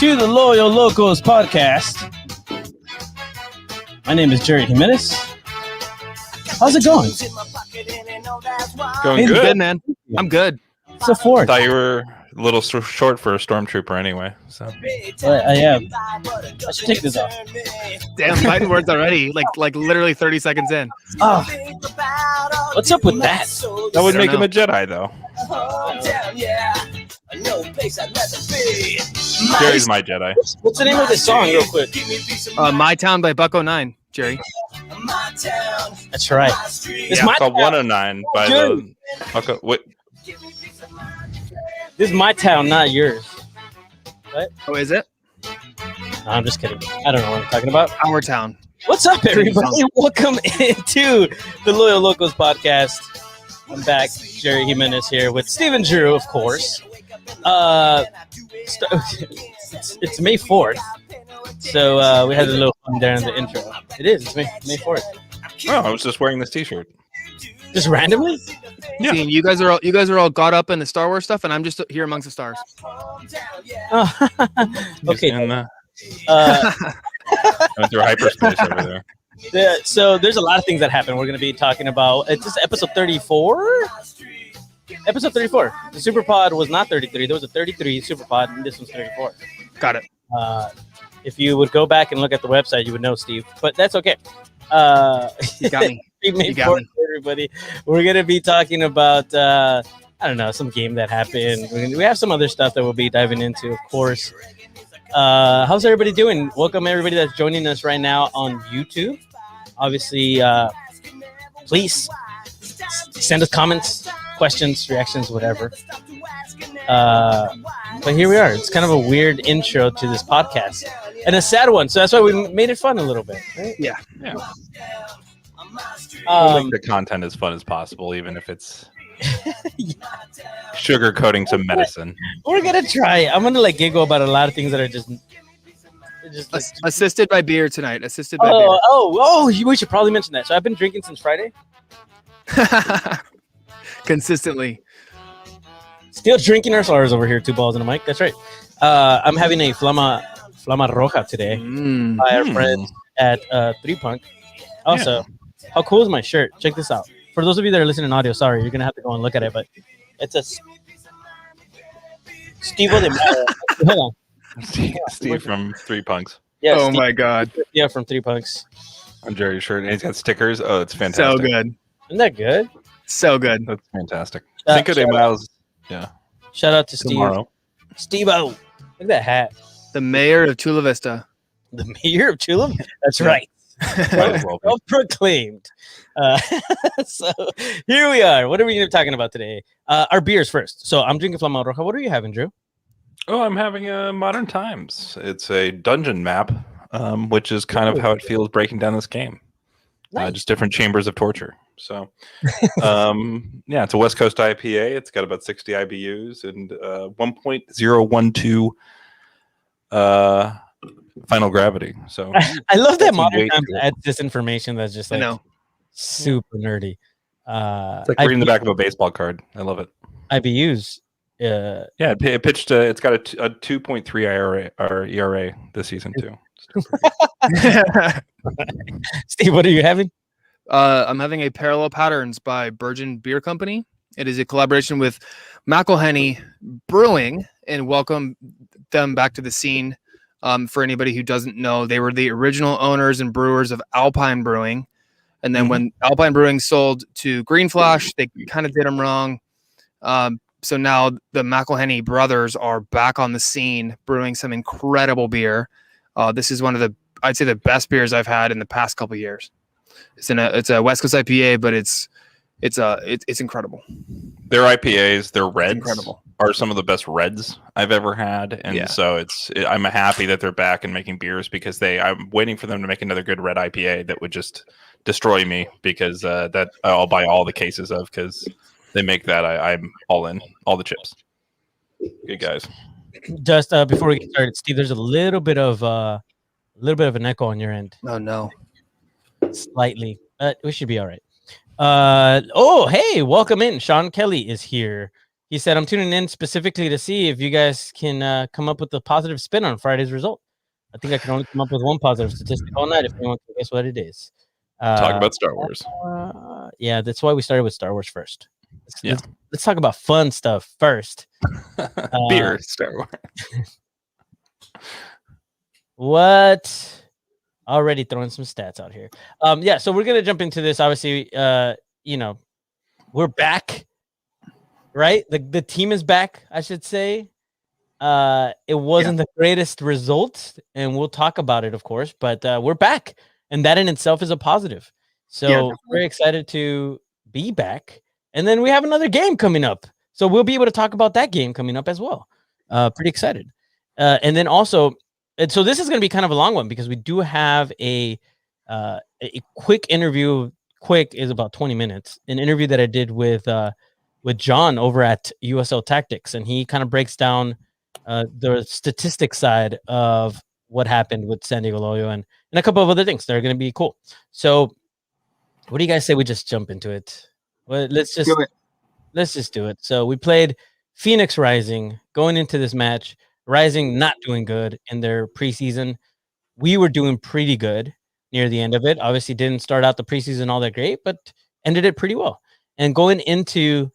to the Loyal Locos podcast. My name is Jerry Jimenez. How's it going? Going good, man. I'm good. It's a fourth. Thought you were a little short for a stormtrooper anyway. So I am. I should take this off. Damn, fighting words already. Like literally 30 seconds in. Oh. What's up with that? That would make him a Jedi, though. Jerry's my Jedi. What's the name of this song, real quick? My Town by Bucko 9, Jerry. That's right. It's My called 109 by the. Okay, wait. This is my town, not yours. What? Oh, is it? No, I'm just kidding. I don't know what I'm talking about. Our town. What's up, everybody? Welcome into the Loyal Locos podcast. I'm back. Jerry Jimenez here with Stephen Drew, of course. It's May 4th. So we had a little fun there in the intro. It is. It's May 4th. Oh, I was just wearing this T-shirt. Just randomly? Yeah. See, you guys are all got up in the Star Wars stuff, and I'm just here amongst the stars. Oh. Okay. Going through hyperspace over there. So there's a lot of things that happen. We're going to be talking about. It's just episode 34. Episode 34. The Super Pod was not 33. There was a 33 Super Pod, and this one's 34. Got it. If you would go back and look at the website, you would know, Steve. But that's okay. You got me. You got me. Everybody. We're going to be talking about, I don't know, some game that happened. We have some other stuff that we'll be diving into, of course. How's everybody doing? Welcome, everybody that's joining us right now on YouTube. Obviously, please send us comments, questions, reactions, whatever. But here we are. It's kind of a weird intro to this podcast and a sad one. So that's why we made it fun a little bit. Right? Yeah. We'll make the content as fun as possible, even if it's sugarcoating some medicine. We're gonna try. I'm gonna giggle about a lot of things that are just assisted by beer tonight. Assisted by beer. We should probably mention that. So I've been drinking since Friday. Consistently. Still drinking our stars over here. 2 balls in a mic. That's right. I'm having a Flama Roja today by our friends at 3 Punk. Also, how cool is my shirt? Check this out. For those of you that are listening in audio, sorry, you're gonna have to go and look at it, but it's a Steve. Hold on. Steve from 3 Punks. Yeah. Oh Steve, my God. Yeah, from 3 Punks. On Jerry's shirt, and he's got stickers. Oh, it's fantastic. So good. Isn't that good? So good. That's fantastic. Cinco de Miles. Yeah. Shout out to Steve. Tomorrow. Steve-O. Look at that hat. The mayor of Chula Vista. The mayor of Chula? That's right. Self-proclaimed. So here we are. What are we going to be talking about today? Our beers first. So I'm drinking Flama Roja. What are you having, Drew? Oh, I'm having a Modern Times. It's a dungeon map, which is kind of how it feels breaking down this game. Nice. Just different chambers of torture. So, yeah, it's a West Coast IPA. It's got about 60 IBUs and 1.012 final gravity. So I love that Modern Times adds this information that's just super nerdy. It's like reading the back of a baseball card. I love it. IBUs. Yeah, it pitched. It's got a 2.3 ERA this season too. Steve, what are you having? I'm having a Parallel Patterns by Virgin Beer Company. It is a collaboration with McElhenney Brewing, and welcome them back to the scene. For anybody who doesn't know, they were the original owners and brewers of Alpine Brewing. And then when Alpine Brewing sold to Green Flash, they kind of did them wrong. So now the McElhenney brothers are back on the scene brewing some incredible beer. This is one of I'd say the best beers I've had in the past couple of years. It's a West Coast IPA, but it's incredible. Their IPAs, their reds, are some of the best reds I've ever had, and so I'm happy that they're back and making beers because I'm waiting for them to make another good red IPA that would just destroy me because that I'll buy all the cases of because they make that I'm all in, all the chips. Good guys. Just before we get started, Steve, there's a little bit of an echo on your end. Oh no, slightly. We should be all right. Hey, welcome in. Sean Kelly is here. He said, I'm tuning in specifically to see if you guys can come up with a positive spin on Friday's result. I think I can only come up with one positive statistic all night if anyone can guess what it is. Talk about Star Wars. Yeah, that's why we started with Star Wars first. Yeah. Let's talk about fun stuff first. Beer, Star Wars. What? Already throwing some stats out here. Yeah, so we're gonna jump into this. Obviously, we're back, right? The team is back, I should say. It wasn't the greatest result, and we'll talk about it, of course, but we're back, and that in itself is a positive. So very excited to be back. And then we have another game coming up. So we'll be able to talk about that game coming up as well. Pretty excited. And then also, and so this is going to be kind of a long one because we do have a quick interview. Quick is about 20 minutes. An interview that I did with John over at USL Tactics, and he kind of breaks down the statistics side of what happened with San Diego Loyo and a couple of other things that are going to be cool. So, what do you guys say we just jump into it? Well, let's just do it. So we played Phoenix Rising going into this match. Rising not doing good in their preseason. We were doing pretty good near the end of it. Obviously didn't start out the preseason all that great, but ended it pretty well. And going into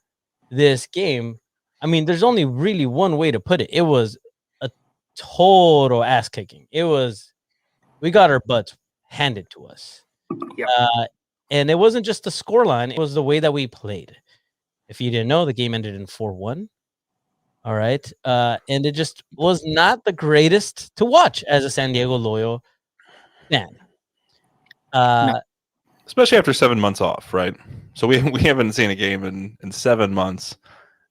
this game, I mean, there's only really one way to put it. It was a total ass kicking. We got our butts handed to us. Yep. And it wasn't just the scoreline, it was the way that we played. If you didn't know, the game ended in 4-1. All right. And it just was not the greatest to watch as a San Diego Loyo fan. No. Especially after 7 months off, right? So we haven't seen a game in 7 months.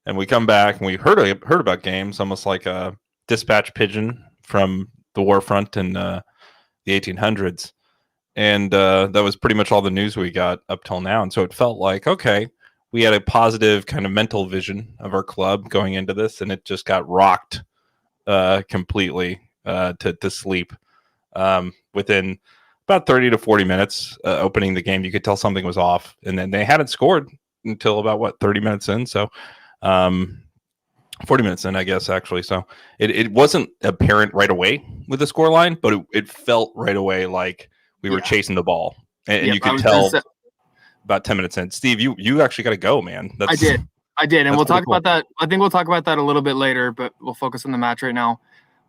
And we come back and we heard about games almost like a dispatch pigeon from the war front in the 1800s. And that was pretty much all the news we got up till now. And so it felt like, okay, we had a positive kind of mental vision of our club going into this, and it just got rocked completely to sleep. Within about 30 to 40 minutes opening the game, you could tell something was off. And then they hadn't scored until about, 30 minutes in? So 40 minutes in, I guess, actually. So it wasn't apparent right away with the scoreline, but it felt right away like we were chasing the ball. And you could tell about 10 minutes in. Steve, you actually got to go, man. I did. And we'll talk about that. I think we'll talk about that a little bit later, but we'll focus on the match right now.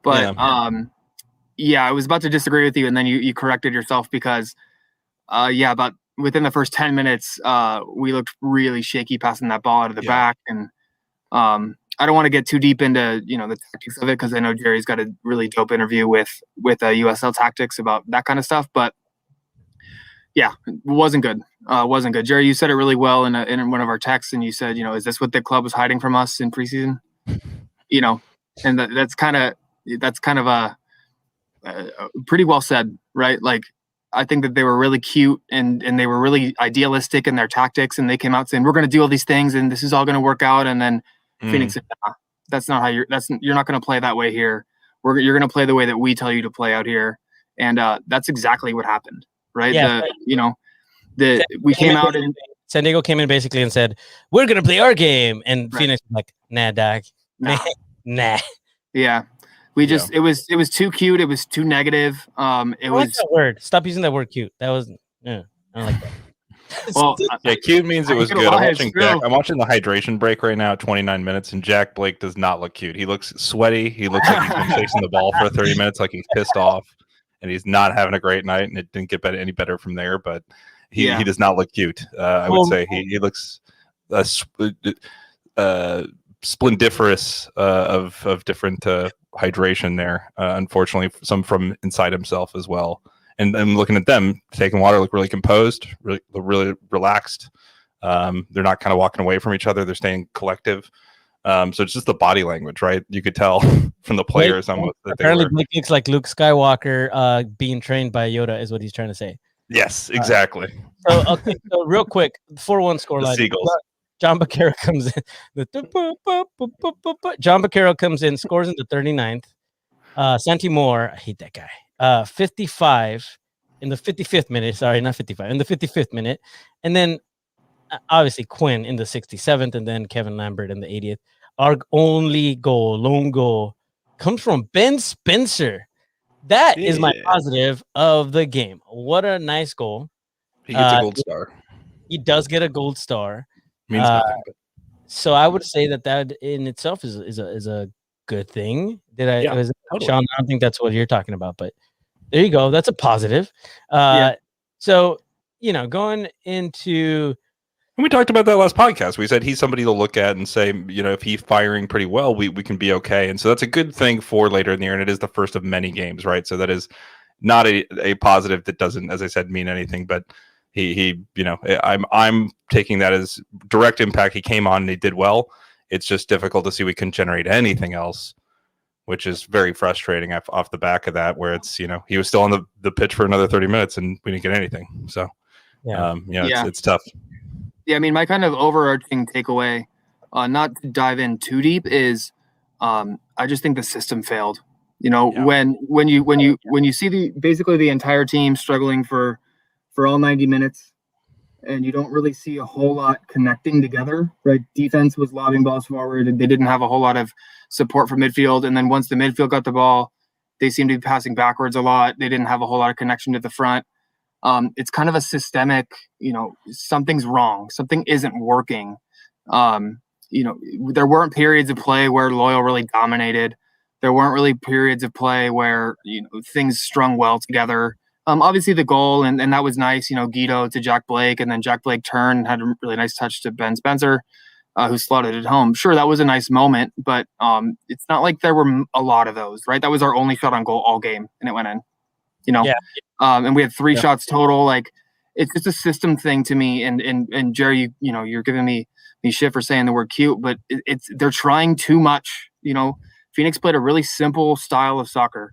But I was about to disagree with you, and then you corrected yourself because about within the first 10 minutes, we looked really shaky passing that ball out of the back. And I don't want to get too deep into, the tactics of it, because I know Jerry's got a really dope interview with USL Tactics about that kind of stuff. But yeah, it wasn't good. Wasn't good. Jerry, you said it really well in one of our texts, and you said, is this what the club was hiding from us in preseason? And that's kind of a pretty well said, right? Like, I think that they were really cute and they were really idealistic in their tactics, and they came out saying, we're going to do all these things and this is all going to work out. And then Phoenix said, nah, that's not how you're not going to play that way here. You're going to play the way that we tell you to play out here. And that's exactly what happened. Right. Yeah, we came out and San Diego came in basically and said, we're going to play our game. And Phoenix was like, nah, Doc. Nah. Yeah. It was too cute. It was too negative. It was that word. Stop using that word cute. That was, I don't like that. Well, cute means it was good. I'm watching the hydration break right now at 29 minutes, and Jack Blake does not look cute. He looks sweaty. He looks like he's been chasing the ball for 30 minutes, like he's pissed off, and he's not having a great night. And it didn't get any better from there. But he does not look cute. I would say he looks splendiferous of different hydration there. Unfortunately, some from inside himself as well. And I'm looking at them taking water, look really composed, really relaxed. They're not kind of walking away from each other. They're staying collective. So it's just the body language, right? You could tell from the players. Apparently, Blake looks like Luke Skywalker being trained by Yoda, is what he's trying to say. Yes, exactly. So real quick, 4-1 scoreline. Seagulls. John Baquero comes in. John Baquero comes in, scores in the 39th. Santi Moore, I hate that guy. 55 in the 55th minute. Sorry, not 55. In the 55th minute. And then obviously Quinn in the 67th, and then Kevin Lambert in the 80th. our only goal, lone goal, comes from Ben Spencer. That is my positive of the game. What a nice goal. He gets a gold star. He does get a gold star. Means nothing. But. So I would say that in itself is a good thing. Totally. Sean, I don't think that's what you're talking about, but there you go. That's a positive. So, going into... And we talked about that last podcast. We said he's somebody to look at and say, if he's firing pretty well, we can be okay. And so that's a good thing for later in the year. And it is the first of many games, right? So that is not a positive that doesn't, as I said, mean anything. But I'm taking that as direct impact. He came on and he did well. It's just difficult to see we couldn't generate anything else, which is very frustrating off the back of that, where it's, he was still on the pitch for another 30 minutes and we didn't get anything. So, it's tough. Yeah, I mean, my kind of overarching takeaway, not to dive in too deep, is I just think the system failed. When you see basically the entire team struggling for all 90 minutes, and you don't really see a whole lot connecting together, right? Defense was lobbing balls forward. They didn't have a whole lot of support from midfield. And then once the midfield got the ball, they seemed to be passing backwards a lot. They didn't have a whole lot of connection to the front. It's kind of a systemic, something's wrong. Something isn't working. There weren't periods of play where Loyal really dominated. There weren't really periods of play where, things strung well together. Obviously the goal, and that was nice, Guido to Jack Blake, and then Jack Blake turned and had a really nice touch to Ben Spencer, who slotted it home. Sure, that was a nice moment, but it's not like there were a lot of those, right? That was our only shot on goal all game, and it went in, and we had 3 shots total. Like, it's just a system thing to me. And Jerry, you're giving me shit for saying the word cute, but they're trying too much. Phoenix played a really simple style of soccer.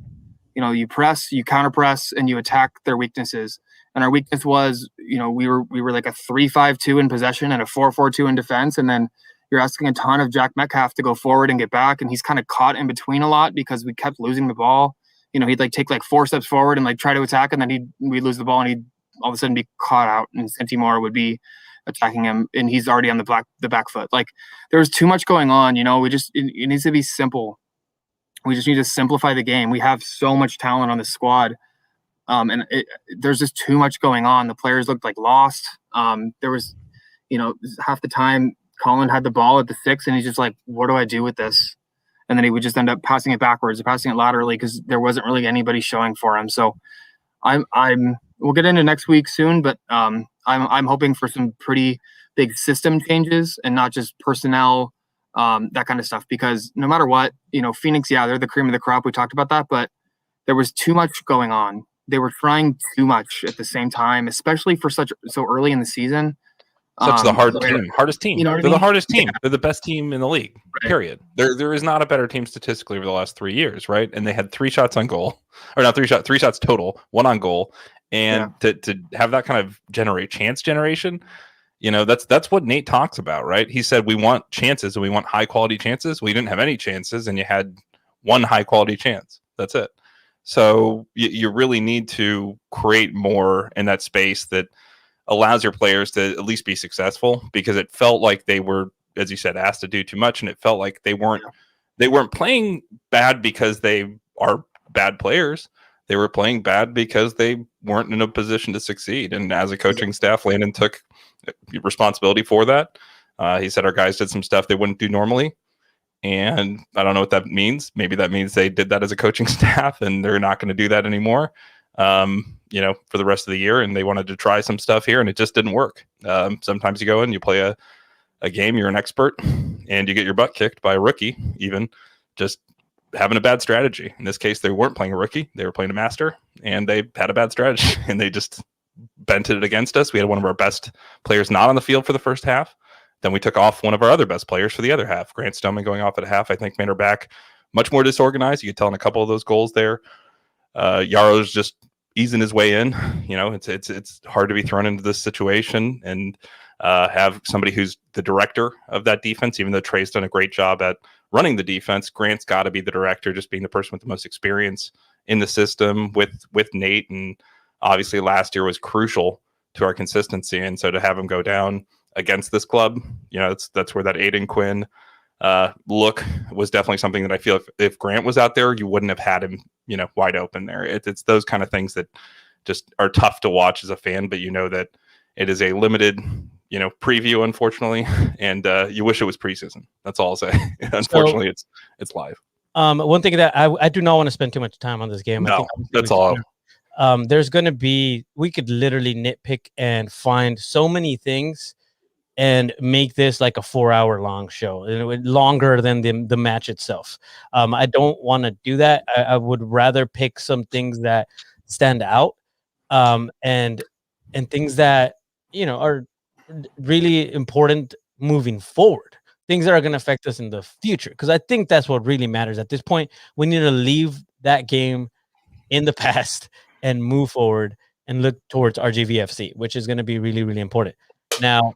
You press, you counter press, and you attack their weaknesses. And our weakness was, we were like a 3-5-2 in possession and a 4-4-2 in defense. And then you're asking a ton of Jack Metcalf to go forward and get back. And he's kind of caught in between a lot because we kept losing the ball. He'd take 4 steps forward and try to attack, and then we'd lose the ball and he'd all of a sudden be caught out, and Santimore would be attacking him, and he's already on the back foot. There was too much going on. It needs to be simple. We just need to simplify the game. We have so much talent on the squad. And there's just too much going on. The players looked lost. There was, half the time Colin had the ball at the 6 and he's just what do I do with this? And then he would just end up passing it backwards or passing it laterally because there wasn't really anybody showing for him. So we'll get into next week soon, but I'm hoping for some pretty big system changes and not just personnel, that kind of stuff, because no matter what, Phoenix, they're the cream of the crop. We talked about that, but there was too much going on. They were trying too much at the same time, especially for so early in the season. Such the hardest team. They're the hardest team. Yeah. They're the best team in the league. Right. Period. There is not a better team statistically over the last 3 years, right? And they had 3 shots on goal, or not 3 shots total, 1 on goal, and to have that kind of chance generation. That's what Nate talks about, right? He said we want chances and we want high quality chances. We didn't have any chances, and you had 1 high quality chance. That's it. So you really need to create more in that space that allows your players to at least be successful, because it felt like they were, as you said, asked to do too much, and it felt like they weren't playing bad because they are bad players. They were playing bad because they weren't in a position to succeed. And as a coaching staff, Landon took responsibility for that. He said our guys did some stuff they wouldn't do normally. And I don't know what that means. Maybe that means they did that as a coaching staff and they're not going to do that anymore, for the rest of the year. And they wanted to try some stuff here and it just didn't work. Sometimes you go in, you play a game, you're an expert, and you get your butt kicked by a rookie, even just having a bad strategy. In this case, they weren't playing a rookie. They were playing a master, and they had a bad strategy, and they just bent it against us. We had one of our best players not on the field for the first half. Then we took off one of our other best players for the other half. Grant Stoneman going off at half, I think, made our back much more disorganized. You could tell in a couple of those goals there. Yaro's just easing his way in. It's hard to be thrown into this situation and have somebody who's the director of that defense, even though Trey's done a great job at running the defense. Grant's got to be the director, just being the person with the most experience in the system with Nate. And obviously last year was crucial to our consistency. And so to have him go down against this club, that's where that Aiden Quinn look was definitely something that I feel if Grant was out there, you wouldn't have had him, wide open there. It's those kind of things that just are tough to watch as a fan, but that it is a limited, preview, unfortunately, and you wish it was preseason. That's all I'll say. Unfortunately, it's live. One thing that I do not want to spend too much time on this game. No, that's all. There's going to be, we could literally nitpick and find so many things and make this like a 4-hour long show, and longer than the match itself. I don't want to do that. I would rather pick some things that stand out, and things that are really important moving forward. Things that are going to affect us in the future, because I think that's what really matters at this point. We need to leave that game in the past and move forward and look towards RGVFC, which is going to be really, really important. Now,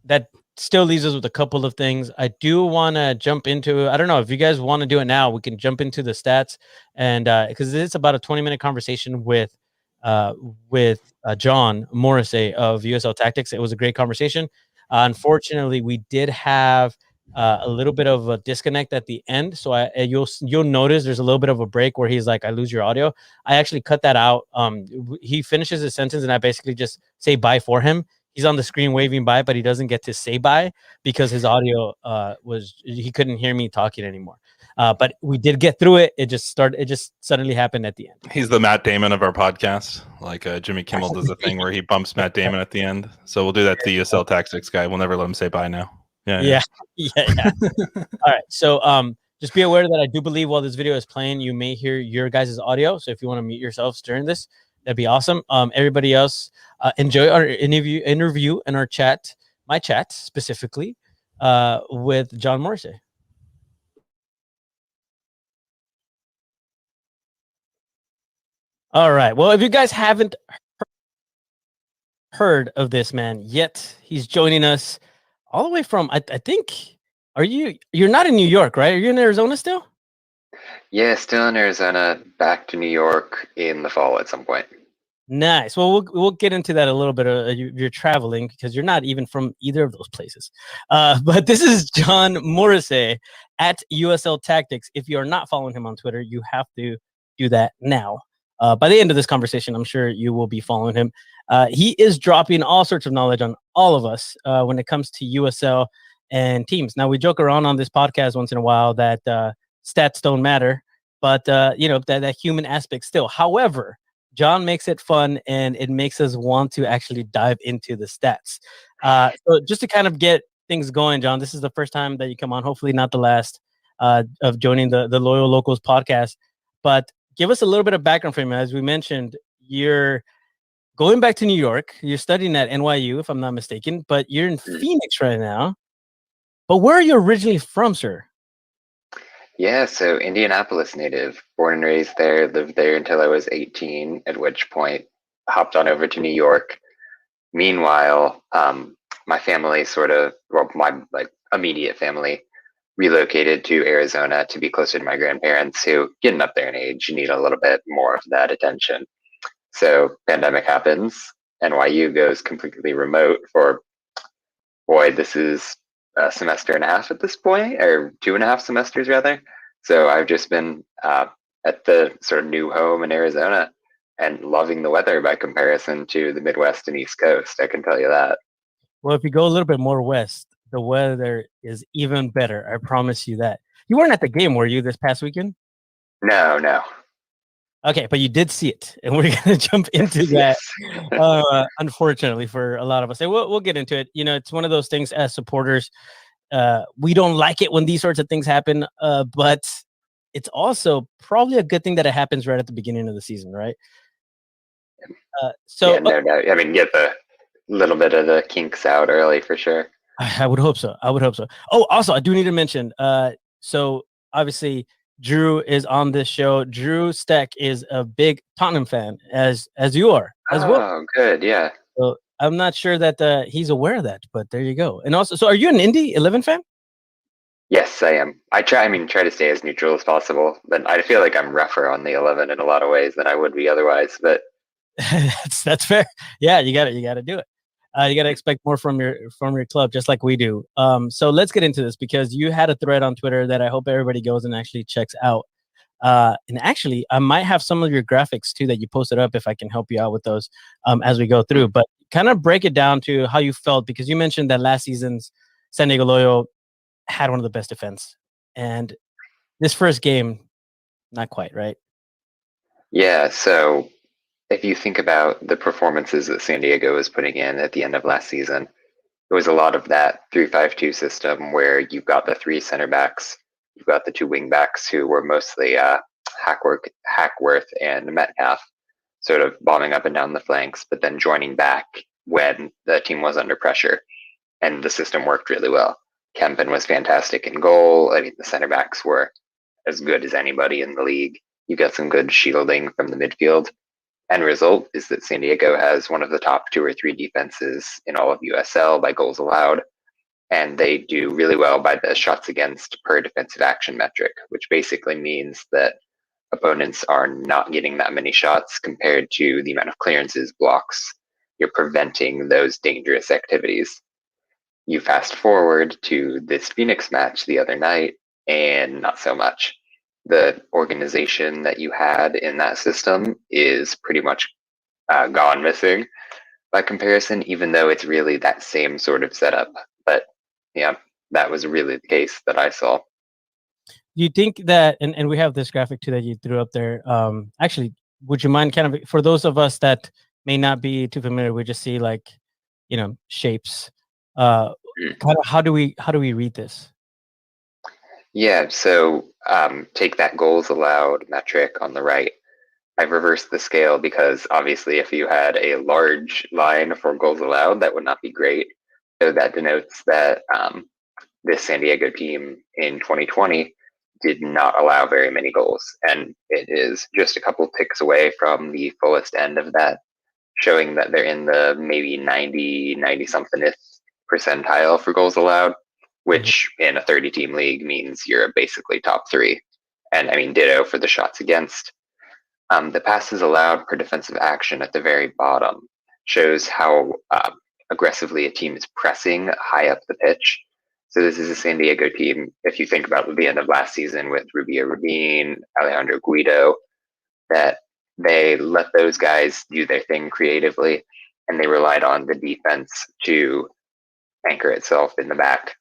that still leaves us with a couple of things. I do want to jump into, I don't know if you guys want to do it now, we can jump into the stats, and because it's about a 20-minute conversation with John Morrissey of USL Tactics. It was a great conversation. Unfortunately, we did have a little bit of a disconnect at the end, so you'll notice there's a little bit of a break where he's like, "I lose your audio." I actually cut that out. He finishes his sentence, and I basically just say bye for him. He's on the screen waving bye, but he doesn't get to say bye because his audio he couldn't hear me talking anymore. But we did get through it. It just suddenly happened at the end. He's the Matt Damon of our podcast. Like Jimmy Kimmel does a thing where he bumps Matt Damon at the end. So we'll do that to the USL Tactics guy. We'll never let him say bye now. Yeah. All right. So just be aware that I do believe while this video is playing, you may hear your guys' audio. So if you want to mute yourselves during this, that'd be awesome. Everybody else, enjoy our interview in our chat, my chat specifically, with John Morrissey. All right. Well, if you guys haven't heard of this man yet, he's joining us all the way from, I think, you're not in New York, right? Are you in Arizona still? Yeah, still in Arizona, back to New York in the fall at some point. Nice. Well, we'll get into that a little bit. You're traveling because you're not even from either of those places. But this is John Morrissey at USL Tactics. If you are not following him on Twitter, you have to do that now. By the end of this conversation, I'm sure you will be following him. He is dropping all sorts of knowledge on all of us when it comes to USL and teams. Now, we joke around on this podcast once in a while that stats don't matter, but that human aspect still. However, John makes it fun, and it makes us want to actually dive into the stats. So just to kind of get things going, John, this is the first time that you come on, hopefully not the last, of joining the Loyal Locals podcast. But give us a little bit of background for him. As we mentioned, you're going back to New York. You're studying at NYU, if I'm not mistaken, but you're in Phoenix right now. But where are you originally from, sir? Yeah, so Indianapolis native, born and raised there, lived there until I was 18, at which point hopped on over to New York. Meanwhile, my family my immediate family relocated to Arizona to be closer to my grandparents, who, getting up there in age, need a little bit more of that attention. So pandemic happens, NYU goes completely remote for, this is a semester and a half at this point, or 2.5 semesters rather. So I've just been at the sort of new home in Arizona and loving the weather by comparison to the Midwest and East Coast. I can tell you that. Well, if you go a little bit more west, the weather is even better. I promise you that. You weren't at the game, were you, this past weekend? No. Okay, but you did see it, and we're going to jump into that, unfortunately, for a lot of us. And we'll get into it. It's one of those things as supporters, we don't like it when these sorts of things happen, but it's also probably a good thing that it happens right at the beginning of the season, right? Yeah, no doubt. I mean, get the little bit of the kinks out early for sure. I would hope so. Oh, also, I do need to mention, so obviously Drew is on this show. Drew Steck is a big Tottenham fan, as you are as well. Oh, good, yeah. So I'm not sure that he's aware of that, but there you go. And also, so are you an Indy 11 fan? Yes, I am. I try to stay as neutral as possible, but I feel like I'm rougher on the 11 in a lot of ways than I would be otherwise. But that's fair. Yeah, you got to do it. You got to expect more from your club, just like we do. So let's get into this because you had a thread on Twitter that I hope everybody goes and actually checks out. And actually, I might have some of your graphics too that you posted up if I can help you out with those as we go through. But kind of break it down to how you felt because you mentioned that last season's San Diego Loyal had one of the best defense, and this first game, not quite, right? Yeah. So if you think about the performances that San Diego was putting in at the end of last season, it was a lot of that 3-5-2 system where you've got the three center backs, you've got the two wing backs who were mostly Hackworth and Metcalf, sort of bombing up and down the flanks, but then joining back when the team was under pressure. And the system worked really well. Kempen was fantastic in goal. I mean, the center backs were as good as anybody in the league. You got some good shielding from the midfield. End result is that San Diego has one of the top 2 or 3 defenses in all of USL by goals allowed, and they do really well by the shots against per defensive action metric, which basically means that opponents are not getting that many shots compared to the amount of clearances, blocks. You're preventing those dangerous activities. You fast forward to this Phoenix match the other night, and not so much. The organization that you had in that system is pretty much gone missing by comparison, even though it's really that same sort of setup. But yeah, that was really the case that I saw. Do you think that, and we have this graphic too that you threw up there. Actually, would you mind kind of, for those of us that may not be too familiar, we just see like, shapes. Kind of how do we read this? Yeah, so take that goals allowed metric on the right. I've reversed the scale because obviously if you had a large line for goals allowed, that would not be great. So that denotes that this San Diego team in 2020 did not allow very many goals. And it is just a couple ticks away from the fullest end of that, showing that they're in the maybe 90-somethingth percentile for goals allowed, which in a 30-team league means you're basically top 3. And I mean, ditto for the shots against. The passes allowed per defensive action at the very bottom shows how aggressively a team is pressing high up the pitch. So this is a San Diego team, if you think about the end of last season with Rubio Rubin, Alejandro Guido, that they let those guys do their thing creatively, and they relied on the defense to anchor itself in the back.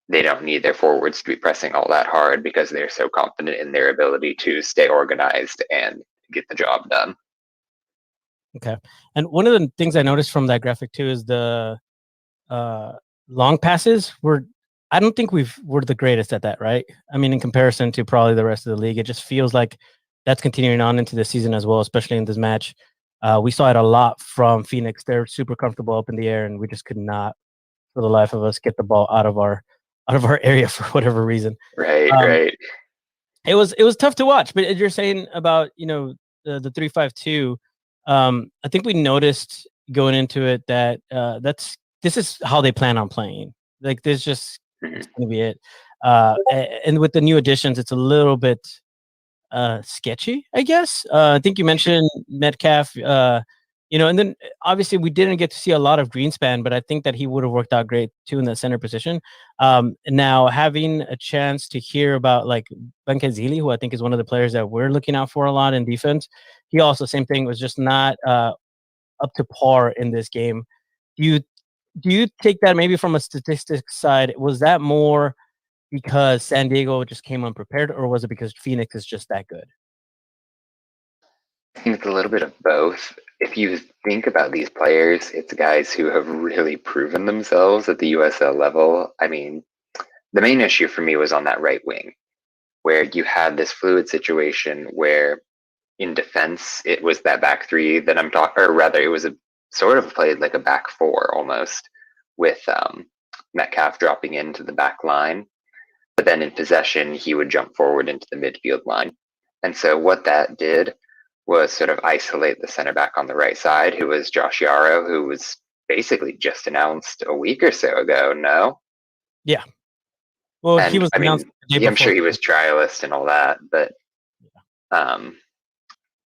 They don't need their forwards to be pressing all that hard because they're so confident in their ability to stay organized and get the job done. Okay. And one of the things I noticed from that graphic too is the long passes I don't think we're the greatest at that, right? I mean, in comparison to probably the rest of the league, it just feels like that's continuing on into the season as well, especially in this match. We saw it a lot from Phoenix. They're super comfortable up in the air, and we just could not, for the life of us, get the ball out of our area for whatever reason. Right, right. It was tough to watch, but you're saying about the 3-5-2. I think we noticed going into it that this is how they plan on playing. Like this just it's going to be it. And with the new additions, it's a little bit sketchy, I guess. I think you mentioned Metcalf, and then obviously we didn't get to see a lot of Greenspan, but I think that he would have worked out great too in the center position. Now having a chance to hear about like Bankazili, who I think is one of the players that we're looking out for a lot in defense, he also, same thing, was just not up to par in this game. Do you take that maybe from a statistics side? Was that more because San Diego just came unprepared, or was it because Phoenix is just that good? I think it's a little bit of both. If you think about these players, it's guys who have really proven themselves at the USL level. I mean, the main issue for me was on that right wing, where you had this fluid situation where in defense, it was that back 3 that I'm talking, or rather, it was a sort of played like a back 4 almost, with Metcalf dropping into the back line. But then in possession, he would jump forward into the midfield line. And so what that did was sort of isolate the center back on the right side, who was Josh Yarrow, who was basically just announced a week or so ago, no? Yeah. Well, and, he was announced the day I'm before. sure he was trialist and all that, but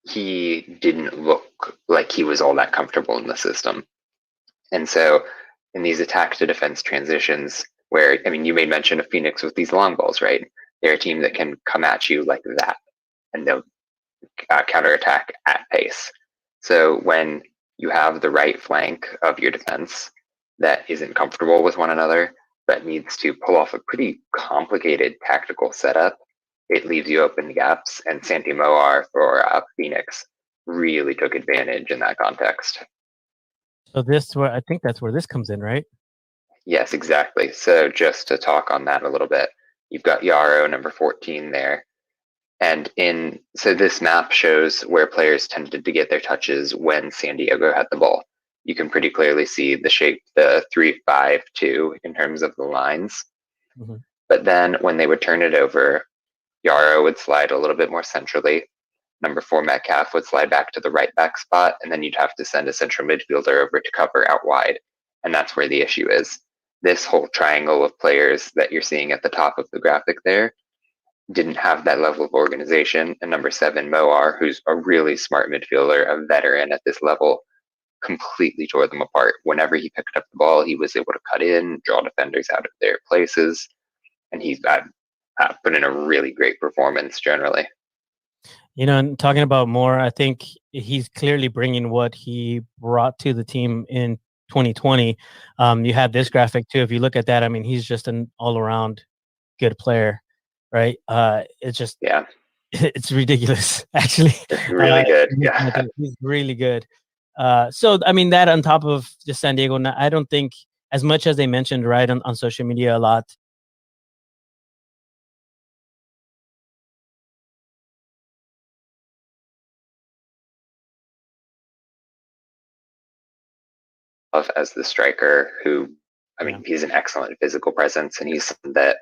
he didn't look like he was all that comfortable in the system. And so in these attack to defense transitions, where, I mean, you made mention of Phoenix with these long balls, right? They're a team that can come at you like that, and they'll counterattack at pace. So when you have the right flank of your defense that isn't comfortable with one another, but needs to pull off a pretty complicated tactical setup, it leaves you open gaps, and Santi Moar for Phoenix really took advantage in that context. So this, where I think that's where this comes in, right? Yes, exactly. So just to talk on that a little bit, you've got Yarrow, number 14 there. And so this map shows where players tended to get their touches when San Diego had the ball. You can pretty clearly see the shape, the 3-5-2 in terms of the lines. Mm-hmm. But then when they would turn it over, Yarrow would slide a little bit more centrally. Number 4 Metcalf would slide back to the right back spot, and then you'd have to send a central midfielder over to cover out wide. And that's where the issue is. This whole triangle of players that you're seeing at the top of the graphic there didn't have that level of organization. And number 7 Moar, who's a really smart midfielder, a veteran at this level, completely tore them apart. Whenever he picked up the ball, he was able to cut in, draw defenders out of their places, and he's put in a really great performance generally. You know, and talking about Moore, I think he's clearly bringing what he brought to the team in 2020. You had this graphic too. If you look at that, I mean, he's just an all-around good player, right? It's just, yeah, it's ridiculous, actually. It's really good. Yeah, he's really good. So, I mean, that on top of just San Diego, I don't think, as much as they mentioned, right, on social media a lot, as the striker, who, I mean, he's an excellent physical presence, and he's something that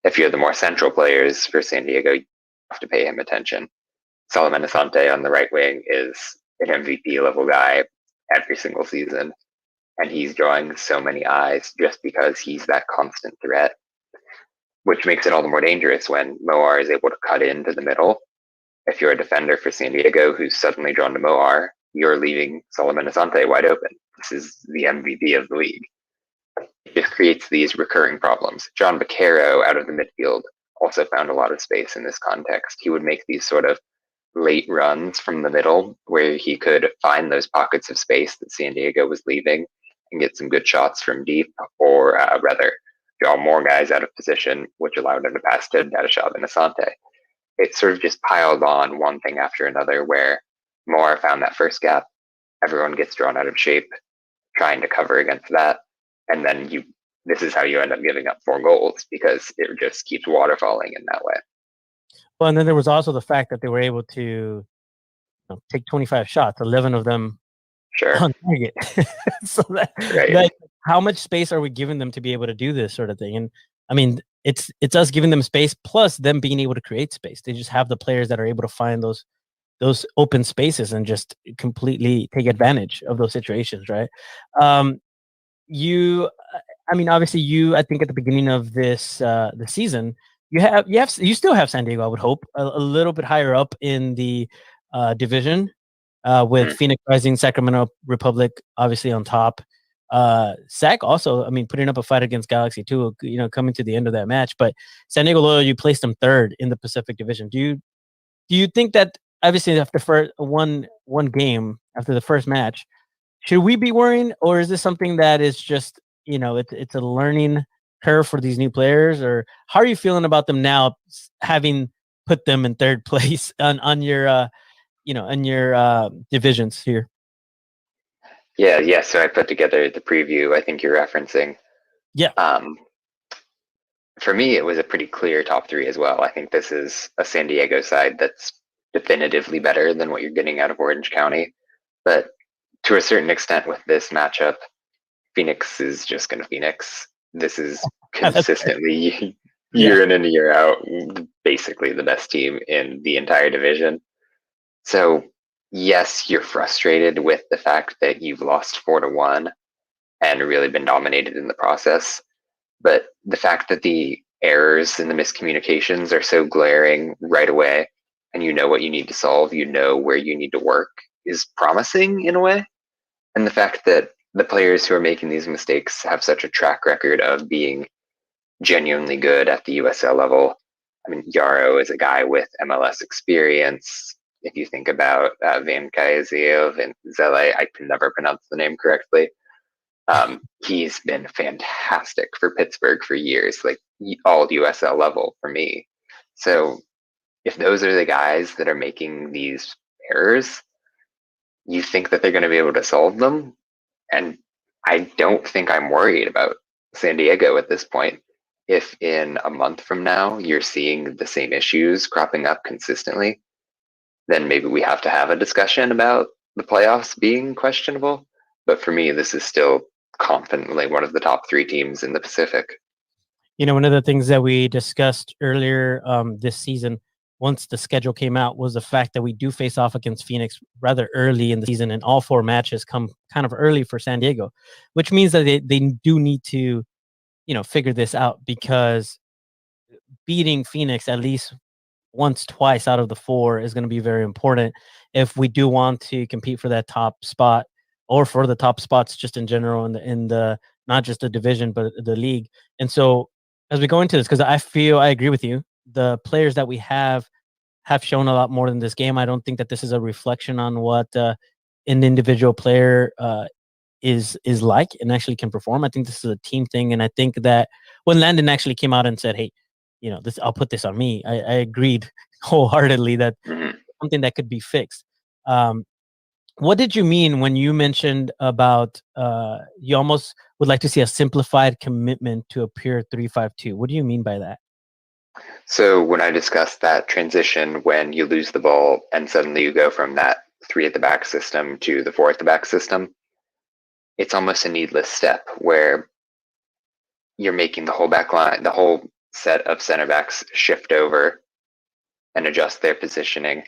if you're the more central players for San Diego, you have to pay him attention. Solomon Asante on the right wing is an MVP level guy every single season, and he's drawing so many eyes just because he's that constant threat, which makes it all the more dangerous when Moar is able to cut into the middle. If you're a defender for San Diego who's suddenly drawn to Moar, you're leaving Solomon Asante wide open. This is the MVP of the league. It just creates these recurring problems. John Vaquero out of the midfield also found a lot of space in this context. He would make these sort of late runs from the middle where he could find those pockets of space that San Diego was leaving and get some good shots from deep, or rather draw more guys out of position, which allowed him to pass to Dadashov and Asante. It sort of just piled on one thing after another, where Moore found that first gap, everyone gets drawn out of shape trying to cover against that, and then this is how you end up giving up 4 goals, because it just keeps waterfalling in that way. Well, and then there was also the fact that they were able to take 25 shots, 11 of them on target. So that how much space are we giving them to be able to do this sort of thing? And I mean, it's us giving them space plus them being able to create space. They just have the players that are able to find those open spaces and just completely take advantage of those situations, right? I mean, obviously, I think at the beginning of the season, you still have San Diego, I would hope, a little bit higher up in the division, with Phoenix Rising, Sacramento Republic obviously on top. Sac also, I mean, putting up a fight against Galaxy too, coming to the end of that match. But San Diego Loyal, you placed them 3rd in the Pacific Division. Do you think that obviously after one game, after the first match, should we be worrying, or is this something that is just it's a learning curve for these new players? Or how are you feeling about them now, having put them in 3rd place on your divisions here? Yeah. So I put together the preview I think you're referencing. Yeah. For me, it was a pretty clear top 3 as well. I think this is a San Diego side that's definitively better than what you're getting out of Orange County. But to a certain extent with this matchup, Phoenix is just going to Phoenix. This is consistently year in and year out, basically the best team in the entire division. So yes, you're frustrated with the fact that you've lost 4-1 and really been dominated in the process. But the fact that the errors and the miscommunications are so glaring right away, and you know what you need to solve, you know where you need to work, is promising in a way. And the fact that the players who are making these mistakes have such a track record of being genuinely good at the USL level. I mean, Yarrow is a guy with MLS experience. If you think about Van Kayzev and Zele, I can never pronounce the name correctly. He's been fantastic for Pittsburgh for years, like all USL level for me. So if those are the guys that are making these errors, you think that they're going to be able to solve them. And I don't think I'm worried about San Diego at this point. If in a month from now you're seeing the same issues cropping up consistently, then maybe we have to have a discussion about the playoffs being questionable. But for me, this is still confidently one of the top 3 teams in the Pacific. You know, one of the things that we discussed earlier this season, once the schedule came out, was the fact that we do face off against Phoenix rather early in the season, and all 4 matches come kind of early for San Diego, which means that they do need to, figure this out, because beating Phoenix at least once, twice out of the 4 is going to be very important if we do want to compete for that top spot, or for the top spots just in general in the not just the division but the league. And so as we go into this, because I agree with you, the players that we have shown a lot more than this game. I don't think that this is a reflection on what an individual player is like and actually can perform. I think this is a team thing, and I think that when Landon actually came out and said, "Hey, this, I'll put this on me," I agreed wholeheartedly that something that could be fixed. What did you mean when you mentioned about you almost would like to see a simplified commitment to a pure 3-5-2? What do you mean by that? So when I discussed that transition, when you lose the ball and suddenly you go from that 3 at the back system to the 4 at the back system, it's almost a needless step where you're making the whole back line, the whole set of center backs shift over and adjust their positioning.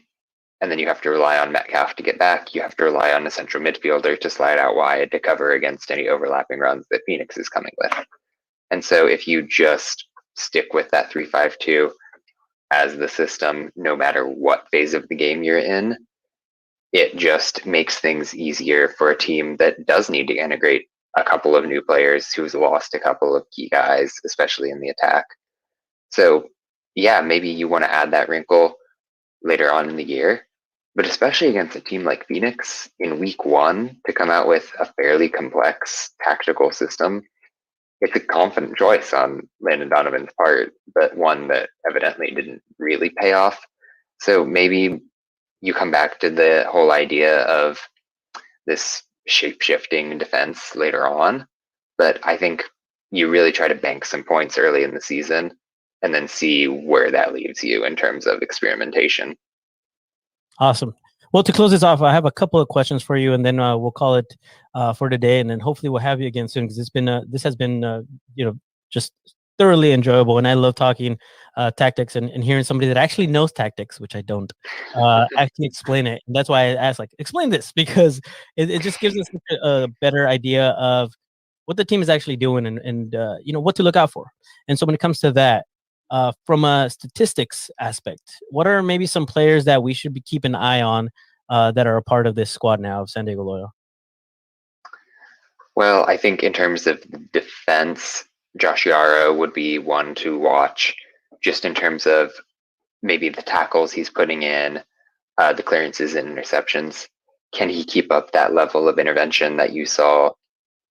And then you have to rely on Metcalf to get back. You have to rely on a central midfielder to slide out wide to cover against any overlapping runs that Phoenix is coming with. And so if you just stick with that 3-5-2 as the system, no matter what phase of the game you're in, it just makes things easier for a team that does need to integrate a couple of new players who's lost a couple of key guys, especially in the attack. So yeah, maybe you want to add that wrinkle later on in the year, but especially against a team like Phoenix in week 1 to come out with a fairly complex tactical system, it's a confident choice on Landon Donovan's part, but one that evidently didn't really pay off. So maybe you come back to the whole idea of this shape-shifting defense later on, but I think you really try to bank some points early in the season and then see where that leaves you in terms of experimentation. Awesome. Well, to close this off, I have a couple of questions for you, and then we'll call it for today, and then hopefully we'll have you again soon, because this has been just thoroughly enjoyable, and I love talking tactics and hearing somebody that actually knows tactics, which I don't, actually explain it. And that's why I asked, explain this, because it just gives us a better idea of what the team is actually doing and what to look out for. And so when it comes to that, from a statistics aspect, what are maybe some players that we should be keeping an eye on that are a part of this squad now of San Diego Loyal? Well, I think in terms of defense, Josh Yarrow would be one to watch, just in terms of maybe the tackles he's putting in, the clearances and interceptions. Can he keep up that level of intervention that you saw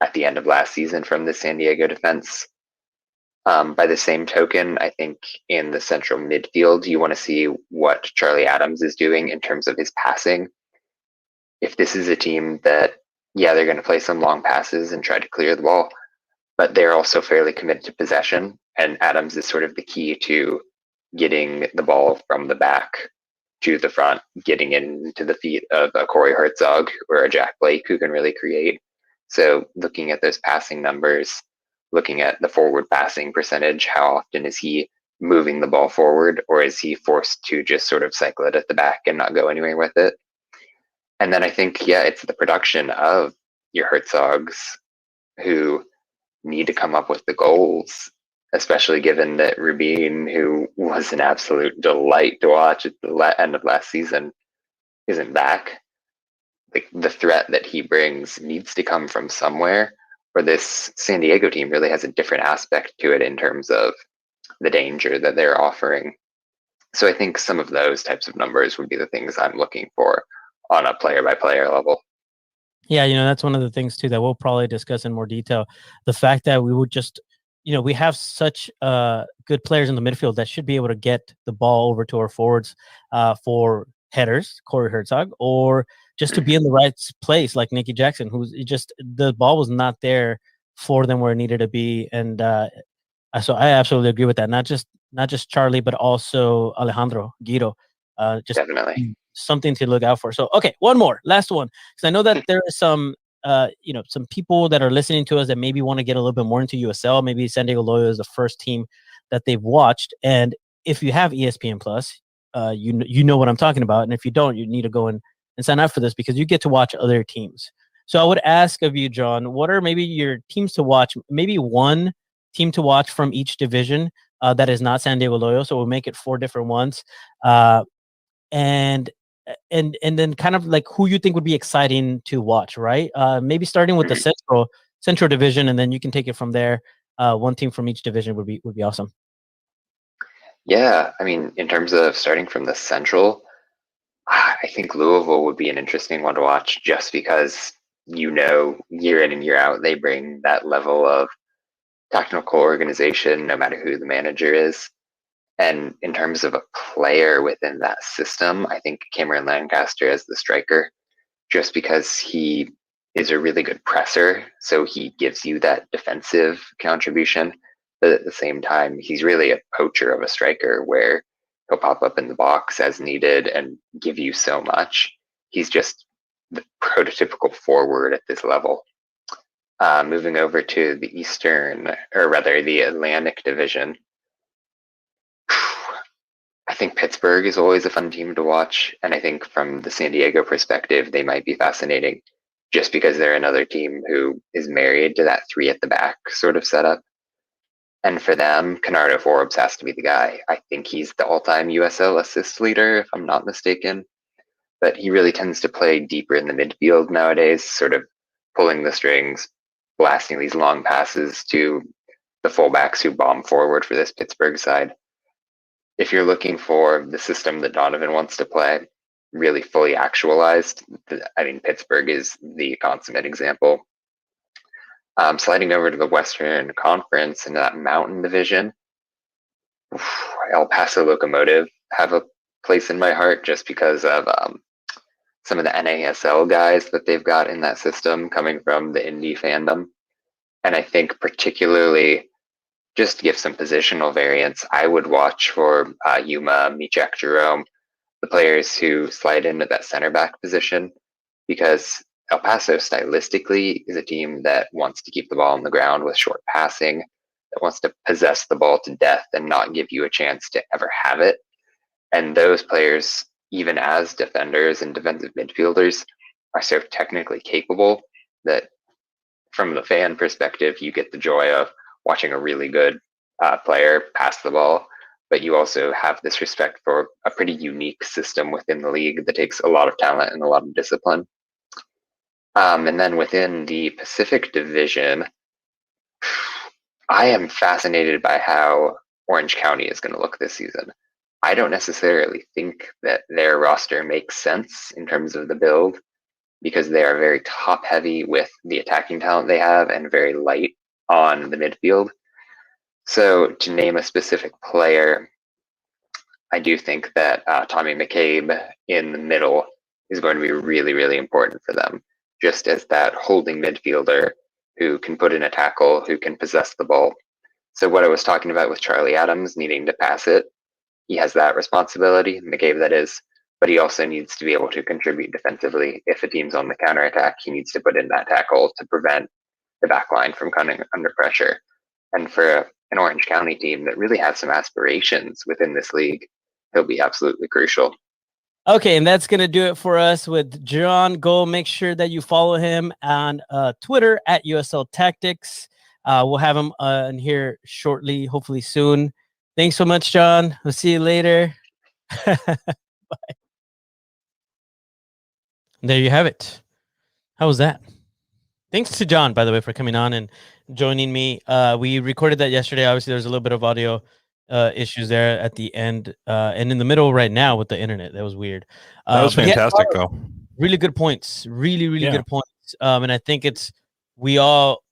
at the end of last season from the San Diego defense? By the same token, I think in the central midfield, you want to see what Charlie Adams is doing in terms of his passing. If this is a team that, yeah, they're going to play some long passes and try to clear the ball, but they're also fairly committed to possession, and Adams is sort of the key to getting the ball from the back to the front, getting into the feet of a Corey Herzog or a Jack Blake who can really create. So looking at those passing numbers, looking at the forward passing percentage, how often is he moving the ball forward, or is he forced to just sort of cycle it at the back and not go anywhere with it? And then I think, yeah, it's the production of your Herzogs who need to come up with the goals, especially given that Rubin, who was an absolute delight to watch at the end of last season, isn't back. like the threat that he brings needs to come from somewhere, or this San Diego team really has a different aspect to it in terms of the danger that they're offering. So I think some of those types of numbers would be the things I'm looking for on a player by player level. Yeah, that's one of the things too that we'll probably discuss in more detail. The fact that we would just, we have such good players in the midfield that should be able to get the ball over to our forwards for headers, Corey Herzog, or just to be in the right place like Nicky Jackson, who's just the ball was not there for them where it needed to be. And so I absolutely agree with that. Not just Charlie, but also Alejandro Guido. Just Definitely. something to look out for. So, okay, last one, because I know that there are some, some people that are listening to us that maybe want to get a little bit more into USL. Maybe San Diego Loyo is the first team that they've watched, and if you have ESPN Plus, you know what I'm talking about, and if you don't, you need to go and sign up for this because you get to watch other teams. So I would ask of you, John, what are maybe your teams to watch? Maybe one team to watch from each division that is not San Diego Loyo. So we'll make it 4 different ones. And then kind of like who you think would be exciting to watch, right? Maybe starting with the central division, and then you can take it from there. One team from each division would be awesome. Yeah, I mean, in terms of starting from the central, I think Louisville would be an interesting one to watch just because, year in and year out, they bring that level of technical organization, no matter who the manager is. And in terms of a player within that system, I think Cameron Lancaster as the striker, just because he is a really good presser. So he gives you that defensive contribution. But at the same time, he's really a poacher of a striker where he'll pop up in the box as needed and give you so much. He's just the prototypical forward at this level. Moving over to the the Atlantic Division, I think Pittsburgh is always a fun team to watch. And I think from the San Diego perspective, they might be fascinating just because they're another team who is married to that 3 at the back sort of setup. And for them, Canardo Forbes has to be the guy. I think he's the all-time USL assist leader, if I'm not mistaken. But he really tends to play deeper in the midfield nowadays, sort of pulling the strings, blasting these long passes to the fullbacks who bomb forward for this Pittsburgh side. If you're looking for the system that Donovan wants to play, really fully actualized, I mean, Pittsburgh is the consummate example. Sliding over to the Western Conference into that Mountain Division, El Paso Locomotive have a place in my heart just because of some of the NASL guys that they've got in that system coming from the indie fandom. And I think particularly, just to give some positional variance, I would watch for Yuma, Michak, Jerome, the players who slide into that center back position, because El Paso stylistically is a team that wants to keep the ball on the ground with short passing, that wants to possess the ball to death and not give you a chance to ever have it. And those players, even as defenders and defensive midfielders, are so technically capable that from the fan perspective, you get the joy of watching a really good player pass the ball, but you also have this respect for a pretty unique system within the league that takes a lot of talent and a lot of discipline. And then within the Pacific Division, I am fascinated by how Orange County is going to look this season. I don't necessarily think that their roster makes sense in terms of the build because they are very top heavy with the attacking talent they have and very light on the midfield. So to name a specific player, I do think that Tommy McCabe in the middle is going to be really, really important for them, just as that holding midfielder who can put in a tackle, who can possess the ball. So what I was talking about with Charlie Adams needing to pass it, he has that responsibility, McCabe that is, but he also needs to be able to contribute defensively. If a team's on the counterattack, he needs to put in that tackle to prevent the back line from coming under pressure. And for an Orange County team that really has some aspirations within this league, he'll be absolutely crucial. Okay, and that's going to do it for us with John. Go make sure that you follow him on Twitter at USL Tactics. We'll have him in here shortly, hopefully soon. Thanks so much, John. We'll see you later. Bye. There you have it. How was that? Thanks to John, by the way, for coming on and joining me. We recorded that yesterday. Obviously, there's a little bit of audio issues there at the end and in the middle right now with the internet. That was weird. That was But he had fantastic, though. really good points. Really good points. And I think we all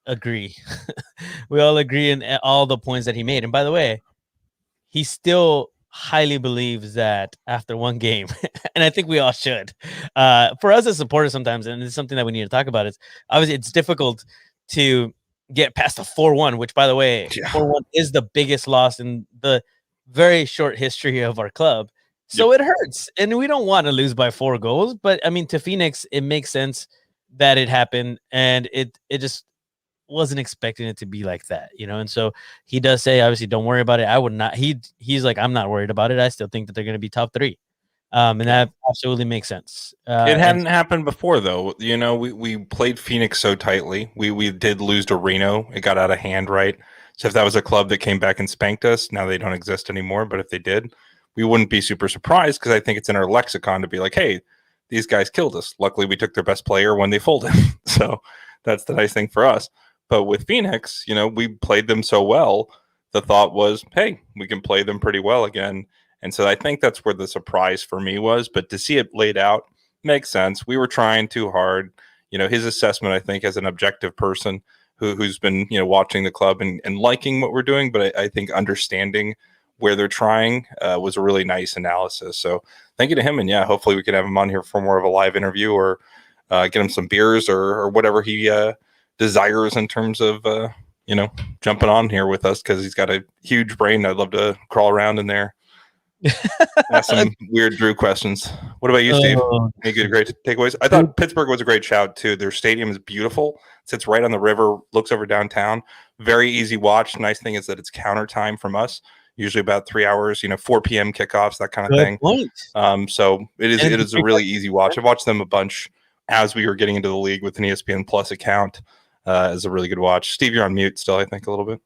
agree. We all agree in all the points that he made. And by the way, he still highly believes that after one game, and I think we all should. For us as supporters sometimes, and it's something that we need to talk about, is obviously it's difficult to get past a 4-1, which, by the way, 4-1 is the biggest loss in the very short history of our club. So it hurts, and we don't want to lose by 4 goals. But I mean, to Phoenix, it makes sense that it happened, and it just wasn't expecting it to be like that, and so he does say, obviously, don't worry about it. I would not. He's like, I'm not worried about it. I still think that they're going to be top 3, and that absolutely makes sense. It hadn't happened before, though. We played Phoenix so tightly. We did lose to Reno. It got out of hand, right? So if that was a club that came back and spanked us, now they don't exist anymore. But if they did, we wouldn't be super surprised, because I think it's in our lexicon to be like, hey, these guys killed us. Luckily, we took their best player when they folded. So that's the nice thing for us. But with Phoenix, we played them so well. The thought was, hey, we can play them pretty well again. And so I think that's where the surprise for me was. But to see it laid out makes sense. We were trying too hard. His assessment, I think, as an objective person who's been, watching the club and liking what we're doing, but I think understanding where they're trying was a really nice analysis. So thank you to him. And hopefully we can have him on here for more of a live interview, or get him some beers or whatever he desires in terms of jumping on here with us, because he's got a huge brain. I'd love to crawl around in there. Ask some weird Drew questions. What about you, Steve? Any good great takeaways? I thought Pittsburgh was a great shout too. Their stadium is beautiful. Sits right on the river, looks over downtown. Very easy watch. Nice thing is that it's counter time from us. Usually about 3 hours, 4 p.m. kickoffs, that kind of thing. So it is a really easy watch. I've watched them a bunch as we were getting into the league with an ESPN Plus account. Is a really good watch. Steve, you're on mute still, I think, a little bit.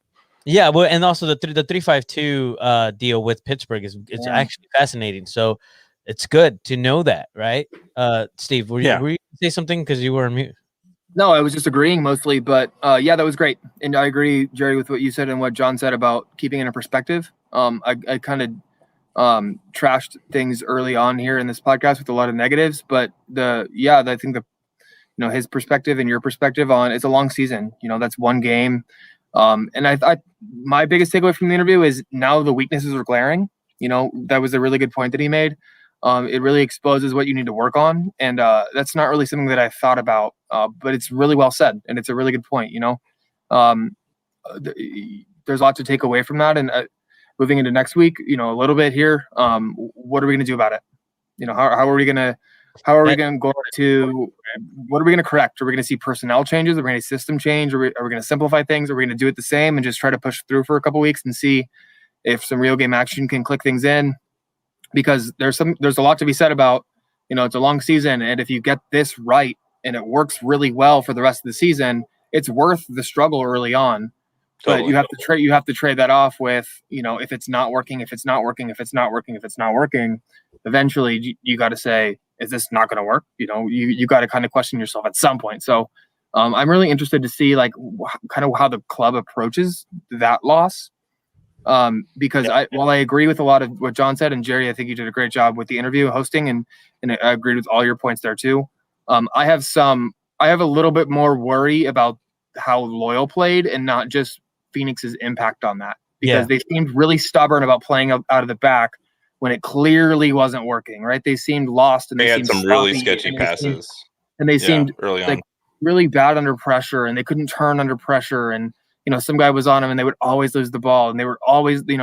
Yeah, well, and also the 3-5-2 deal with Pittsburgh is actually fascinating. So it's good to know that, right? Steve, were you going to say something because you were on mute? No, I was just agreeing mostly, but that was great. And I agree, Jerry, with what you said and what John said about keeping it in perspective. I kind of trashed things early on here in this podcast with a lot of negatives, but I think his perspective and your perspective on it's a long season. That's one game. And I thought my biggest takeaway from the interview is now the weaknesses are glaring. That was a really good point that he made. It really exposes what you need to work on. And that's not really something that I thought about, but it's really well said. And it's a really good point. There's a lot to take away from that. And moving into next week, a little bit here, what are we going to do about it? How are we going to what are we going to correct? Are we going to see personnel changes? Are we going to system change? Are we going to simplify things? Are we going to do it the same and just try to push through for a couple weeks and see if some real game action can click things in? Because there's a lot to be said about, it's a long season. And if you get this right and it works really well for the rest of the season, it's worth the struggle early on. Totally. But you have to trade that off with, if it's not working, eventually you got to say, is this not going to work? You got to kind of question yourself at some point. So I'm really interested to see kind of how the club approaches that loss. Because while I agree with a lot of what John said, and Jerry, I think you did a great job with the interview hosting, and I agreed with all your points there too. I have a little bit more worry about how Loyal played and not just Phoenix's impact on that, because they seemed really stubborn about playing out of the back when it clearly wasn't working, right? They seemed lost, and they had some really sketchy passes. They seemed early on really bad under pressure, and they couldn't turn under pressure. And, some guy was on them and they would always lose the ball, and they were always, they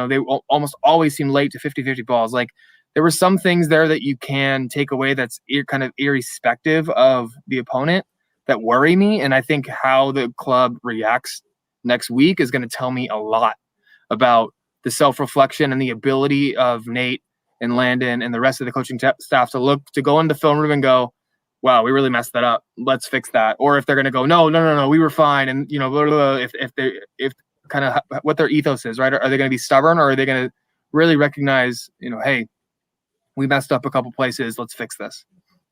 almost always seemed late to 50-50 balls. Like, there were some things there that you can take away that's kind of irrespective of the opponent that worry me. And I think how the club reacts next week is going to tell me a lot about the self-reflection and the ability of Nate and Landon and the rest of the coaching staff to go in the film room and go, wow, we really messed that up. Let's fix that. Or if they're going to go, no, we were fine. And, blah, blah, blah, if kind of what their ethos is, right? Are they going to be stubborn, or are they going to really recognize, hey, we messed up a couple places. Let's fix this.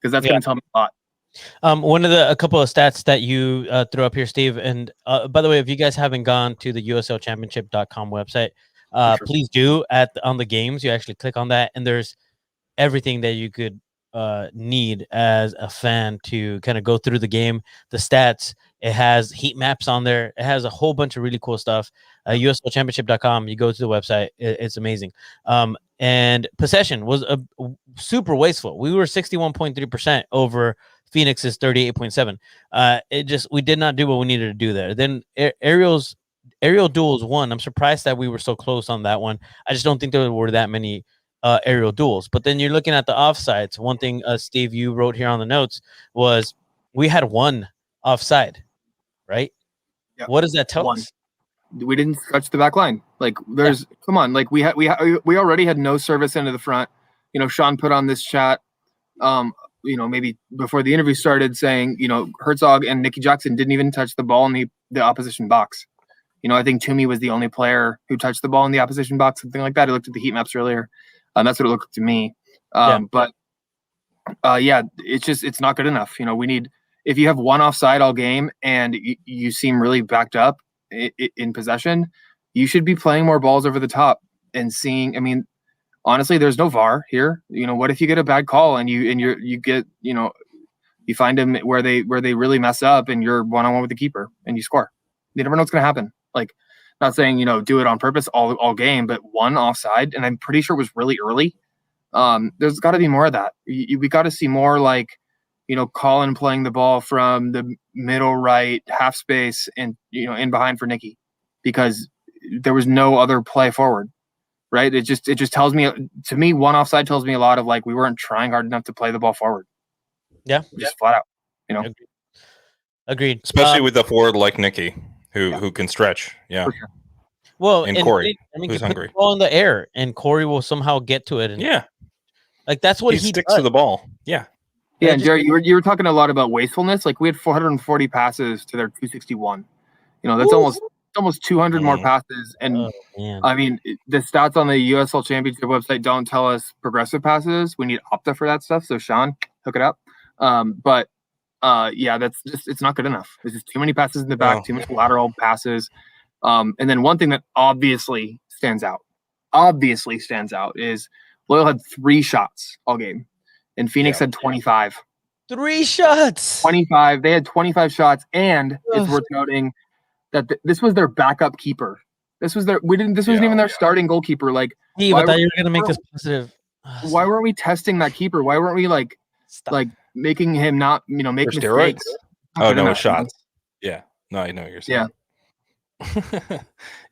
because that's going to tell me a lot. One of a couple of stats that you threw up here, Steve, and by the way, if you guys haven't gone to the uslchampionship.com website, please do. On the games, you actually click on that, and there's everything that you could need as a fan to kind of go through the game, the stats. It has heat maps on there. It has a whole bunch of really cool stuff. uslchampionship.com, you go to the website. It's amazing. And possession was a super wasteful. We were 61.3% over Phoenix's 38.7. We did not do what we needed to do there. Then aerial duels won. I'm surprised that we were so close on that one. I just don't think there were that many aerial duels. But then you're looking at the offsides. One thing, Steve, you wrote here on the notes was we had one offside, right? Yep. What does that tell us? We didn't stretch the back line. Like come on, like we already had no service into the front. Sean put on this chat, maybe before the interview started, saying, Herzog and Nicky Jackson didn't even touch the ball in the opposition box. I think Toomey was the only player who touched the ball in the opposition box, something like that. I looked at the heat maps earlier. That's what it looked to me. But it's not good enough. We need, if you have one offside all game and you seem really backed up in possession, you should be playing more balls over the top and seeing. I mean, honestly, there's no VAR here. What if you get a bad call and you get, you find them where they really mess up and you're one-on-one with the keeper and you score? You never know what's going to happen. Like, not saying, do it on purpose all game, but one offside, and I'm pretty sure it was really early. There's got to be more of that. We got to see more, like, Colin playing the ball from the middle right half space and, in behind for Nicky, because there was no other play forward, right? It just tells me, to me, one offside tells me a lot of, like, we weren't trying hard enough to play the ball forward. Yeah. Just flat out, Agreed. Especially with the forward like Nicky, who can stretch. Yeah. For sure. Well, and Corey, who's hungry. Put the ball in the air, and Corey will somehow get to it. And like that's what he sticks does. to the ball. Yeah. Yeah, and Jerry, you were talking a lot about wastefulness. Like, we had 440 passes to their 261. That's almost 200 more passes. And I mean, the stats on the USL Championship website don't tell us progressive passes. We need Opta for that stuff. So Sean, hook it up. But that's just, it's not good enough. There's just too many passes in the back, too many lateral passes. And then one thing that obviously stands out is Loyal had 3 shots all game, and Phoenix had 25. 3 shots. 25. They had 25 shots, and it's worth noting that this was their backup keeper. This wasn't even their starting goalkeeper. Like, Steve, I thought you were gonna make this positive. Why weren't we testing that keeper? Why weren't we like making him not make mistakes? Oh, no shots. Yeah. No, I know what you're saying.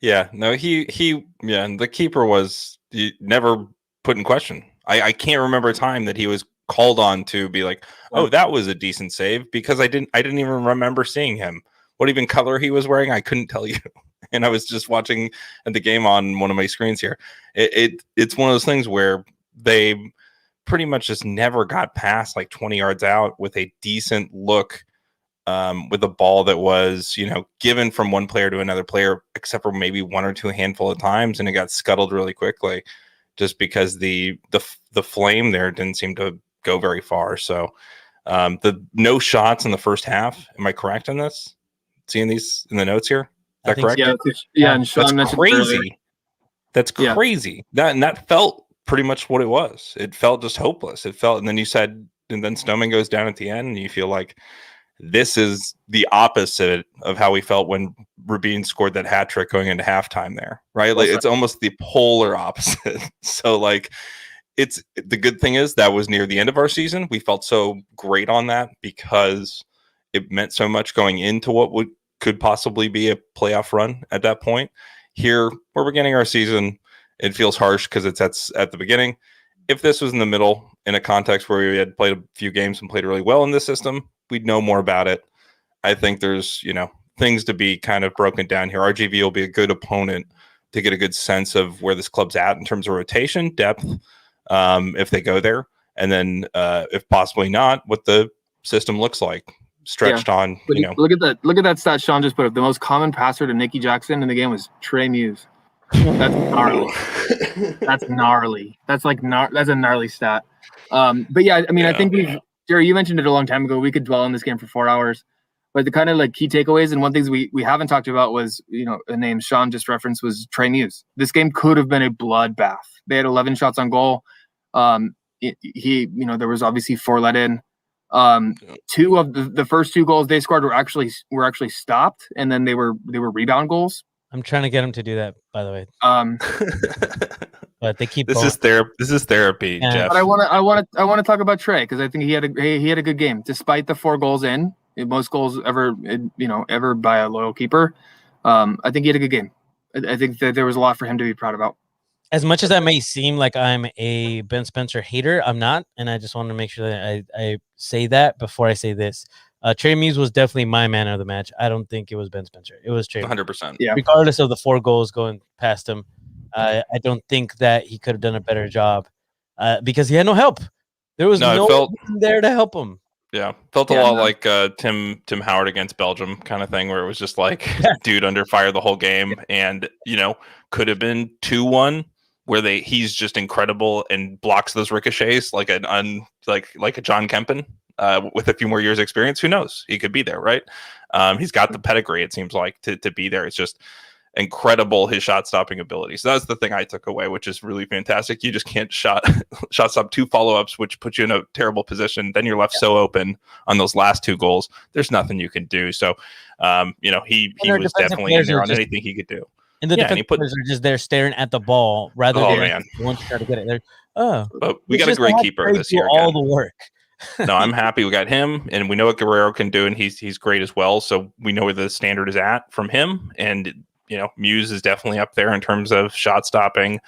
Yeah. No, the keeper was never put in question. I can't remember a time that he was called on to be like, oh, that was a decent save, because I didn't even remember seeing him. What even color he was wearing, I couldn't tell you. And I was just watching the game on one of my screens here. It's one of those things where they pretty much just never got past like 20 yards out with a decent look, with a ball that was, given from one player to another player, except for maybe one or two handful of times, and it got scuttled really quickly, just because the flame there didn't seem to go very far. So the no shots in the first half. Am I correct on this? Seeing these in the notes here, is that correct? Yeah, and Sean mentioned crazy. That's crazy. That felt pretty much what it was. It felt just hopeless. And then you said, and then Snowman goes down at the end, and you feel like this is the opposite of how we felt when Rabin scored that hat trick going into halftime there, right? Like, it's almost the polar opposite. So, like, it's the good thing is that was near the end of our season. We felt so great on that because it meant so much going into what could possibly be a playoff run at that point. Here, where we're beginning our season, it feels harsh because it's at the beginning. If this was in the middle, in a context where we had played a few games and played really well in this system, we'd know more about it. I think there's, things to be kind of broken down here. RGV will be a good opponent to get a good sense of where this club's at in terms of rotation, depth, if they go there. And then, if possibly not, what the system looks like. Stretched on, Look at that stat Sean just put up. The most common passer to Nicky Jackson in the game was Trey Muse. That's gnarly. That's gnarly. That's a gnarly stat. But yeah, I mean, I think Jerry, you mentioned it a long time ago. We could dwell on this game for 4 hours, but the kind of like key takeaways and one things we haven't talked about was, a name Sean just referenced was Trey Muse. This game could have been a bloodbath. They had 11 shots on goal. There was obviously 4 let in. 2 of the first 2 goals they scored were actually stopped, and then they were rebound goals. I'm trying to get him to do that, by the way. But they keep. This is therapy, Yeah. Jeff. But I want to talk about Trey because I think he had a good game despite the 4 goals in. Most goals ever by a loyal keeper. I think he had a good game. I think that there was a lot for him to be proud about. As much as that may seem like I'm a Ben Spencer hater, I'm not, and I just want to make sure that I say that before I say this. Trey Muse was definitely my man of the match. I don't think it was Ben Spencer. It was Trey. 100%. Yeah. Regardless of the 4 goals going past him, I don't think that he could have done a better job because he had no help. There was no one there to help him. Yeah, felt a lot like Tim Howard against Belgium kind of thing, where it was just like dude under fire the whole game, and could have been 2-1 where he's just incredible and blocks those ricochets like a John Kempen with a few more years experience. Who knows? He could be there, right? He's got the pedigree. It seems like to be there. It's just incredible his shot stopping ability. So that's the thing I took away, which is really fantastic. You just can't shot stop 2 follow-ups, which puts you in a terrible position. Then you're left so open on those last 2 goals. There's nothing you can do. So he was definitely in there on anything he could do. And the defense players are just there staring at the ball rather than want to try to get it. But we got a great keeper this year. All the work. No, I'm happy we got him, and we know what Guerrero can do, and he's great as well. So we know where the standard is at from him, and Muse is definitely up there in terms of shot stopping.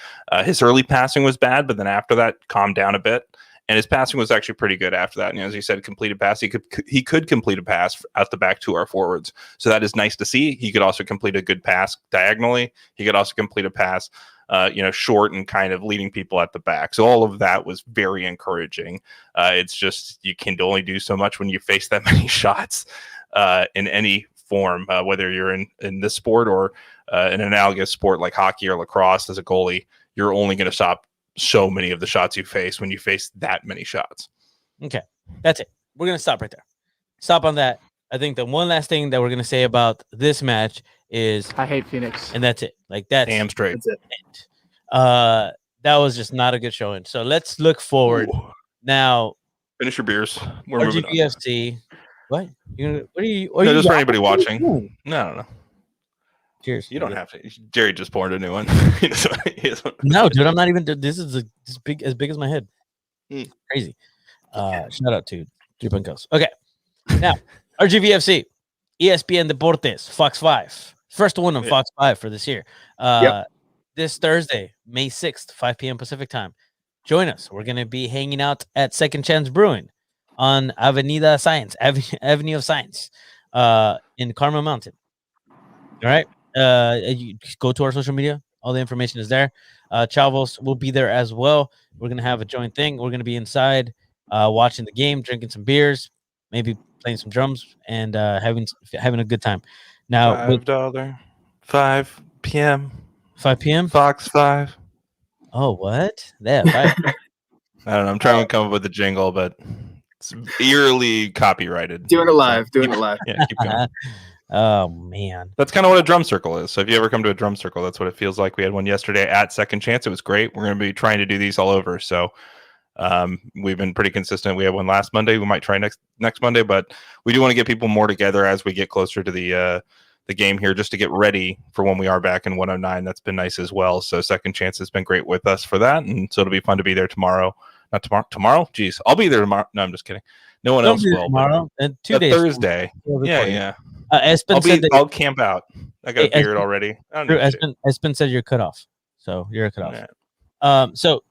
His early passing was bad, but then after that, calmed down a bit, and his passing was actually pretty good after that. And as you said, completed pass. He could complete a pass out the back to our forwards, so that is nice to see. He could also complete a good pass diagonally. He could also complete a pass, short and kind of leading people at the back. So all of that was very encouraging. It's just you can only do so much when you face that many shots in any form, whether you're in this sport or an analogous sport like hockey or lacrosse. As a goalie, you're only going to stop so many of the shots you face when you face that many shots. Okay, that's it. We're going to stop right there. Stop on that. I think the one last thing that we're going to say about this match is I hate Phoenix. And that's it. Like that's damn straight. That's it. That was just not a good showing. So let's look forward. Now, finish your beers. We're moving on. RGVFC. What? What are you? No, just for anybody watching. No. Cheers. You don't have to. Jerry just poured a new one. No, dude, I'm not even. This is as big as my head. Crazy. Shout out to 3 Punkos. Okay. Now, RGVFC, ESPN Deportes, Fox 5. First one on Fox 5 for this year. This Thursday, May 6th, 5 p.m. Pacific time. Join us. We're going to be hanging out at Second Chance Brewing on Avenue of Science in Carmel Mountain. All right. You go to our social media. All the information is there. Chavos will be there as well. We're going to have a joint thing. We're going to be inside watching the game, drinking some beers, maybe playing some drums, and having a good time. Now, $5, 5 p.m. 5 p.m. Fox 5. Oh, what? Yeah, 5. I don't know. I'm trying to come up with a jingle, but it's eerily copyrighted. Doing it live. Yeah, keep going. Oh man, that's kind of what a drum circle is. So if you ever come to a drum circle, that's what it feels like. We had one yesterday at Second Chance. It was great. We're going to be trying to do these all over. So we've been pretty consistent. We had one last Monday. We might try next Monday, but we do want to get people more together as we get closer to the game here, just to get ready for when we are back in 109. That's been nice as well. So Second Chance has been great with us for that, and so it'll be fun to be there tomorrow. Not tomorrow. Tomorrow? Jeez, I'll be there tomorrow. No, I'm just kidding. No one else will. Tomorrow and 2 days. Thursday. Yeah. I'll camp out. I got a beard already. Espen said you're cut off, so you're cut off. Yeah. So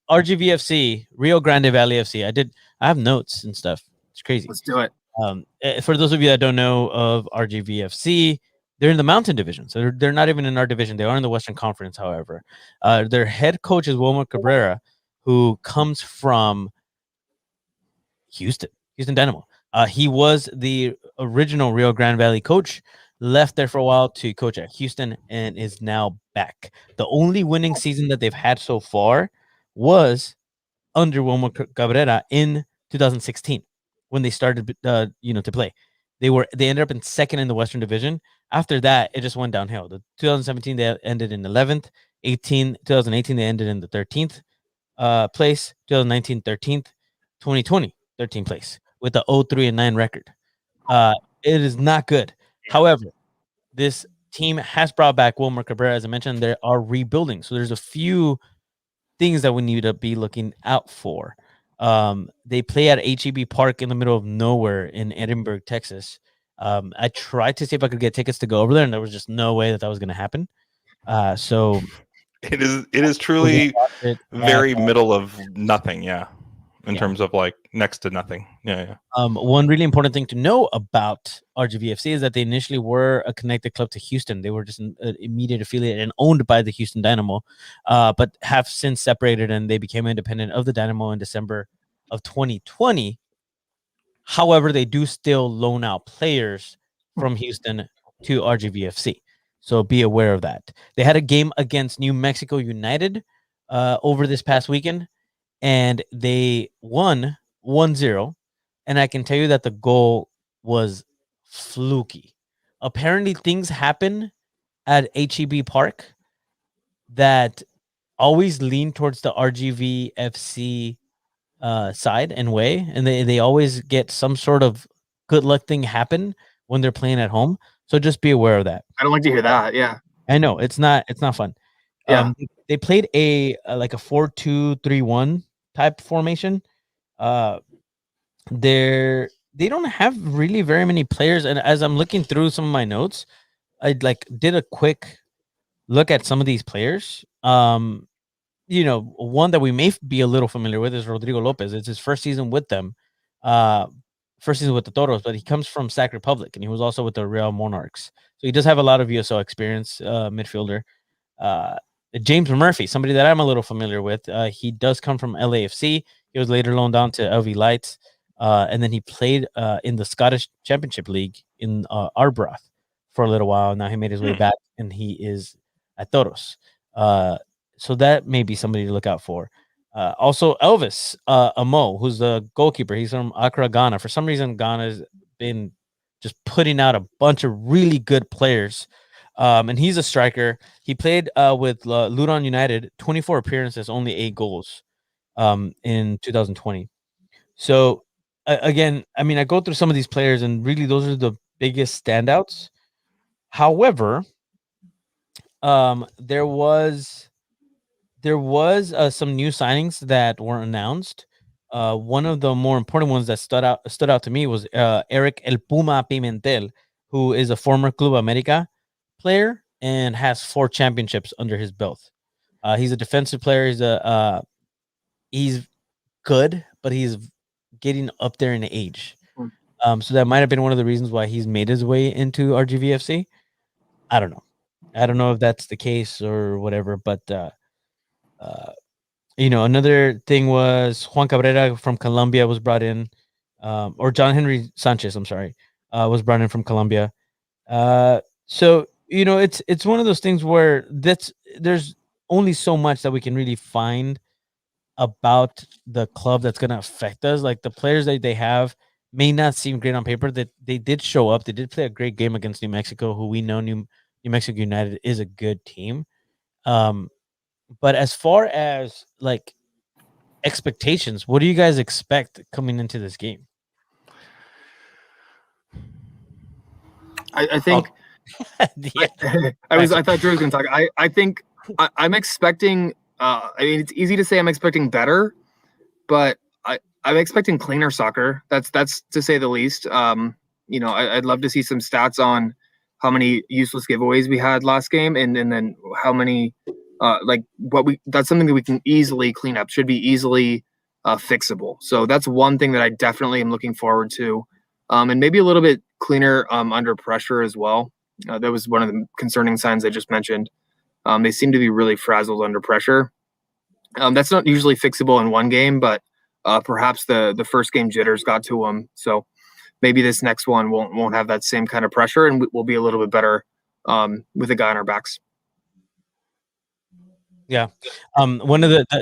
RGVFC, Rio Grande Valley FC. I have notes and stuff. It's crazy. Let's do it. For those of you that don't know of RGVFC, they're in the Mountain Division, so they're not even in our division. They are in the Western Conference, however. Their head coach is Wilmer Cabrera, who comes from Houston Dynamo. He was the original Rio Grande Valley coach, left there for a while to coach at Houston, and is now back. The only winning season that they've had so far was under Wilmer Cabrera in 2016. when they started, to play. They ended up in second in the Western Division. After that, it just went downhill. The 2017 they ended in 11th. 2018 they ended in the 13th place. 2019 13th. 2020 13th place with the 0-3-9 record. It is not good. Yeah. However, this team has brought back Wilmer Cabrera, as I mentioned. They are rebuilding, so there's a few things that we need to be looking out for. They play at HEB Park in the middle of nowhere in Edinburgh, Texas. I tried to see if I could get tickets to go over there, and there was just no way that was going to happen. So it is truly very middle of nothing. Yeah. In terms of like next to nothing. Yeah. One really important thing to know about RGVFC is that they initially were a connected club to Houston. They were just an immediate affiliate and owned by the Houston Dynamo, but have since separated and they became independent of the Dynamo in December of 2020. However, they do still loan out players from Houston to RGVFC. So be aware of that. They had a game against New Mexico United over this past weekend, and they won 1-0. And I can tell you that the goal was fluky. Apparently, things happen at HEB Park that always lean towards the RGVFC side and way, and they always get some sort of good luck thing happen when they're playing at home. So just be aware of that. I don't like to hear that. Yeah, I know it's not fun. Yeah, they played like a 4-2-3-1 type formation. They don't have really very many players, and as I'm looking through some of my notes, I did a quick look at some of these players. One that we may be a little familiar with is Rodrigo Lopez. It's his first season with them, first season with the Toros, but he comes from Sac Republic, and he was also with the Real Monarchs. So he does have a lot of USL experience, midfielder. James Murphy, somebody that I'm a little familiar with. He does come from LAFC. He was later loaned down to LV Lights, and then he played in the Scottish Championship League in Arbroath for a little while. Now he made his way back, and he is at Toros. So that may be somebody to look out for. Also, Elvis Amo, who's the goalkeeper. He's from Accra, Ghana. For some reason, Ghana has been just putting out a bunch of really good players. And he's a striker. He played with Luton United, 24 appearances, only 8 goals in 2020. So, again, I mean, I go through some of these players, and really those are the biggest standouts. However, there was some new signings that were announced. One of the more important ones that stood out to me was Eric El Puma Pimentel, who is a former Club America player and has 4 championships under his belt. He's a defensive player. He's good, but he's getting up there in age. So that might have been one of the reasons why he's made his way into RGVFC. I don't know if that's the case or whatever, but another thing was Juan Cabrera from Colombia was brought in, or John Henry Sanchez, I'm sorry, was brought in from Colombia. So it's one of those things where there's only so much that we can really find about the club that's going to affect us. Like the players that they have may not seem great on paper. That they did show up. They did play a great game against New Mexico, who we know New Mexico United is a good team. But as far as like expectations, what do you guys expect coming into this game? I think I thought Drew was going to talk. I think I'm expecting. I mean, it's easy to say I'm expecting better, but I'm expecting cleaner soccer. That's to say the least. I'd love to see some stats on how many useless giveaways we had last game, and then how many. That's something that we can easily clean up. Should be easily fixable. So that's one thing that I definitely am looking forward to, and maybe a little bit cleaner under pressure as well. That was one of the concerning signs I just mentioned. They seem to be really frazzled under pressure. That's not usually fixable in one game, but perhaps the first game jitters got to them. So maybe this next one won't have that same kind of pressure, and we'll be a little bit better with a guy on our backs. Yeah.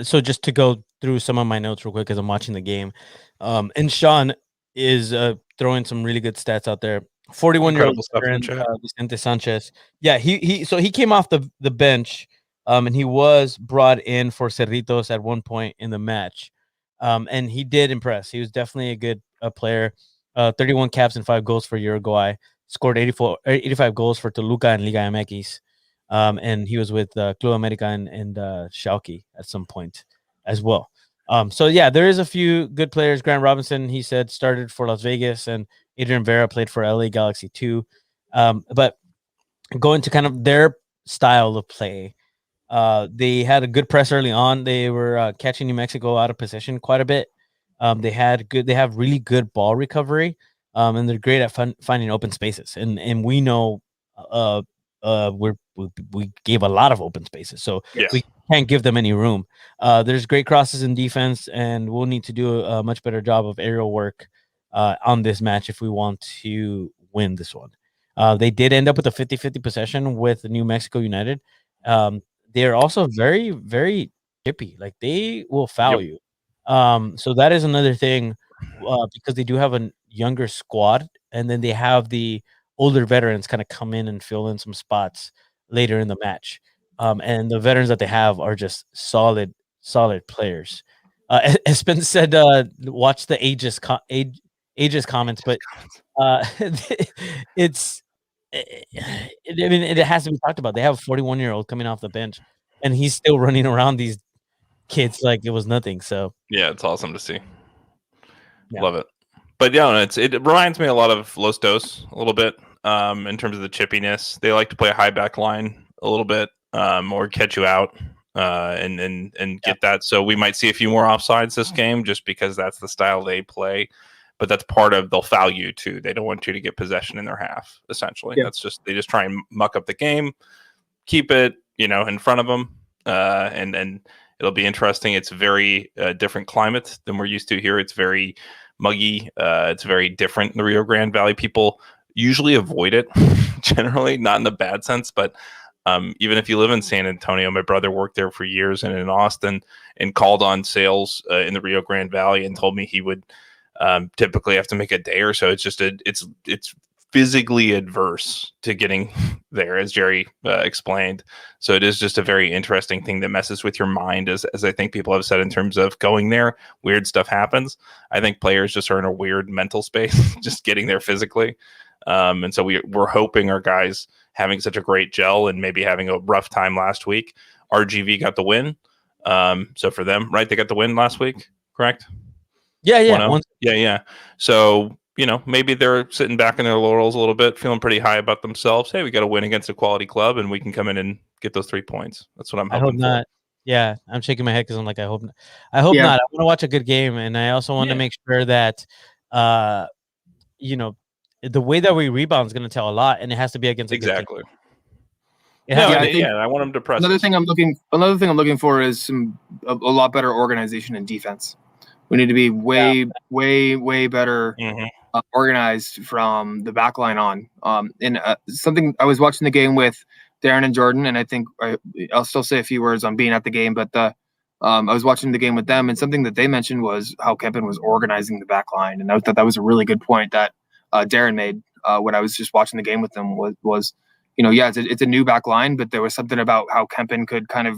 So just to go through some of my notes real quick as I'm watching the game, and Sean, is throwing some really good stats out there. 41-year-old veteran Vicente Sanchez. Yeah, he came off the bench, and he was brought in for Cerritos at one point in the match, and he did impress. He was definitely a good player. 31 caps and 5 goals for Uruguay. Scored 85 goals for Toluca and Liga MX. And he was with Club America and Schalke at some point as well. So yeah, there is a few good players. Grant Robinson, he said, started for Las Vegas, and Adrian Vera played for LA Galaxy too. But going to kind of their style of play, they had a good press early on. They were catching New Mexico out of position quite a bit. They have really good ball recovery, and they're great at finding open spaces. And we know we gave a lot of open spaces, so we can't give them any room. There's great crosses in defense, and we'll need to do a much better job of aerial work on this match if we want to win this one. They did end up with a 50-50 possession with New Mexico United. They're also very, very chippy. Like, they will foul you. So that is another thing, because they do have a younger squad, and then they have the older veterans kind of come in and fill in some spots later in the match. And the veterans that they have are just solid players. Espen said, watch the ages comments, but it's, I mean, it has to be talked about. They have a 41-year-old coming off the bench, and he's still running around these kids like it was nothing. So yeah, it's awesome to see. Love it. But yeah, it reminds me a lot of Los Dos a little bit, in terms of the chippiness. They like to play a high back line a little bit, or catch you out, and get that. So we might see a few more offsides this game, just because that's the style they play. But that's part of, they'll foul you too. They don't want you to get possession in their half. Essentially, they just try and muck up the game, keep it, in front of them, and it'll be interesting. It's a very different climate than we're used to here. It's very muggy. It's very different in the Rio Grande Valley. People usually avoid it, generally, not in the bad sense, but even if you live in San Antonio, my brother worked there for years and in Austin, and called on sales in the Rio Grande Valley, and told me he would typically have to make a day or so. It's just it's physically adverse to getting there, as Jerry explained. So it is just a very interesting thing that messes with your mind, as I think people have said, in terms of going there, weird stuff happens. I think players just are in a weird mental space, just getting there physically. And so we're hoping our guys, having such a great gel and maybe having a rough time last week, RGV got the win. So for them, right, they got the win last week, correct? Yeah. Yeah. So, maybe they're sitting back in their laurels a little bit, feeling pretty high about themselves. Hey, we got to win against a quality club, and we can come in and get those 3 points. That's what I'm hoping. I hope not. Yeah, I'm shaking my head because I'm like, I hope not. I want to watch a good game, and I also want to make sure that, the way that we rebound is going to tell a lot, and it has to be against a good team. I want them to press. Another thing I'm looking for is a lot better organization and defense. We need to be way better organized from the back line on. And something, I was watching the game with Darren and Jordan, and I think I'll still say a few words on being at the game, but I was watching the game with them, and something that they mentioned was how Kempen was organizing the back line. And I thought that was a really good point that Darren made when I was just watching the game with them was it's a new back line, but there was something about how Kempen could kind of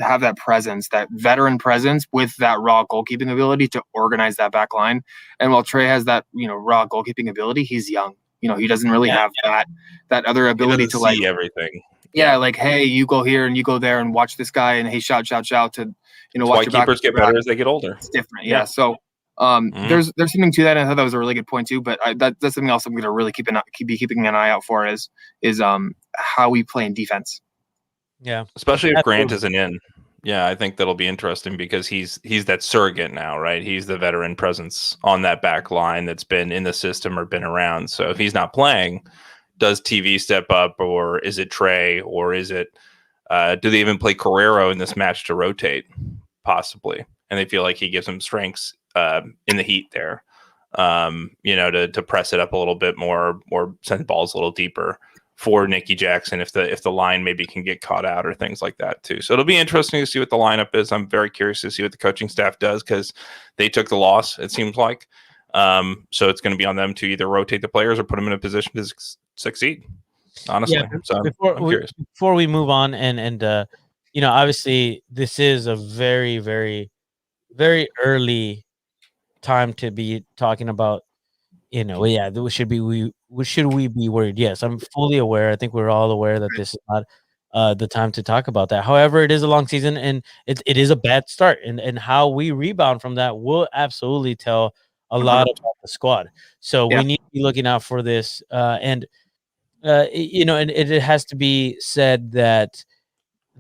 have that presence, that veteran presence, with that raw goalkeeping ability to organize that back line. And while Trey has that, raw goalkeeping ability, he's young. He doesn't really have that other ability to see everything. Yeah, like, hey, you go here and you go there and watch this guy, and hey, shout to watch why your keepers get better as they get older. It's different. Yeah. So there's something to that. And I thought that was a really good point too. But that's something else I'm going to really be keeping an eye out for is how we play in defense. Yeah, especially if Grant isn't in. Yeah, I think that'll be interesting because he's that surrogate now, right? He's the veteran presence on that back line that's been in the system or been around. So if he's not playing, does TV step up, or is it Trey, or is it do they even play Carrero in this match to rotate, possibly? And they feel like he gives them strengths in the heat there, to press it up a little bit more or send balls a little deeper for Nicky Jackson if the line maybe can get caught out or things like that too. So it'll be interesting to see what the lineup is. I'm very curious to see what the coaching staff does because they took the loss, it seems like. So it's going to be on them to either rotate the players or put them in a position to succeed. Honestly, so I'm curious. Before we move on, and obviously this is a very, very, very early time to be talking about. Should we be worried? Yes, I'm fully aware. I think we're all aware that this is not the time to talk about that. However, it is a long season, and it is a bad start, and how we rebound from that will absolutely tell a lot about the squad. So we need to be looking out for this, and it has to be said that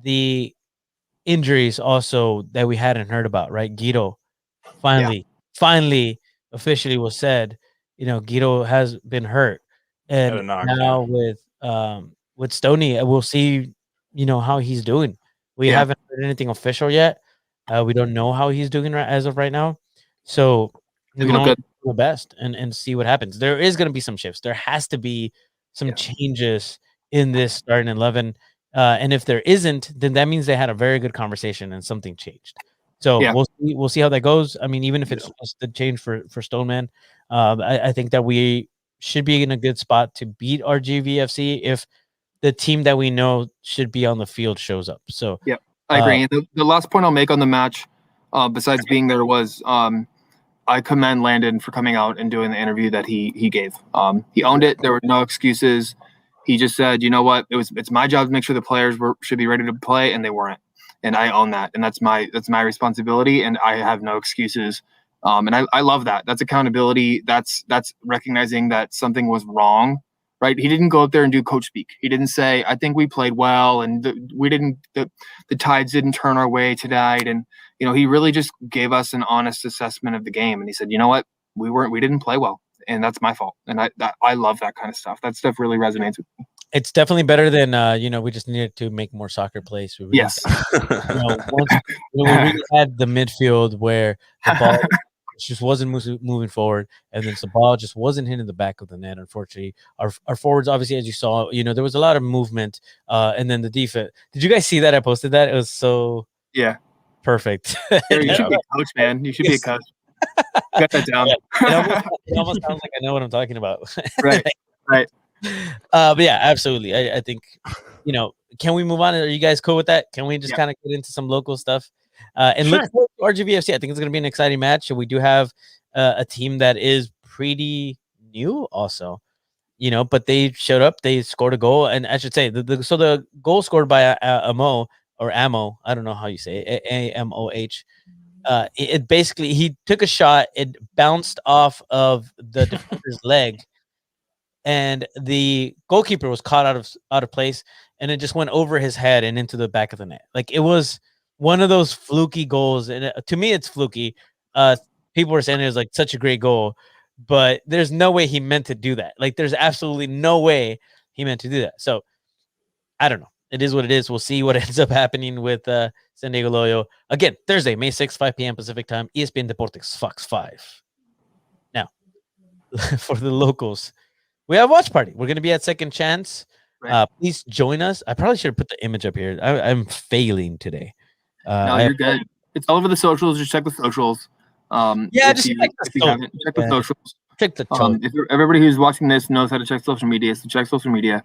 the injuries also that we hadn't heard about, right? Guido finally officially was said. Guido has been hurt, and now with Stoney, we'll see. How he's doing. We haven't heard anything official yet. We don't know how he's doing as of right now. So we can only do the best and see what happens. There is going to be some shifts. There has to be some changes in this starting 11. And if there isn't, then that means they had a very good conversation and something changed. So we'll see how that goes. I mean, even if it's just a change for Stoneman, I think that we should be in a good spot to beat our GVFC if the team that we know should be on the field shows up. So I agree. And the last point I'll make on the match, besides being there, was I commend Landon for coming out and doing the interview that he gave. He owned it. There were no excuses. He just said, you know what, it's my job to make sure the players should be ready to play, and they weren't. And I own that, and that's my responsibility, and I have no excuses. And I love that. That's accountability. That's recognizing that something was wrong, right? He didn't go up there and do coach speak. He didn't say, I think we played well, and the tides didn't turn our way tonight. And he really just gave us an honest assessment of the game, and he said, you know what, we didn't play well, and that's my fault. And I love that kind of stuff. That stuff really resonates with me. It's definitely better than we just needed to make more soccer plays. Yes. We really had the midfield where the ball just wasn't moving forward, and then the ball just wasn't hitting the back of the net. Unfortunately, our forwards, obviously, as you saw, there was a lot of movement, and then the defense. Did you guys see that? I posted that. It was so perfect. You should be a coach, man. You should be a coach. Got that down. It almost sounds like I know what I'm talking about. Right. But yeah, absolutely. I think, can we move on? Are you guys cool with that? Can we just kind of get into some local stuff? And look for RGVFC. I think it's going to be an exciting match. We do have a team that is pretty new also, but they showed up, they scored a goal. And I should say, the goal scored by Amo, I don't know how you say it, Amoh. It basically, he took a shot, it bounced off of the defender's leg, and the goalkeeper was caught out of place, and it just went over his head and into the back of the net. Like, it was one of those fluky goals, and to me, it's fluky. People were saying it was like such a great goal, but there's no way he meant to do that. Like, there's absolutely no way he meant to do that. So I don't know. It is what it is. We'll see what ends up happening with San Diego Loyo. Again, Thursday, May 6th, 5 p.m. Pacific time, ESPN Deportes, Fox 5. Now, for the locals, we have a watch party. We're going to be at Second Chance. Right. Please join us. I probably should have put the image up here. I'm failing today. No, you're good. It's all over the socials. Just check the socials. Check the socials. Check the if everybody who's watching this knows how to check social media, so check social media.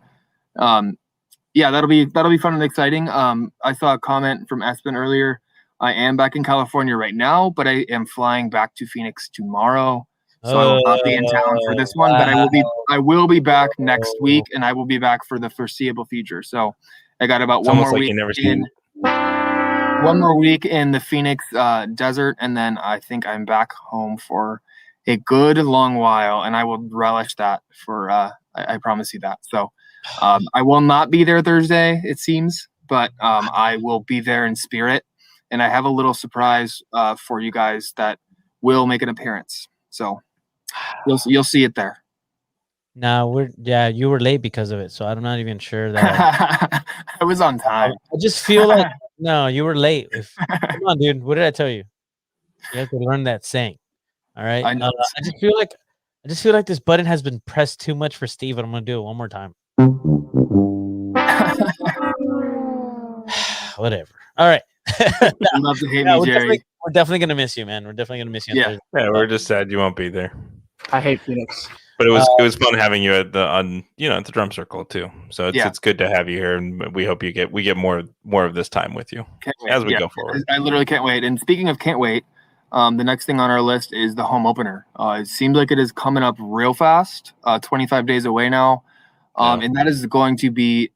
That'll be fun and exciting. I saw a comment from Espen earlier. I am back in California right now, but I am flying back to Phoenix tomorrow. So I will not be in town for this one, but I will be back next week, and I will be back for the foreseeable future. So I got about one more week in the Phoenix desert, and then I think I'm back home for a good long while, and I will relish that for I promise you that. So I will not be there Thursday, it seems, but I will be there in spirit, and I have a little surprise for you guys that will make an appearance. So you'll see it there. No, you were late because of it, so I'm not even sure that I was on time. I just feel like no, you were late. Come on, dude. What did I tell you? You have to learn that saying. All right. I know. I just feel like this button has been pressed too much for Steve, and I'm gonna do it one more time. Whatever. All right. Love to hate me, Jerry. We're definitely gonna miss you, man. We're definitely gonna miss you. Yeah, we're just sad you won't be there. I hate Phoenix. But it was fun having you at the drum circle too. So it's good to have you here, and we hope we get more of this time with you as we go forward. I literally can't wait. And speaking of can't wait, the next thing on our list is the home opener. It seems like it is coming up real fast. 25 days away now, and that is going to be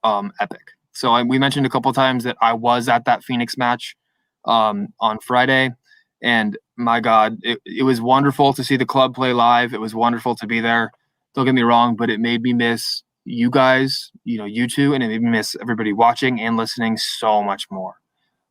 epic. So we mentioned a couple times that I was at that Phoenix match on Friday. And my God, it was wonderful to see the club play live. It was wonderful to be there. Don't get me wrong, but it made me miss you guys, you two, and it made me miss everybody watching and listening so much more.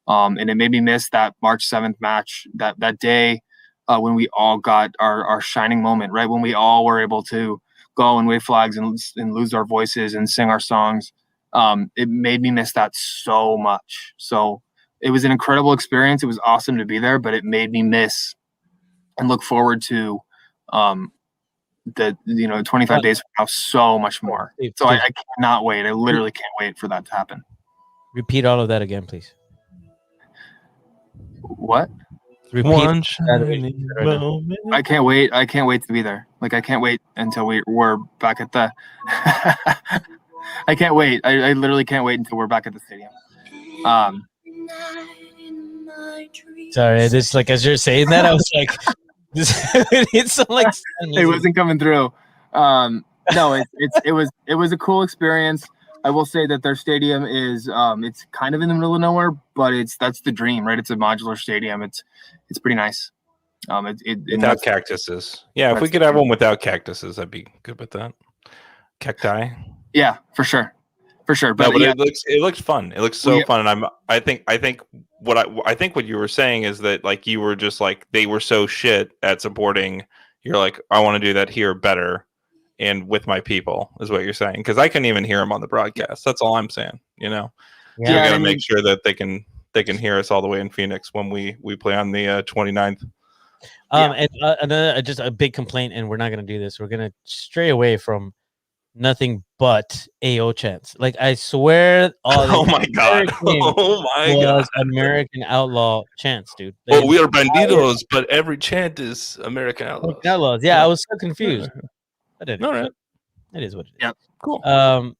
And it made me miss that March 7th match, that day when we all got our shining moment, right? When we all were able to go and wave flags and lose our voices and sing our songs. It made me miss that so much. So it was an incredible experience. It was awesome to be there, but it made me miss and look forward to the 25 days from now so much more. So I cannot wait. I literally can't wait for that to happen. Repeat all of that again, please. What? Repeat. I can't wait. I can't wait to be there. Like, I can't wait until we're back at the I can't wait. I literally can't wait until we're back at the stadium. Sorry, this as you're saying that, I was like, it's so it wasn't coming through. No, it was a cool experience. I will say that their stadium is it's kind of in the middle of nowhere, but that's the dream, right? It's a modular stadium. It's pretty nice. Without cactuses. Yeah, if we could have one without cactuses, I'd be good with that. Cacti. Yeah, for sure. But, no, but it looks fun. It looks so fun, and I think what you were saying is that you were just they were so shit at supporting. You're like, I want to do that here better, and with my people is what you're saying, because I couldn't even hear them on the broadcast. That's all I'm saying. We got to make sure that they can hear us all the way in Phoenix when we play on the 29th. And another just a big complaint, and we're not going to do this. We're going to stray away from nothing but AO chants. I swear, oh my god, American Outlaw chants, dude. We are bandidos, but every chant is American Outlaws. Yeah, I was so confused. I didn't. All right, it is what it is. Yeah, cool.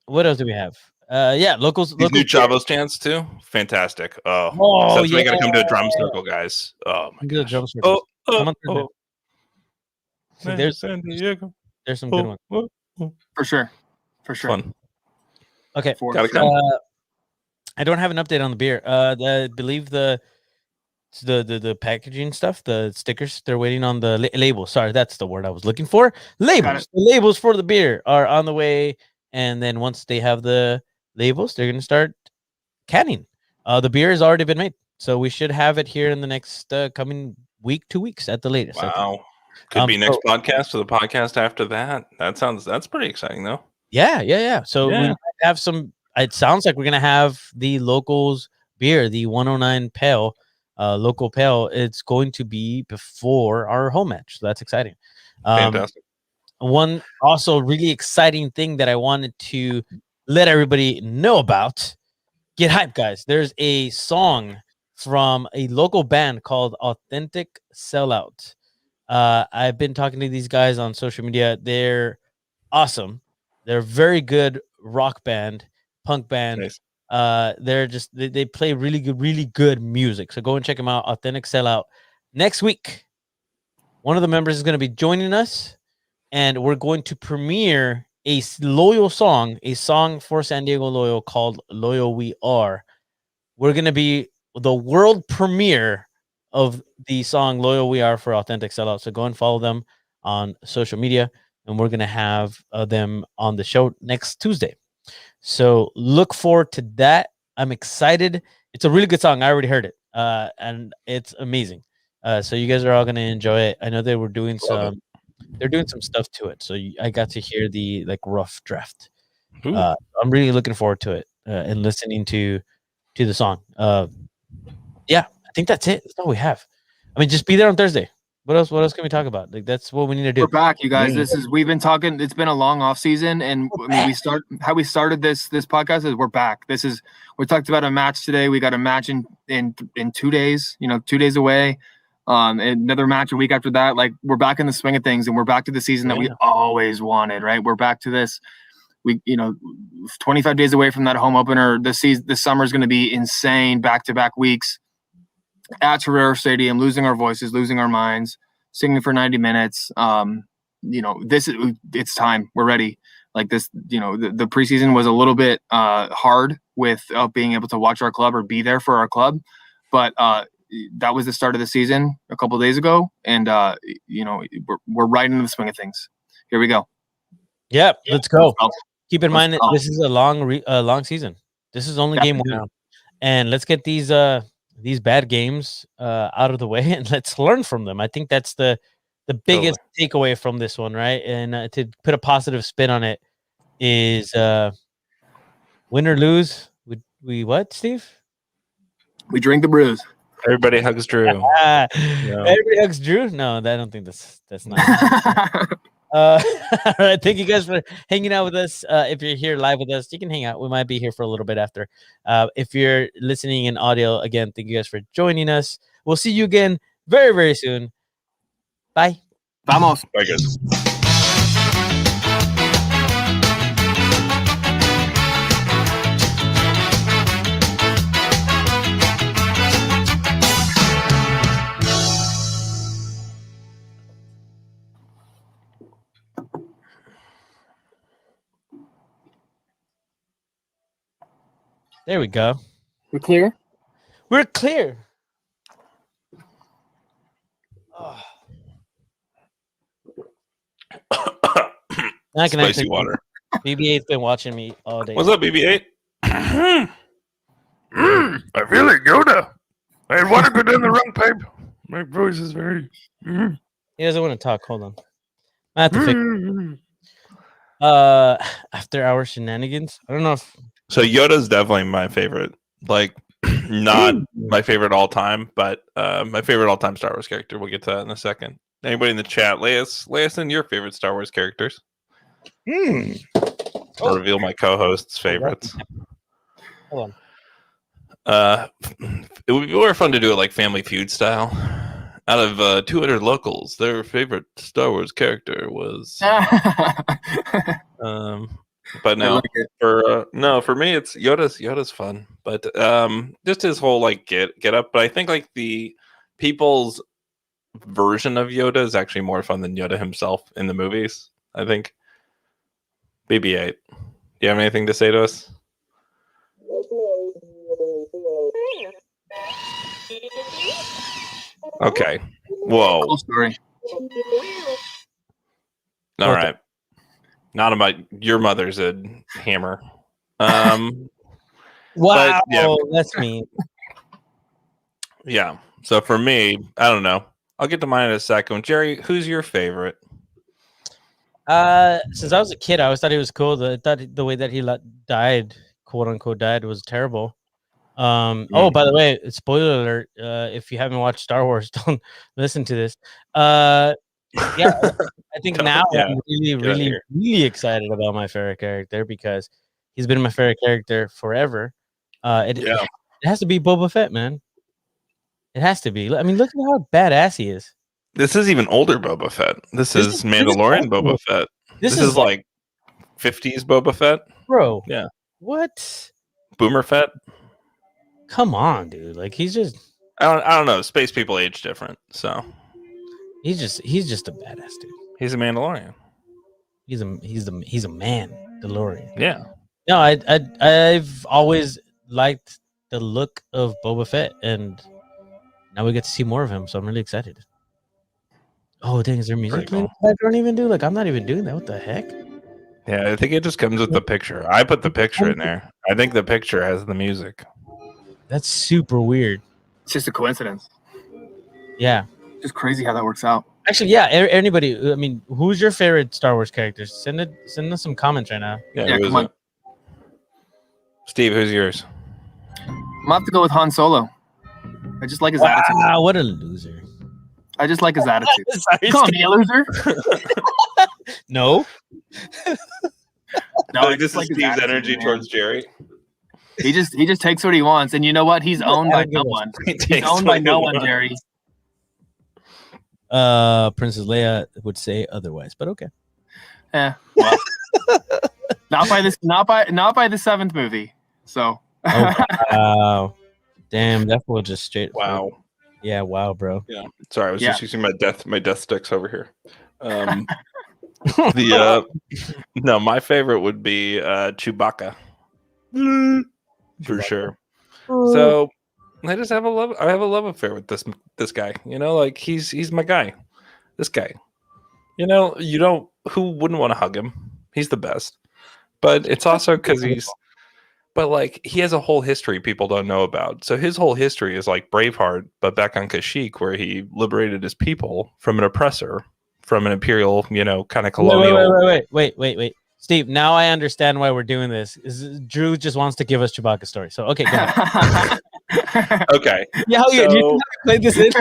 What else do we have? Locals. These new Chavos chants too. Fantastic. So we got to come to a drum circle, guys. Oh my god, drum circle. There's San Diego. There's some good ones. For sure. Fun. Okay. Gotta come. I don't have an update on the beer. I believe the packaging stuff, the stickers, they're waiting on the labels. Sorry, that's the word I was looking for. Labels. The labels for the beer are on the way, and then once they have the labels, they're gonna start canning. The beer has already been made, so we should have it here in the next coming week, 2 weeks at the latest. Wow. Could be next podcast or the podcast after that. That's pretty exciting though. Yeah. So we might have some. It sounds like we're gonna have the locals beer, the 109 Pale, local Pale. It's going to be before our home match. So that's exciting. Fantastic. One also really exciting thing that I wanted to let everybody know about. Get hyped, guys. There's a song from a local band called Authentic Sellout. I've been talking to these guys on social media. They're awesome. They're a very good rock band, punk band. Nice. They're just they play really good music. So go and check them out. Authentic Sellout. Next week, one of the members is going to be joining us, and we're going to premiere a Loyal song, a song for San Diego Loyal called Loyal We Are. We're going to be the world premiere of the song Loyal We Are for Authentic Sellout. So go and follow them on social media, and we're going to have them on the show next Tuesday. So look forward to that. I'm excited. It's a really good song. I already heard it, and it's amazing. So you guys are all going to enjoy it. I know they were doing they're doing some stuff to it. So I got to hear the rough draft. I'm really looking forward to it and listening to the song. I think that's it. That's all we have. I mean, just be there on Thursday. What else can we talk about? That's what we need to do. We're back, you guys. We've been talking. It's been a long off season, and we started this podcast is we're back. We talked about a match today. We got a match in 2 days. 2 days away. Another match a week after that. Like, we're back in the swing of things, and we're back to the season that we always wanted, right? We're back to this. 25 days away from that home opener. This summer is going to be insane. Back-to-back weeks at Torero Stadium, losing our voices, losing our minds, singing for 90 minutes. It's time. We're ready. Like this, the preseason was a little bit hard with being able to watch our club or be there for our club, but that was the start of the season a couple of days ago, and we're right into the swing of things. Here we go. Yeah, let's go. Keep in mind that this is a long season. This is only game 1, and let's get these bad games out of the way, and let's learn from them. I think that's the biggest takeaway from this one, right? And to put a positive spin on it is win or lose. We what, Steve? We drink the brews. Everybody hugs Drew. Everybody hugs Drew. No, I don't think that's not. All right, thank you guys for hanging out with us. If you're here live with us, you can hang out. We might be here for a little bit after. If you're listening in audio, again, thank you guys for joining us. We'll see you again very, very soon. Bye. Vamos. Bye, guys. There we go. We're clear? We're clear. Oh. Spicy water. BB-8's been watching me all day. What's up, BB-8? I feel like Yoda. I had water go down the wrong pipe. My voice is very... He doesn't want to talk. Hold on. I have to fix after our shenanigans. I don't know if... So Yoda's definitely my favorite. Like, not my favorite all time, but my favorite all time Star Wars character. We'll get to that in a second. Anybody in the chat, lay us in your favorite Star Wars characters. I'll reveal my co-host's favorites. Hold on. It would be more fun to do it like Family Feud style. Out of 200 locals, their favorite Star Wars character was. But no, for me, it's Yoda's fun. But just his whole like get up. But I think like the people's version of Yoda is actually more fun than Yoda himself in the movies. I think. BB-8, do you have anything to say to us? Okay. Whoa. Cool story. All right. Not about your mother's a hammer. Wow, yeah. That's me. Yeah. So for me, I don't know. I'll get to mine in a second. Jerry, who's your favorite? Since I was a kid, I always thought he was cool. I thought the way that he died, quote unquote, died was terrible. Oh, by the way, spoiler alert! If you haven't watched Star Wars, don't listen to this. Yeah, I think now I'm really excited about my favorite character because he's been my favorite character forever. It has to be Boba Fett, man. It has to be. I mean, look at how badass he is. This is even older Boba Fett. This is Mandalorian Boba Fett. This is like 50s Boba Fett. Bro. Yeah. What? Boomer Fett? Come on, dude. Like he's just I don't know. Space people age different, so he's just a badass dude. He's a Mandalorian. He's a man, DeLorean. Yeah. No, I've always liked the look of Boba Fett, and now we get to see more of him, so I'm really excited. Oh, dang, is there music playing? I don't even do. Like, I'm not even doing that. What the heck? Yeah, I think it just comes with the picture. I put the picture in there. I think the picture has the music. That's super weird. It's just a coincidence. Yeah. Just crazy how that works out. Actually, yeah, anybody, I mean, who's your favorite Star Wars character? Send us some comments right now. Yeah, come on. Steve, who's yours? I'm gonna have to go with Han Solo. I just like his attitude. Wow, what a loser. I just like his attitude. Sorry, come on, be a loser. No. No, this is Steve's energy towards Jerry. He just takes what he wants, and you know what? He's owned by no one. He's owned by no one, Jerry. Princess Leia would say otherwise, but okay. Well, not by the 7th movie. So. Oh, wow. Damn, that fool just straight. Wow. Yeah, wow, bro. Yeah. Sorry, I was just using my death sticks over here. No, my favorite would be Chewbacca. For sure. So I just have a love affair with this guy. You know, like he's my guy. This guy. You know, who wouldn't want to hug him? He's the best. But it's also because he has a whole history people don't know about. So his whole history is like Braveheart, but back on Kashyyyk, where he liberated his people from an oppressor, from an imperial, kind of colonial. Wait. Steve, now I understand why we're doing this. Drew just wants to give us Chewbacca story. So, okay, go ahead. Okay. Yeah, you played this in?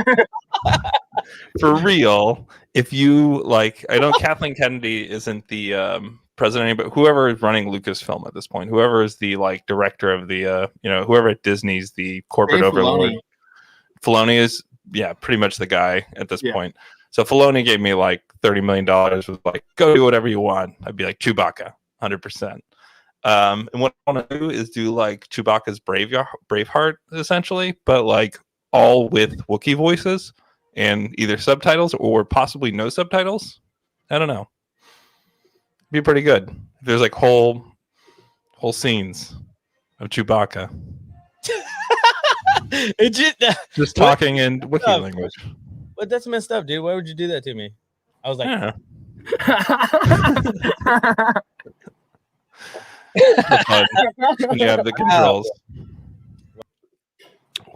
For real, if you I know Kathleen Kennedy isn't the president, but whoever is running Lucasfilm at this point, whoever is the director of the, whoever at Disney's the corporate overlord, Filoni is, pretty much the guy at this point. So Filoni gave me $30 million, was go do whatever you want. I'd be like, Chewbacca, 100%. And what I want to do is do Chewbacca's Braveheart, essentially, but all with Wookiee voices and either subtitles or possibly no subtitles. I don't know. Be pretty good. There's whole scenes of Chewbacca. Just talking in Wookiee language. But that's messed up, dude. Why would you do that to me? I was like, when you have the controls.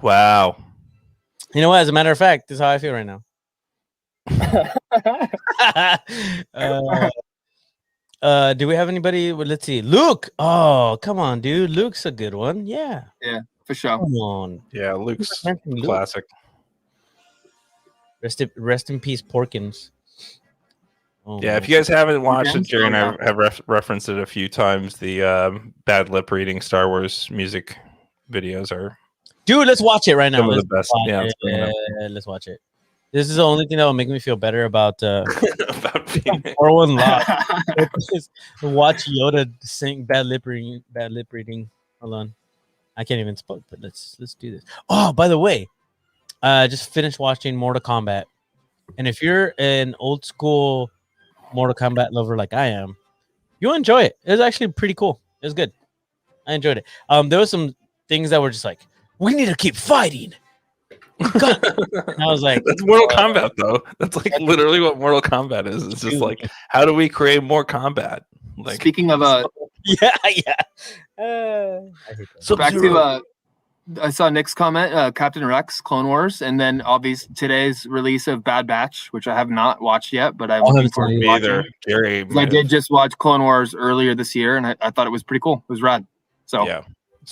Wow. You know what? As a matter of fact, this is how I feel right now. Do we have anybody? Well, let's see. Luke. Oh, come on, dude. Luke's a good one. Yeah. Yeah, for sure. Come on. Yeah, Luke's classic. Rest in peace, Porkins. Oh, yeah, if you guys haven't watched it, Jerry and I have referenced it a few times. The bad lip reading Star Wars music videos are. Dude, let's watch it right now. Some of the best. Yeah, let's watch it. This is the only thing that will make me feel better about about being 4-1 loss. Watch Yoda sing bad lip reading. Hold on, I can't even spoke, but let's do this. Oh, by the way, just finished watching Mortal Kombat, and if you're an old school Mortal Kombat lover like I am, you'll enjoy it. It was actually pretty cool. It was good. I enjoyed it. There was some things that were just we need to keep fighting. And I was like, that's Mortal Kombat, though. That's literally what Mortal Kombat is. It's just how do we create more combat? Speaking of yeah. I hate that. So back to I saw Nick's comment, Captain Rex, Clone Wars, and then obviously today's release of Bad Batch, which I have not watched yet, but I'm looking forward to watching. Jerry, I did just watch Clone Wars earlier this year, and I thought it was pretty cool. It was rad. So yeah.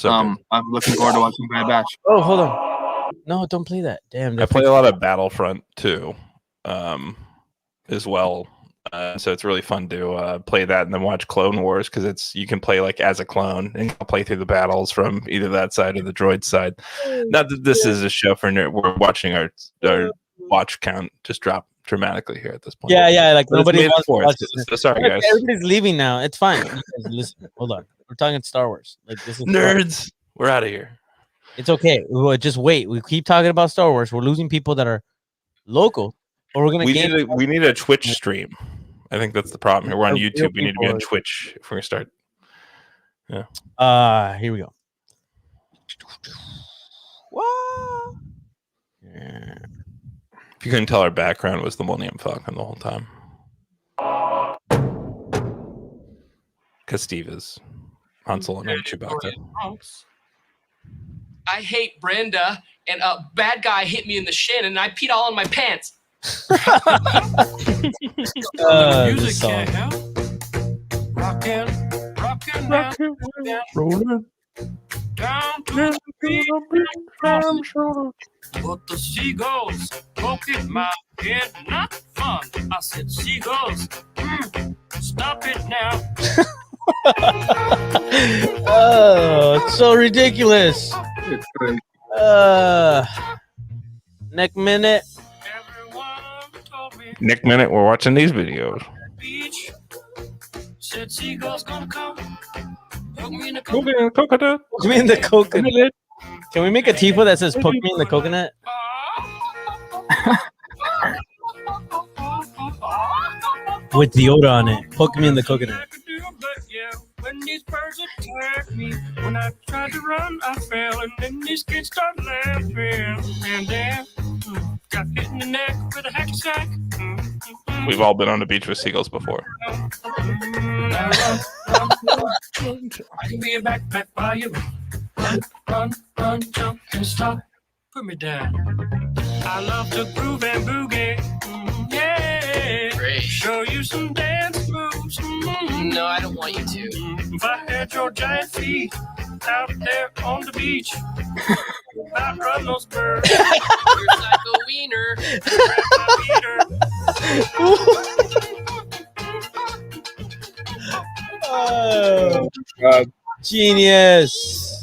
I'm looking forward to watching Bad Batch. Oh, hold on. No, don't play that. Damn. I play a lot of Battlefront too, as well. So it's really fun to play that and then watch Clone Wars because you can play as a clone and play through the battles from either that side or the droid side. Not that this is a show for we're watching our watch count just drop dramatically here at this point. Yeah. Nobody wants to watch this. Sorry, guys. Everybody's leaving now. It's fine. Listen, hold on. We're talking Star Wars. This is nerds. We're out of here. It's okay. We'll just wait. We keep talking about Star Wars. We're losing people that are local, or we're gonna. We need a Twitch stream. I think that's the problem here. We're on YouTube. We need to be on Twitch if we're gonna start. Yeah. Here we go. What? Yeah. If you couldn't tell, our background was the Millennium Falcon the whole time. Because Steve is Han Solo and Chewbacca. I hate Brenda, and a bad guy hit me in the shin, and I peed all on my pants. Music can't help. Rockin', rollin', down to the beat, but the seagulls poking my head, not fun. I said, seagulls, stop it now. Oh, it's so ridiculous. Next minute. Nick Minute, we're watching these videos. Beach. Said seagulls gonna come. Poke me in the Poke me in the coconut. Poke me in the coconut. Can we make a tifo that says "Poke me in the coconut"? With Yoda on it. Poke me in the coconut. When these birds attacked me, when I tried to run, I fell, and then these kids started laughing, and then got hit in the neck with a hacky sack. We've all been on the beach with seagulls before. I can be a backpack by you. Run, jump, and stop. Put me down. I love to groove and boogie. Yeah. Great. Show you some dance moves. No, I don't want you to. If I had your giant feet out there on the beach, I'd run those birds. You're like a wiener. Grab my Oh, genius.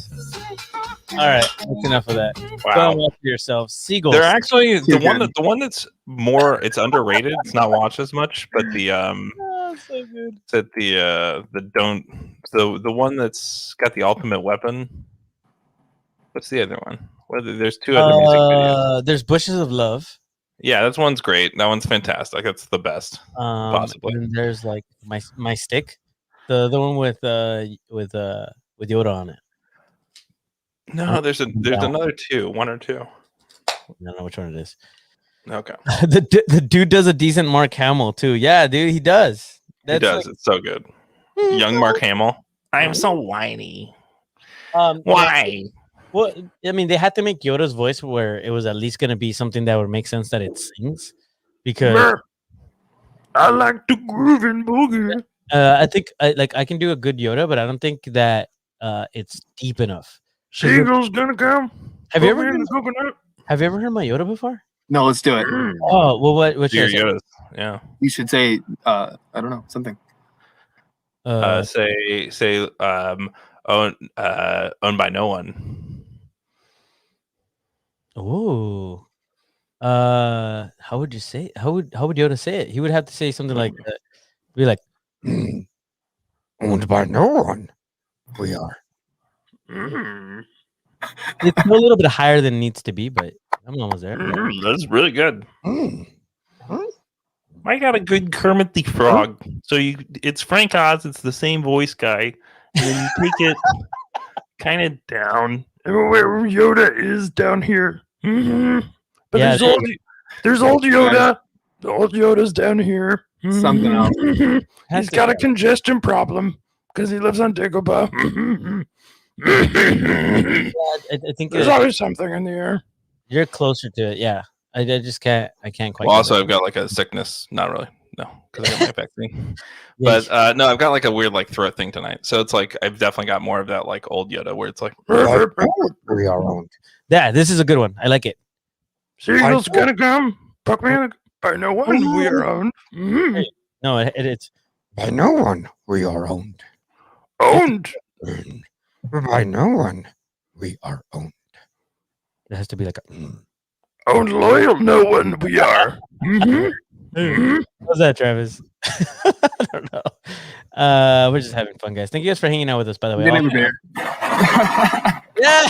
All right, that's enough of that. Go Wow. and watch for yourselves. Seagulls. They're actually the one that's more. It's underrated. It's not watched as much, but the Oh, so good. the one that's got the ultimate weapon. What's the other one? There's two other music videos. There's Bushes of Love. Yeah, that one's great. That one's fantastic. That's the best. Possibly. And there's like my stick, the one with Yoda on it. No, there's another two, one or two. I don't know which one it is. Okay, the dude does a decent Mark Hamill too. Yeah, dude, he does. he does. It's so good. Young Mark Hamill. I am so whiny. Why? Well, I mean, they had to make Yoda's voice where it was at least going to be something that would make sense that it sings, because I like to groove and boogie. I think I can do a good Yoda, but I don't think that it's deep enough. Seagull's gonna come. Have you ever heard my Yoda before? No, let's do it. Oh, well, what should I say? Yoda's. Yeah. You should say, I don't know, something. Say owned by no one. Oh, how would you say? How would Yoda say it? He would have to say something like, be like, Owned by no one. We are. it's a little bit higher than it needs to be, but I'm almost there. That's really good. I got a good Kermit the Frog. So it's Frank Oz. It's the same voice guy. And then you take it kind of down. Where Yoda is down here. But Yeah, there's old Yoda. The old Yoda's down here. Something else. He's got a congestion problem because he lives on Dagobah. I think There's always something in the air. you're closer to it. Yeah, I just can't. I can't quite. Well, get also, it. I've got like a sickness. Not really. No, because I got my vaccine. Yeah, But no, I've got like a weird like throat thing tonight. So it's like I've definitely got more of that like old Yoda where it's like We are owned. yeah, this is a good one. I like it. Seagull's gonna come. Puck man by no one. We are owned. No, it's By no one, we are owned. Owned. Owned. By no one, we are owned. it has to be like a. Owned loyal. No one. We are. What's that, Travis? I don't know. We're just having fun, guys. Thank you guys for hanging out with us. By the way, Get him a beer. yeah.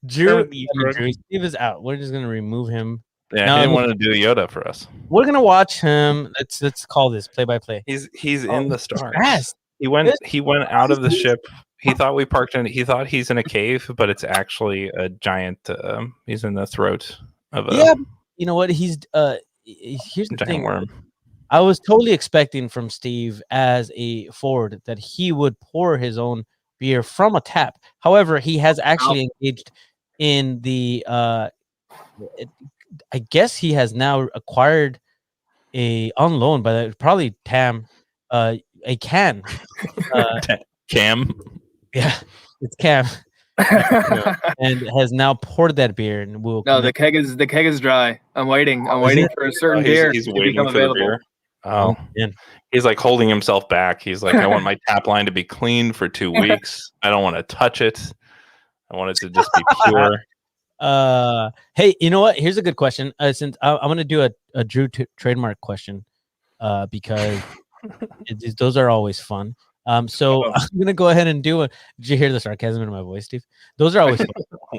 Drew, Drew. Steve is out. We're just gonna remove him. Yeah, No, he didn't want to do Yoda for us. We're gonna watch him. Let's call this play by play. He's in the stars. Fast. He went out of the ship. He thought we parked in. He thought he's in a cave, but it's actually a giant. He's in the throat of a Yeah, you know what? Here's the giant thing. worm. I was totally expecting from Steve as a forward that he would pour his own beer from a tap. However, he has actually engaged in the. I guess he has now acquired on loan by probably Tam a can. Cam. Yeah, it's Cam. And has now poured that beer and will. No, the keg is dry. I'm waiting for a certain beer He's to waiting become for the available. beer. Oh, man. He's like holding himself back. He's like, I want my tap line to be clean for 2 weeks. I don't want to touch it. I want it to just be pure. Hey, you know what? Here's a good question. Since I'm gonna do a Drew trademark question, because those are always fun. So I'm gonna go ahead and do a. Did you hear the sarcasm in my voice, Steve? Those are always fun.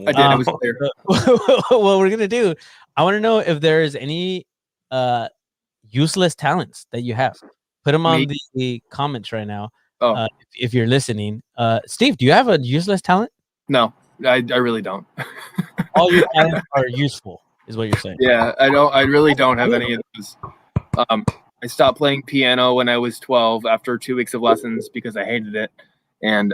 I did. It was clear. What we're gonna do? I want to know if there is any useless talents that you have. Put them on the comments right now. Oh. If you're listening, Steve, do you have a useless talent? No, I really don't. All your talents are useful, is what you're saying. Yeah, I don't. I really don't have any of those. I stopped playing piano when I was 12 after 2 weeks of lessons because I hated it, and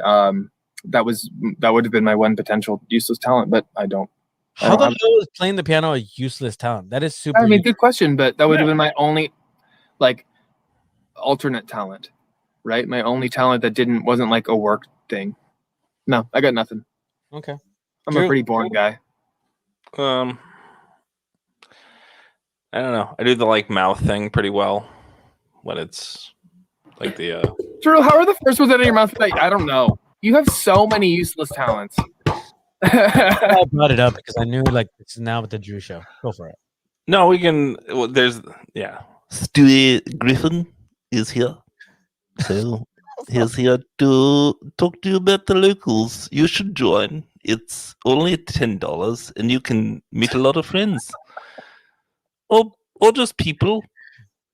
that would have been my one potential useless talent, but I don't. How the hell is playing the piano a useless talent? That is super. I mean, good question, but that would have been my only, like, alternate talent, right? My only talent that wasn't like a work thing. No, I got nothing. Okay. I'm a pretty boring guy. I don't know. I do the like mouth thing pretty well when it's like the. Drew, how are the first ones out of your mouth? Like, I don't know. You have so many useless talents. I brought it up because I knew like it's now with the Drew show. Go for it. No, we can. Well, there's Stewie Griffin is here, so he's here to talk to you about the locals. You should join. It's only $10, and you can meet a lot of friends, or just people.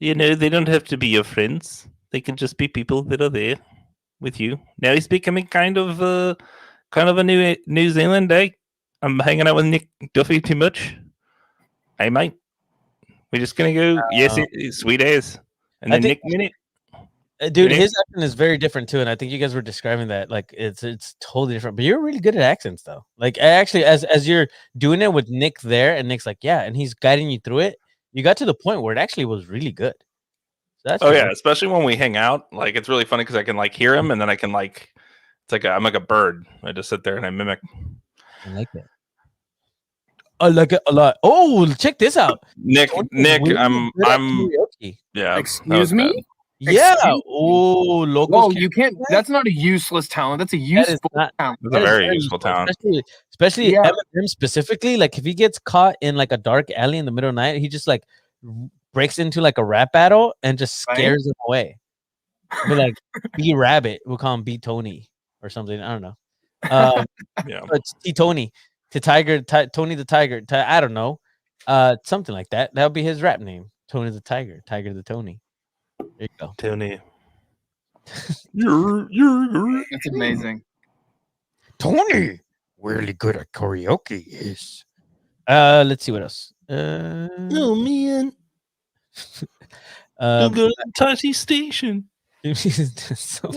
You know, they don't have to be your friends. They can just be people that are there with you. Now he's becoming kind of a New Zealand, eh? I'm hanging out with Nick Duffy too much. Hey, mate. We're just going to go, yes, sweet as. And then Nick Minute. Dude, his accent is very different too. And I think you guys were describing that. Like, it's totally different. But you're really good at accents, though. Like, actually, as you're doing it with Nick there, and Nick's like, yeah, and he's guiding you through it, you got to the point where it actually was really good. So that's yeah, especially when we hang out. Like, it's really funny because I can, like, hear him, and then I can, like, I'm like a bird. I just sit there and I mimic. I like it. I like it a lot. Oh, check this out, Nick. I'm. Yeah. Excuse me. Bad. Yeah. Oh, local. You can't. That's not a useless talent. That's a useful talent. That's a very useful talent. Especially Eminem specifically. Like if he gets caught in like a dark alley in the middle of the night, he just like breaks into like a rap battle and just scares him away. But like B Rabbit, we'll call him B Tony or something. I don't know. It's T Tony, to Tiger, Tony the Tiger. I don't know. Something like that. That would be his rap name. Tony the Tiger, Tiger the Tony. There you go, Tony. That's amazing. Tony, really good at karaoke. Yes. Let's see what else. Oh man. I'm going to Tati Station. So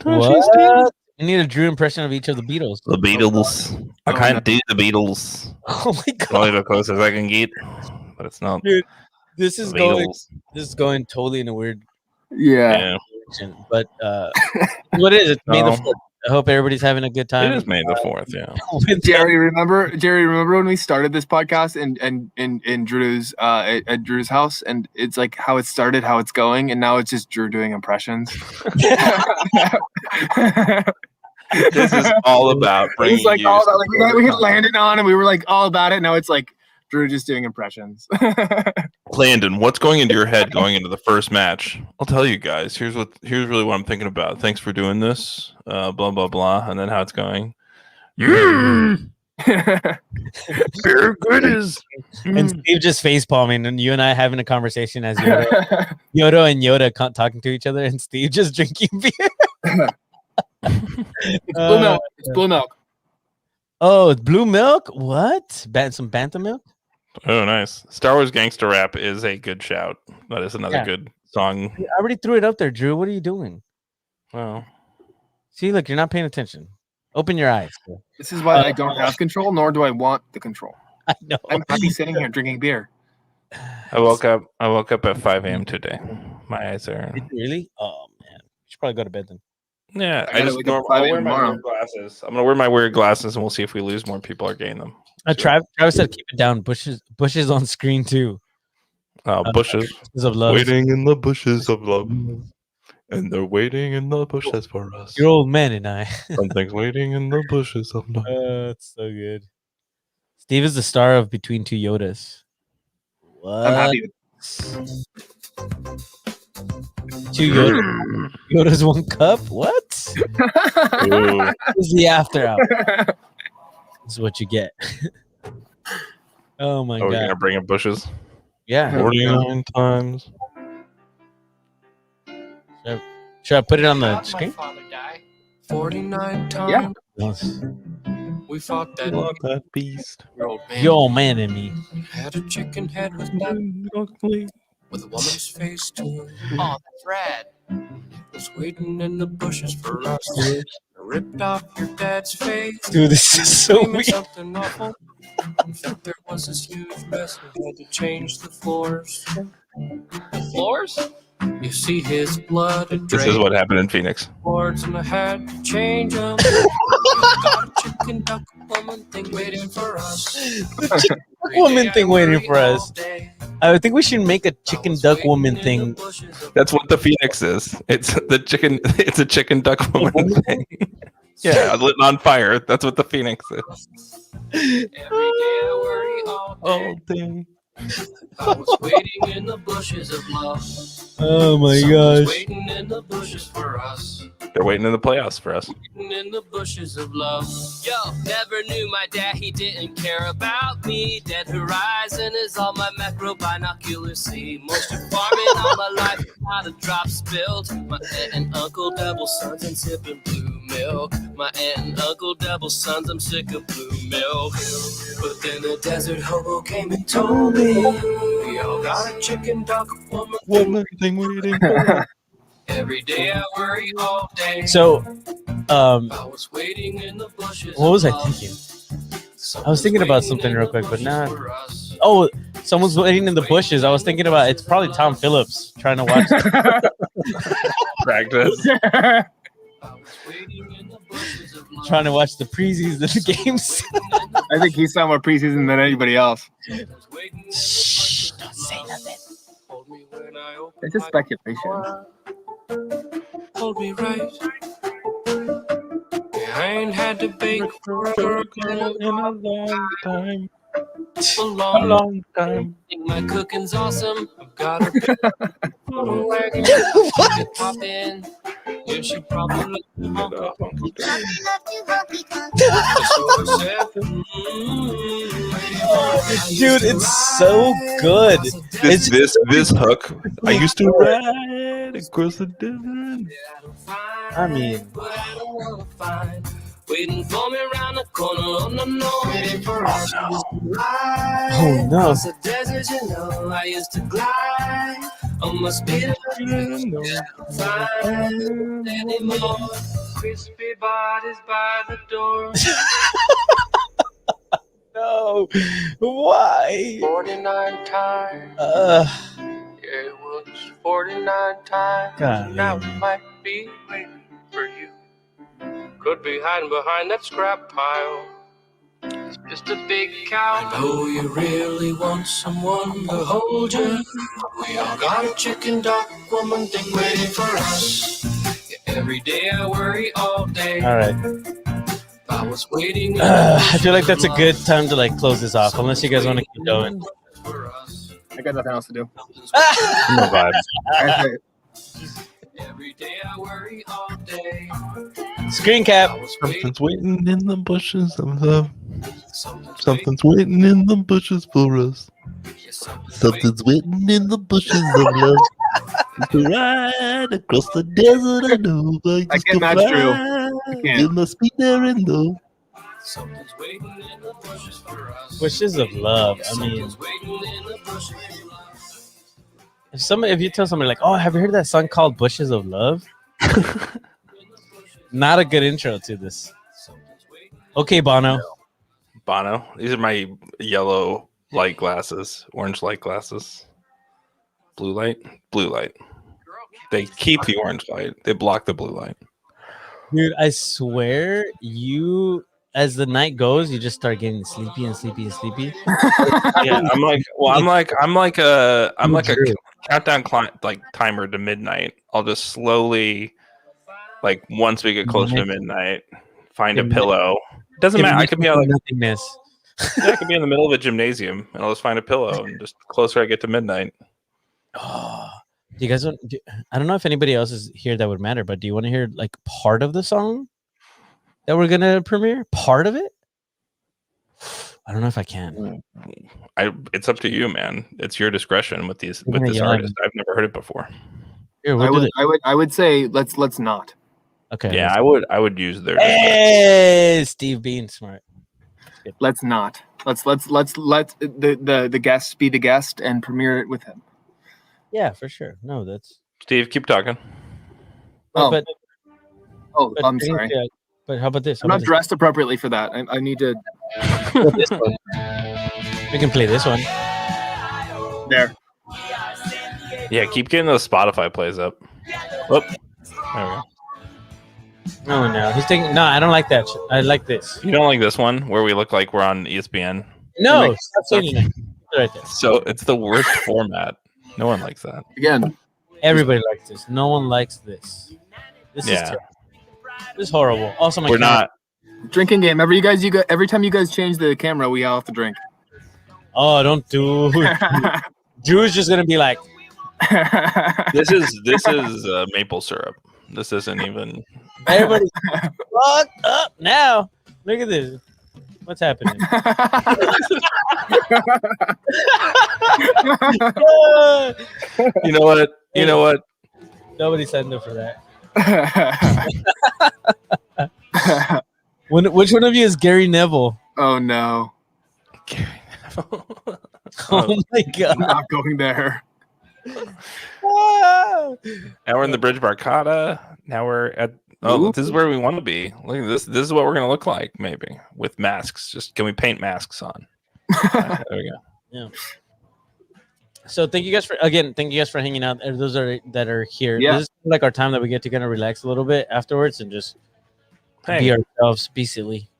what? I need a Drew impression of each of the Beatles. The Beatles. I can't do the Beatles. Oh my god! Probably the closest I can get, but it's not. Dude, this is going totally in a weird direction. But what is it? May the 4th. I hope everybody's having a good time. It is May the 4th, yeah. Jerry, remember when we started this podcast in Drew's at Drew's house, and it's like how it started, how it's going, and now it's just Drew doing impressions. This is all about bringing. It's like all about, like we had landed on, and we were like all about it. Now it's like Drew just doing impressions. Landon, what's going into your head going into the first match? I'll tell you guys. Here's really what I'm thinking about. Thanks for doing this. Blah blah blah, and then how it's going. Very good as. And Steve just face palming, and you and I having a conversation as Yoda and Yoda talking to each other, and Steve just drinking beer. It's blue milk. It's blue milk. Oh, it's blue milk. What? Some Bantha milk. Oh, nice. Star Wars Gangster Rap is a good shout. That is another good song. I already threw it up there, Drew. What are you doing? Well, see, look, you're not paying attention. Open your eyes. This is why I don't have control, nor do I want the control. I know. I'm happy sitting here drinking beer. I woke up at 5 a.m. today. My eyes are really. Oh man, you should probably go to bed then. Yeah, I'll wear my weird glasses. I'm gonna wear my weird glasses, and we'll see if we lose more people or gain them. Travis said, "Keep it down." Bushes on screen too. Bushes of love. Waiting in the bushes of love. And they're waiting in the bushes for us. Your old man and I. Something's waiting in the bushes of night. It's so good. Steve is the star of Between Two Yodas. What? I'm happy. Two Yodas. Yoda's one cup? What? Ooh. This is the after hour. This is what you get. Oh my Are we god. gonna bring in bushes? Yeah. 49 times. Should I put it on the screen? 49 times. Yeah. Yes. We fought that Love that beast. old man. Your old man and me. Had a chicken head with a woman's face too. Oh, that's rad. Was waiting in the bushes for us. I ripped off your dad's face. Dude, this is so Screaming weird. something awful. In fact, there was this huge mess. We had to change the floors. The floors? You see his blood. This is what happened in Phoenix. Boards and I had to change them. Got a chicken duck woman thing waiting for us. Woman thing waiting for us. I think we should make a chicken duck woman thing. That's what the Phoenix is. It's the chicken. It's a chicken duck woman thing. Yeah, lit on fire. That's what the Phoenix is. Every day I worry all day. I was waiting in the bushes of love. Oh my Someone's gosh. waiting in the bushes for us. They're waiting in the playoffs for us. Waiting in the bushes of love. Yo, never knew my dad, he didn't care about me. Dead horizon is all my macro binoculars see. Most of farming all my life, not a drop spilled. My aunt and uncle double sons and sipping blue milk. My aunt and uncle double sons, I'm sick of blue milk. But then a desert hobo came and told me, we all got a chicken duck woman thing waiting for us. Every day I worry all day. So, I was waiting in the bushes. what was I thinking? I was thinking about something real quick, but not. Oh, someone's waiting in the bushes. I was thinking about it's probably Tom Phillips trying to watch. Practice. Trying to watch the preseason of the games. I think he saw more preseason than anybody else. Shh, don't say nothing. It's just speculation. Hold me right. I ain't had to bake for a long time. A long time. Think my cooking's awesome. I've got a wagon. Pop in. You should probably Dude, it's so good. This hook. I used to ride across the desert. I mean, waiting for me around the corner. Oh no, waiting for us. oh no. Across the desert, you know, I used to glide on my speed. Fine anymore. Crispy bodies by the door. No. Why? 49 times. It was 49 times. God, now man. it might be waiting for you. Could be hiding behind that scrap pile. It's just a big cow. I know you really want someone to hold you. We all got a chicken duck woman thing waiting for us. Yeah, every day I worry all day. All right. I was waiting. I feel like that's a good time to like close this off, unless you guys want to keep going. I got nothing else to do. No vibes. Every day I worry all day. Screen cap. Something's waiting in the bushes of love. Something's waiting in the bushes for us. Something's waiting in the bushes of love. To ride across the desert, I know. I can't match Drew. I can't. You must be there and know. Something's waiting in the bushes for us. Bushes of love. I mean, Waiting in the bushes for us. if you tell somebody like, "Oh, have you heard that song called Bushes of Love?" Not a good intro to this. Okay, Bono. Bono. These are my yellow light glasses, orange light glasses. Blue light, blue light. They keep the orange light. They block the blue light. Dude, I swear you, as the night goes, you just start getting sleepy and sleepy and sleepy. Yeah, I'm like a countdown like timer to midnight. I'll just slowly, like once we get closer to midnight, find a pillow. Doesn't matter. I could be on nothingness. I could be in the middle of a gymnasium and I'll just find a pillow and just closer I get to midnight. Oh, do you guys want? I don't know if anybody else is here that would matter, but do you want to hear like part of the song that we're gonna premiere? Part of it? I don't know if I can. It's up to you, man. It's your discretion with this artist. I've never heard it before. Here, I would say let's not. Okay. Yeah, I would use their. Hey, Steve being smart. Let's not. Let's let the guest be the guest and premiere it with him. Yeah, for sure. No, that's Steve. Keep talking. But I'm sorry. But how about this? I'm not dressed appropriately for that. I need to. This one. We can play this one. There. Yeah, keep getting those Spotify plays up. Whoop. There we go. No, he's taking. No, I don't like that. I like this. You don't like this one where we look like we're on ESPN? No, stop saying it. Right there. So it's the worst format. No one likes that. Again, everybody likes this. No one likes this. This is terrible. This is horrible. Also, we're not drinking game. Every time you guys change the camera, we all have to drink. Oh, don't do. Drew's just gonna be like. This is maple syrup. This isn't even. Everybody's fucked up now. Look at this. What's happening? You know what? Nobody signed up for that. Which one of you is Gary Neville? Oh no. Gary Neville. Oh my god. I'm not going there. Now we're in the Bridge Barcata. Now we're at this is where we want to be. Look at this. This is what we're gonna look like, maybe with masks. Just can we paint masks on? There we go. Yeah. So thank you guys for hanging out. Those that are here. Yeah. This is like our time that we get to kind of relax a little bit afterwards and just be ourselves, be silly.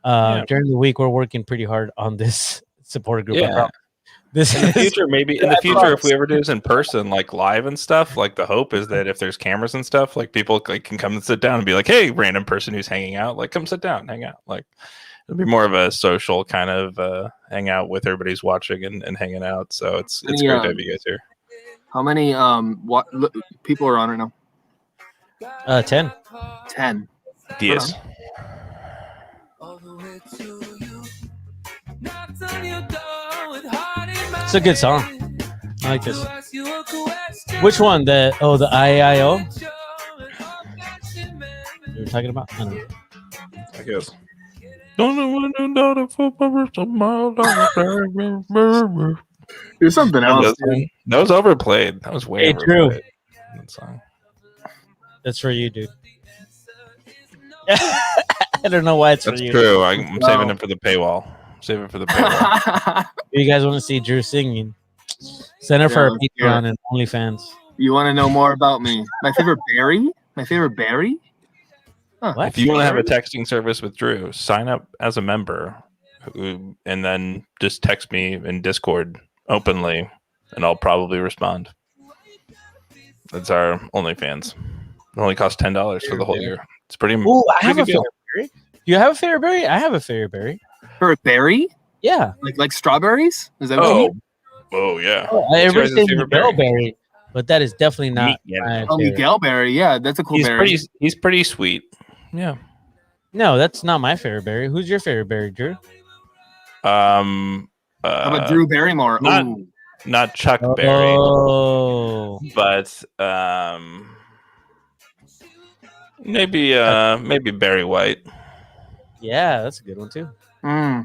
During the week, we're working pretty hard on this support group. Yeah. In the future, if we ever do this in person, like live and stuff, like the hope is that if there's cameras and stuff, like people like can come and sit down and be like, "Hey, random person who's hanging out, like come sit down, hang out." Like it'll be more of a social kind of hangout with everybody's watching and hanging out. So it's great to have you guys here. How many people are on right now? 10. 10. Yes. It's a good song. I like this. Which one? The IIO? You were talking about? I don't know. I guess. There's something else. That was overplayed. That was way overplayed. True. That song. That's for you, dude. I don't know why it's for you. That's true. I'm saving it for the paywall. Save it for the paywall. You guys want to see Drew singing? Send her for a Patreon and OnlyFans. You want to know more about me? My favorite berry? Huh. If you want to have a texting service with Drew, sign up as a member and then just text me in Discord openly and I'll probably respond. That's our OnlyFans. It only costs $10 for the whole year. It's pretty. Ooh, I have a favorite berry. Do you have a favorite berry? I have a favorite berry. For a berry? Yeah. Like strawberries? Is that what you mean? Oh yeah. Everybody's saying Miguel berry, but that is definitely not. Miguel berry. Yeah, that's a cool berry. He's pretty sweet. Yeah. No, that's not my favorite berry. Who's your favorite berry, Drew? How about Drew Barrymore? Not Chuck Berry. Oh. But maybe Barry White. Yeah, that's a good one too. Yeah.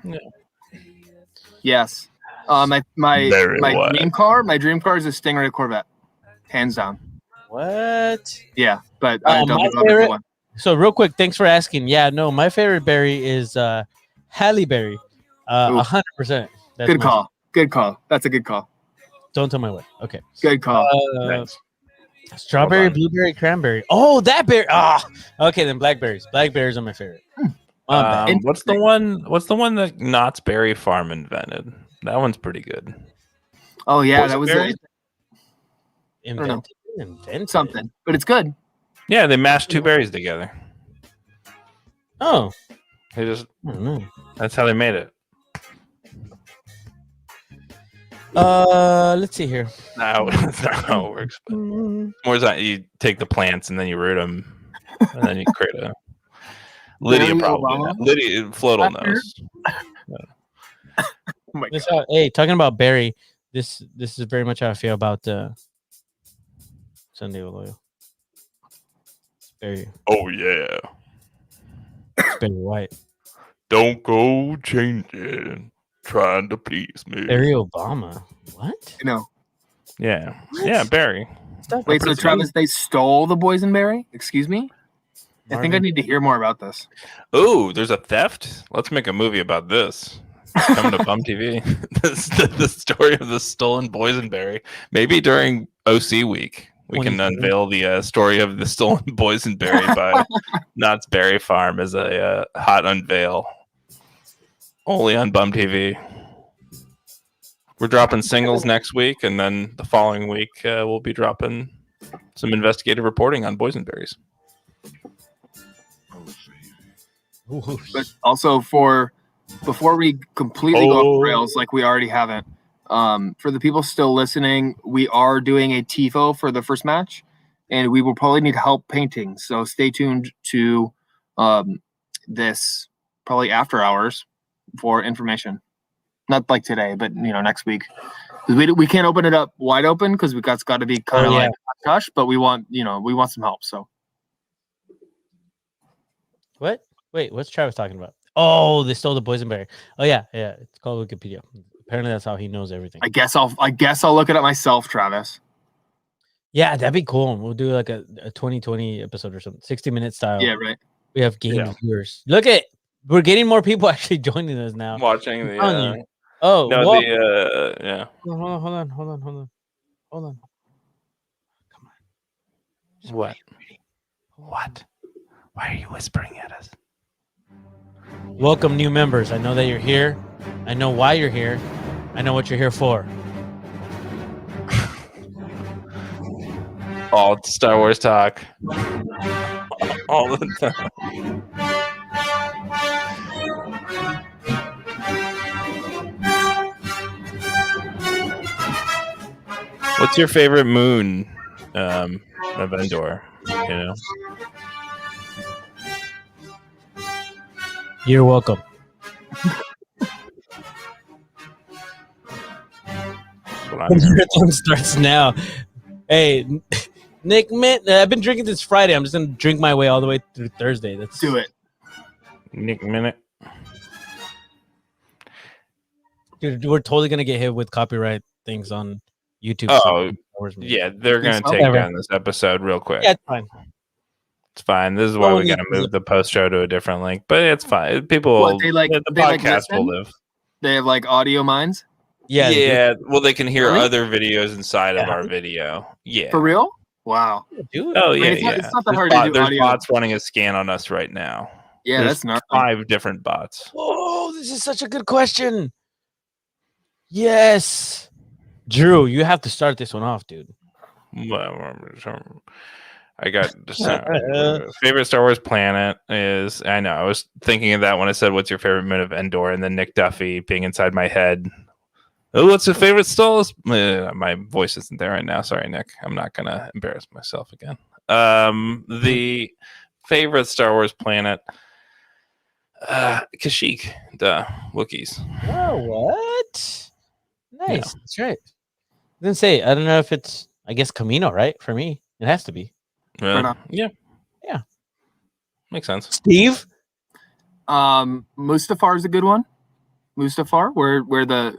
Yes. My dream car is a Stingray Corvette, hands down. What? Yeah, but I don't know the one. So real quick, thanks for asking. Yeah, no, my favorite berry is Halle Berry. 100%. Good call. Good call. That's a good call. Don't tell my wife. Okay. Good call. Nice. Strawberry, blueberry, cranberry. Oh, that berry. Okay, then blackberries. Blackberries are my favorite. What's the one that Knott's Berry Farm invented? That one's pretty good. Oh yeah, that was invented. Invented. something, but it's good. Yeah, they mashed two berries together. Oh, They just I don't know. that's how they made it. Let's see here. That's not how it works. But more that you take the plants and then you root them, and then you create a. Lydia Barry probably. Obama? Lydia Floatal knows. Oh my This God. hey, talking about Barry. This is very much how I feel about Sunday Loyal. Barry, Oh yeah. it's Barry White. Don't go changing, trying to please me. Barry Obama. What? No. Yeah. What? Yeah, Barry. Stuff. Wait, so Travis, they stole the boysenberry? Excuse me? I think I need to hear more about this. Oh, there's a theft. Let's make a movie about this. Coming to Bum TV. the story of the stolen boysenberry. Maybe during OC week, we can 2020. unveil the story of the stolen boysenberry by Knott's Berry Farm as a hot unveil. Only on Bum TV. We're dropping singles next week, and then the following week we'll be dropping some investigative reporting on boysenberries. But also before we completely go off the rails, like we already haven't, for the people still listening, we are doing a TIFO for the first match, and we will probably need help painting. So stay tuned to this probably after hours for information. Not like today, but next week. We can't open it up wide open because it's got to be kind of like hush, but we want some help. So What? Wait, what's Travis talking about? Oh, they stole the boysenberry. Oh yeah. It's called Wikipedia. Apparently, that's how he knows everything. I guess I'll look it up myself, Travis. Yeah, that'd be cool. We'll do like a 2020 episode or something, 60-minute style. Yeah, right. We have game viewers. Look at, we're getting more people actually joining us now. Watching the. Oh, no, whoa. yeah. Hold on. Come on. What? What? Why are you whispering at us? Welcome, new members. I know that you're here. I know why you're here. I know what you're here for. All Star Wars talk. All the time. What's your favorite moon of Endor? You're welcome. Marathon starts now. Hey, Nick, man, I've been drinking this Friday. I'm just gonna drink my way all the way through Thursday. Let's do it. Nick Minute. Dude, we're totally gonna get hit with copyright things on YouTube. Oh, yeah, they're gonna take down this episode real quick. Yeah, it's fine. It's fine. This is why we gotta move the post show to a different link, but it's fine. People, the podcast will live. They have like audio minds. Yeah. Well, they can hear other videos inside of our video. Yeah, for real. Wow. Oh yeah, it's not that hard to do there's audio. bots running a scan on us right now. Yeah, there's that's not 5 different bots. Oh, this is such a good question. Yes, Drew, you have to start this one off, dude. I got favorite Star Wars planet is. I know I was thinking of that when I said, "What's your favorite moon of Endor?" And then Nick Duffy being inside my head. Oh, what's your favorite Star Wars? My voice isn't there right now. Sorry, Nick. I'm not gonna embarrass myself again. The favorite Star Wars planet, Kashyyyk, the Wookiees. Oh, what? Nice. That's right. I didn't say. I don't know if it's. I guess Camino, right? For me, it has to be. Yeah. Yeah. Makes sense. Steve? Mustafar is a good one. Mustafar, where the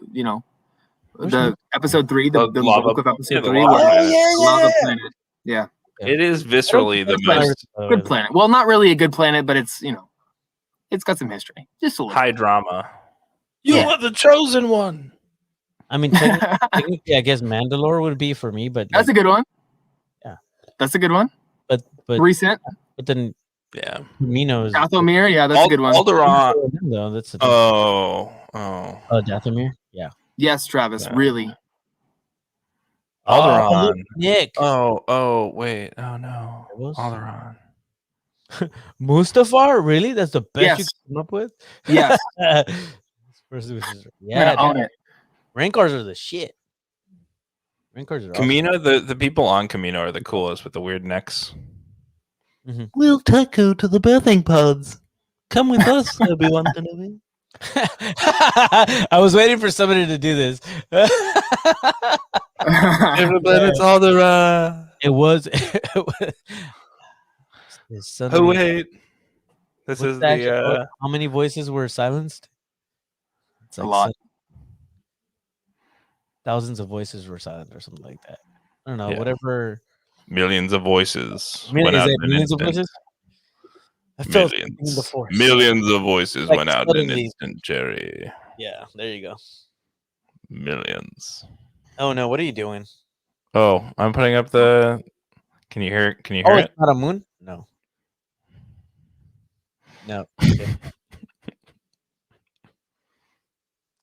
the episode 3, the lava bulk of episode 3. lava Planet. Yeah. It is viscerally the most good planet. Well, not really a good planet, but it's it's got some history. Just a little high drama. You are the chosen one. I mean, technically, I guess Mandalore would be for me, but that's a good one. Yeah, that's a good one. But recent. But then Camino is Dathomir. Yeah, that's a good one. Alderaan. No, that's a Oh, Dathomir. Yeah. Yes, Travis. Really. Alderaan. Nick. Oh, wait. Oh no. It was- Alderaan. Mustafar? Really? That's the best you Yes. can come up with? Yes. First, I'm yeah, gonna own it. Rancors are the shit. Rancors are awesome. Camino, the people on Camino are the coolest with the weird necks. We'll take you to the birthing pods. Come with us, Obi-Wan Kenobi. I was waiting for somebody to do this. Everybody's Alderaan. It was. Oh wait, this What's is the the. actual- how many voices were silenced? It's A lot. Thousands of voices were silent, or something like that. I don't know. Yeah. Whatever. Millions of voices Is went out it in an millions of instant. voices? I felt something in the Millions. force. Millions of voices Like went out in an suddenly- instant, Jerry. Yeah, there you go. Millions. Oh no, what are you doing? Oh, I'm putting up the. Can you hear? Can you Oh, hear it's it? not a moon? No. No.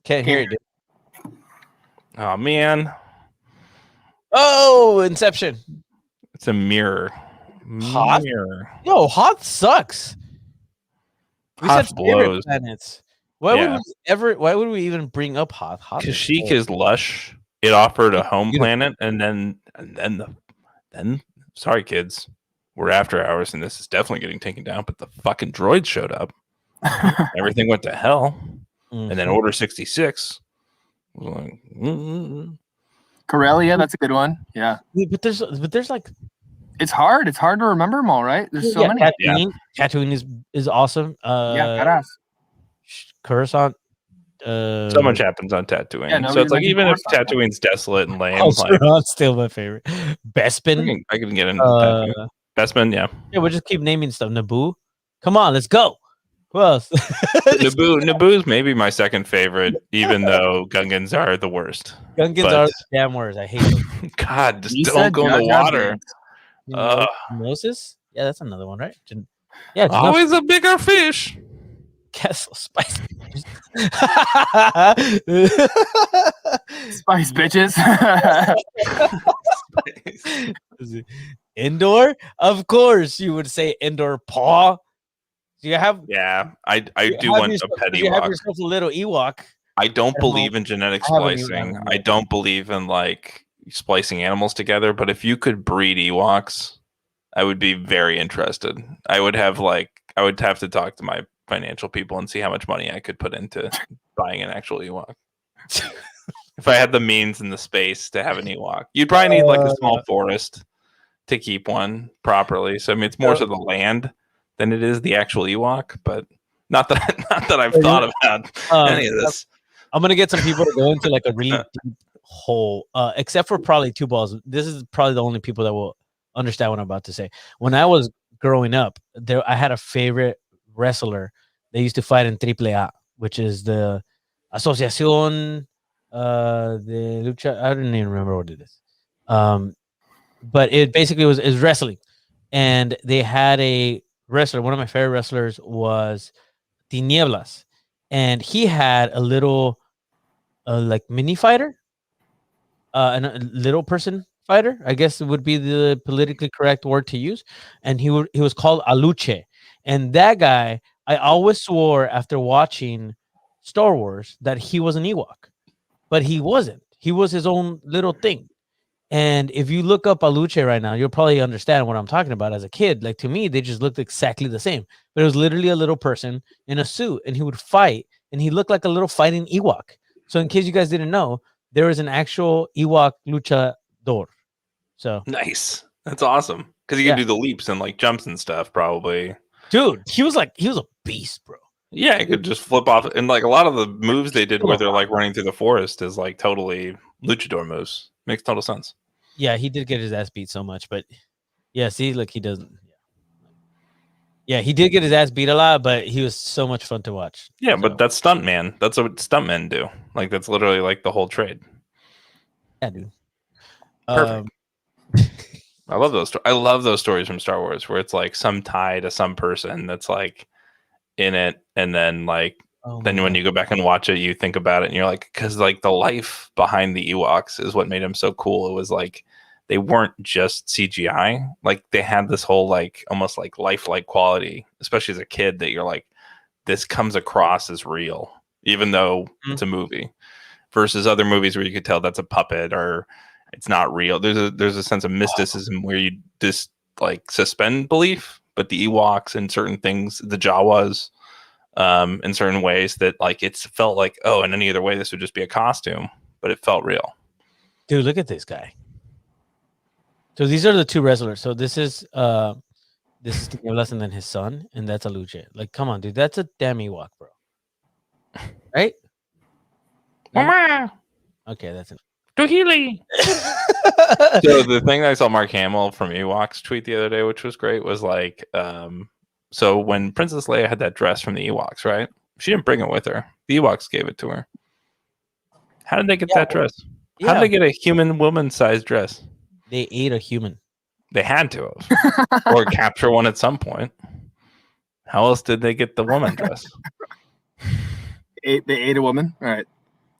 Can't hear it, dude. Oh man, Oh, Inception. it's a mirror. Hoth? Mirror. Yo, Hoth sucks. We Hoth said favorite blows. planets. Why Yeah. would we ever? Why would we even bring up Hoth? Hoth is Kashyyyk cool. is lush. It offered a home Beautiful. planet, and then sorry kids, we're after hours, and this is definitely getting taken down. But the fucking droids showed up. Everything went to hell, and then Mhm. Order 66 was like, Corellia, that's a good one. Yeah. Yeah, but there's like It's hard. It's hard to remember them all, right? There's so yeah, many. Tatooine. Tatooine is awesome. Yeah, badass. Coruscant. so much happens on Tatooine. Yeah, so nobody it's like mentioned even if Coruscant. Tatooine's desolate and lame, like Coruscant's still my favorite. Bespin. I can get into Tatooine. Bestman, yeah. Yeah, we'll just keep naming stuff. Naboo. Come on, let's go. Who else? Naboo's maybe my second favorite, even though Gungans are the worst. Gungans but- are the damn words. I hate them. God, just You don't said go in the Jar Jar water. Binks. Gnosis? Yeah, that's another one, right? Yeah, it's Always a bigger fish. Castle Spice. Spice bitches. Indoor? Of course, you would say indoor paw. Do you have? Yeah, I you do have want a yourself- pet You have Ewok. yourself a little Ewok. I don't at believe home. in genetic I haven't even- splicing. haven't I yet. don't believe in like splicing animals together. But if you could breed Ewoks, I would be very interested. I would have to talk to my financial people and see how much money I could put into buying an actual Ewok. If I had the means and the space to have an Ewok, you'd probably need like a small forest to keep one properly. So I mean, it's more so the land than it is the actual Ewok. But not that I've thought about any of this. I'm gonna get some people to go into like a really deep hole, except for probably Two Balls. This is probably the only people that will understand what I'm about to say. When I was growing up, I had a favorite wrestler. They used to fight in AAA, which is the Asociación de Lucha. I don't even remember what it is. But it basically is wrestling, and they had a wrestler. One of my favorite wrestlers was Tinieblas, and he had a little like mini fighter, and a little person fighter, I guess it would be the politically correct word to use, and he was called Aluche, and that guy, I always swore after watching Star Wars that he was an Ewok, but he wasn't. He was his own little thing. And if you look up Aluche right now, you'll probably understand what I'm talking about. As a kid, like to me, they just looked exactly the same. But it was literally a little person in a suit, and he would fight, and he looked like a little fighting Ewok. So in case you guys didn't know, there is an actual Ewok luchador. So Nice. That's awesome. Because you Yeah. can do the leaps and like jumps and stuff, probably. dude, he was a beast, bro. Yeah, you could just flip off. And like a lot of the moves they did where they're like running through the forest is like totally luchador moves. Makes total sense. Yeah, he did get his ass beat so much, but yeah, see, look, he doesn't. Yeah, he did get his ass beat a lot, but he was so much fun to watch. Yeah, So, but that's stuntman. That's what stuntmen do. Like that's literally like the whole trade. yeah, dude. Perfect. I love those. I love those stories from Star Wars where it's like some tie to some person that's like in it, and then like then when you go back and watch it, you think about it and you're like, because like the life behind the Ewoks is what made them so cool. It was like they weren't just CGI. Like they had this whole like almost like lifelike quality, especially as a kid, that you're like, this comes across as real, even though it's a movie. Versus other movies where you could tell that's a puppet or it's not real. There's a sense of mysticism where you just like suspend belief, but the Ewoks and certain things, the Jawas, in certain ways that like it's felt like, oh, in any other way this would just be a costume, but it felt real. Dude, look at this guy. So these are the two wrestlers. So this is less than his son, and that's a lucha. Like, come on, dude, that's a damn Ewok, bro. Right? No? Okay, that's it. Dohili. So the thing that I saw Mark Hamill from Ewoks tweet the other day, which was great, was like, so when Princess Leia had that dress from the Ewoks, right? She didn't bring it with her. The Ewoks gave it to her. How did they get that dress? How did they get a human woman-sized dress? They ate a human. They had to have, or capture one at some point. How else did they get the woman dress? They ate a woman. All right.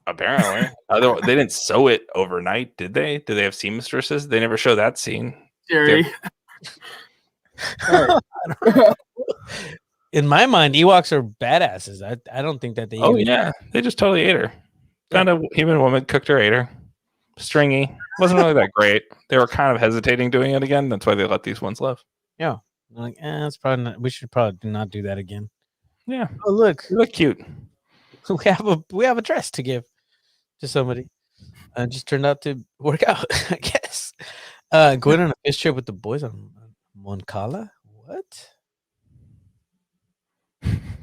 Apparently, they didn't sew it overnight, did they? Did they have seamstresses? They never show that scene. Jerry. In my mind, Ewoks are badasses. I don't think that they. Oh yeah, they just totally ate her. Found a human woman, cooked her, ate her. Stringy. Wasn't really that great. They were kind of hesitating doing it again. That's why they let these ones live. Yeah, like it's probably not. We should probably not do that again. Yeah. Oh look, you look cute. We have a dress to give to somebody. Just turned out to work out, I guess. Going on a fish trip with the boys on Moncala. What?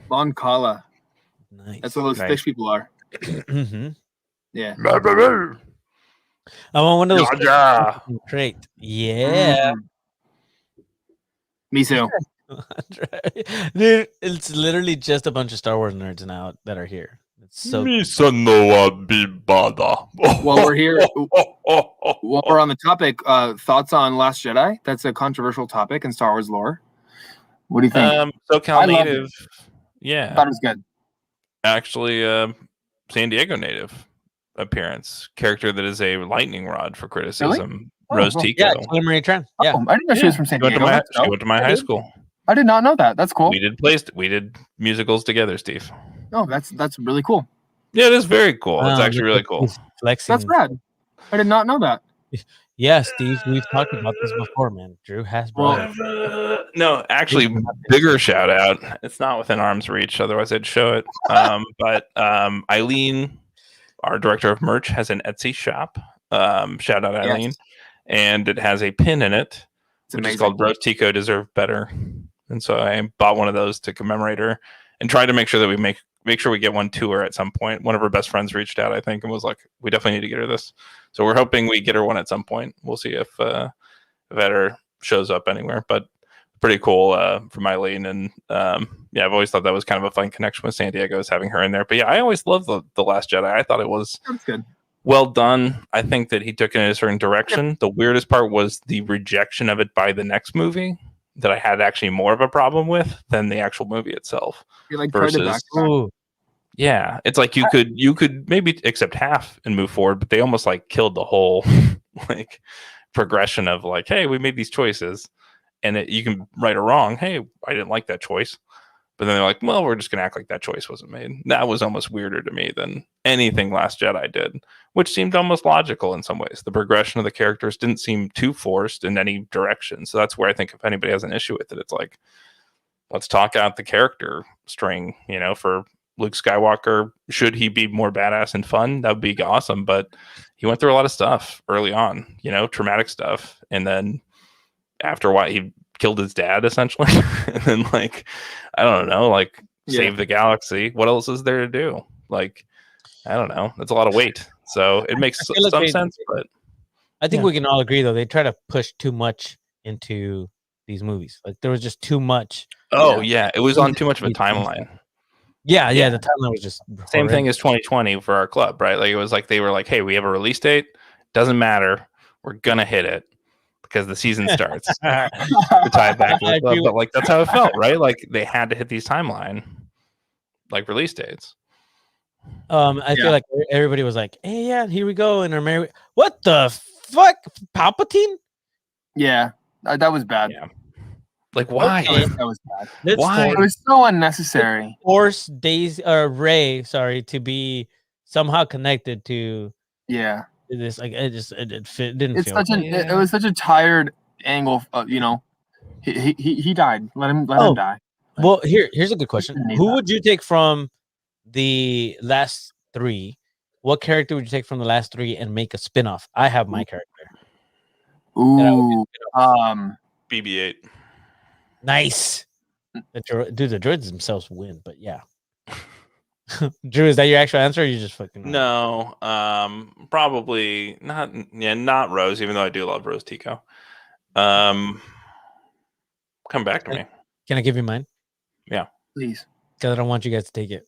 Moncala. Nice. That's what those fish people are. Mm-hmm. Yeah. I want one of those. Yeah. Great. Yeah. Me too. Dude, it's literally just a bunch of Star Wars nerds now that are here. It's so While we're here, while we're on the topic, thoughts on Last Jedi? That's a controversial topic in Star Wars lore. What do you think? SoCal native. Yeah. I thought it was good. Actually, San Diego native appearance. Character that is a lightning rod for criticism. Really? Rose Tico. Yeah, Taylor Marie Tran. Yeah. I didn't know she was from San Diego. She went to my high school. I did not know that. That's cool. We did musicals together, Steve. Oh, that's really cool. Yeah, it is very cool. It's actually really cool. Flexing. That's rad. I did not know that. Yeah, Steve, we've talked about this before, man. Drew has brought it. No, actually, bigger shout out. It's not within arm's reach, otherwise I'd show it. But Eileen, our director of merch, has an Etsy shop. Shout out Eileen. Yes. And it has a pin in it, which is called Rose Tico Deserve Better. And so I bought one of those to commemorate her and tried to make sure that we make sure we get one to her at some point. One of her best friends reached out, I think, and was like, we definitely need to get her this. So we're hoping we get her one at some point. We'll see if that shows up anywhere, but pretty cool from Eileen. And yeah, I've always thought that was kind of a fun connection with San Diego, is having her in there. But yeah, I always loved the Last Jedi. I thought it was good. Well done. I think that he took it in a certain direction. Yeah. The weirdest part was the rejection of it by the next movie that I had actually more of a problem with than the actual movie itself. You're like versus, yeah, it's like you could maybe accept half and move forward, but they almost like killed the whole like progression of like, hey, we made these choices, and you can right or wrong. Hey, I didn't like that choice, but then they're like, well, we're just gonna act like that choice wasn't made. That was almost weirder to me than anything Last Jedi did, which seemed almost logical in some ways. The progression of the characters didn't seem too forced in any direction. So that's where I think if anybody has an issue with it, it's like, let's talk out the character string, for Luke Skywalker. Should he be more badass and fun? That would be awesome. But he went through a lot of stuff early on, traumatic stuff. And then after a while, he killed his dad essentially. And then I don't know, save the galaxy. What else is there to do? I don't know. That's a lot of weight. So it makes some sense, but I think we can all agree though, they try to push too much into these movies. Like there was just too much. Oh yeah, it was on too much of a timeline. Yeah, the timeline was just same thing as 2020 for our club, right? Like it was like they were like, hey, we have a release date. Doesn't matter. We're gonna hit it because the season starts. To tie it back to the club, but that's how it felt, right? Like they had to hit these timeline. like release dates. I feel like everybody was like, "Hey, yeah, here we go." And what the fuck, Palpatine? Yeah, that was bad. Yeah. Like, why? Okay. That was bad. Why? It was so unnecessary. Force Ray, to be somehow connected to this. Like, it didn't feel. It was such a tired angle. You know, he died. Let him die. Well, here's a good question. Who that. would you take from the last three? What character would you take from the last three and make a spin-off? I have my character. Ooh, BB-8. Nice. The droids themselves win, but yeah. Drew, is that your actual answer, or you just fucking No, probably not. Yeah, not Rose, even though I do love Rose Tico. Come back to me. Can I give you mine? Yeah, please. Because I don't want you guys to take it.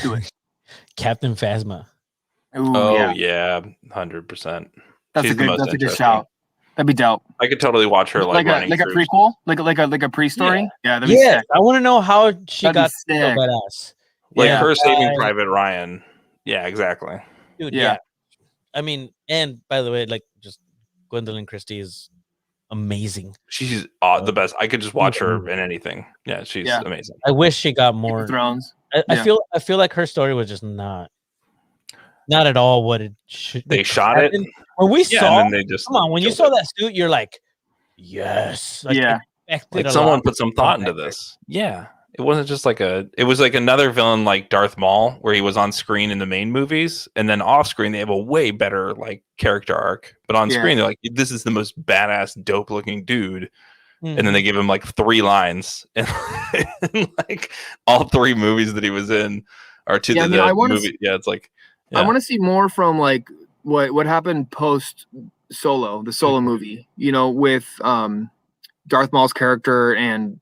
Do it. Captain Phasma. Ooh, yeah, 100%. That's a good shout. That'd be dope. I could totally watch her like a prequel, like a pre-story. Yeah, that'd be sick. I want to know how she got so sick. badass. Like her saving Private Ryan. Yeah, exactly. Dude, yeah. I mean, and by the way, like, just Gwendolyn Christie is amazing. She's the best. I could just watch her in anything. Yeah, she's amazing. I wish she got more Thrones. I feel like her story was just not at all what it should. They shot it when we saw. And then they just come on, when you saw that suit, you're like, yes, like someone put some thought into this. Yeah, it wasn't just like it was like another villain like Darth Maul, where he was on screen in the main movies, and then off screen they have a way better like character arc. But on screen they're like, this is the most badass, dope looking dude. And then they give him like 3 lines, and like all 3 movies that he was in are to the movie. It's like I want to see more from like what happened post Solo, the Solo movie. You know, with Darth Maul's character and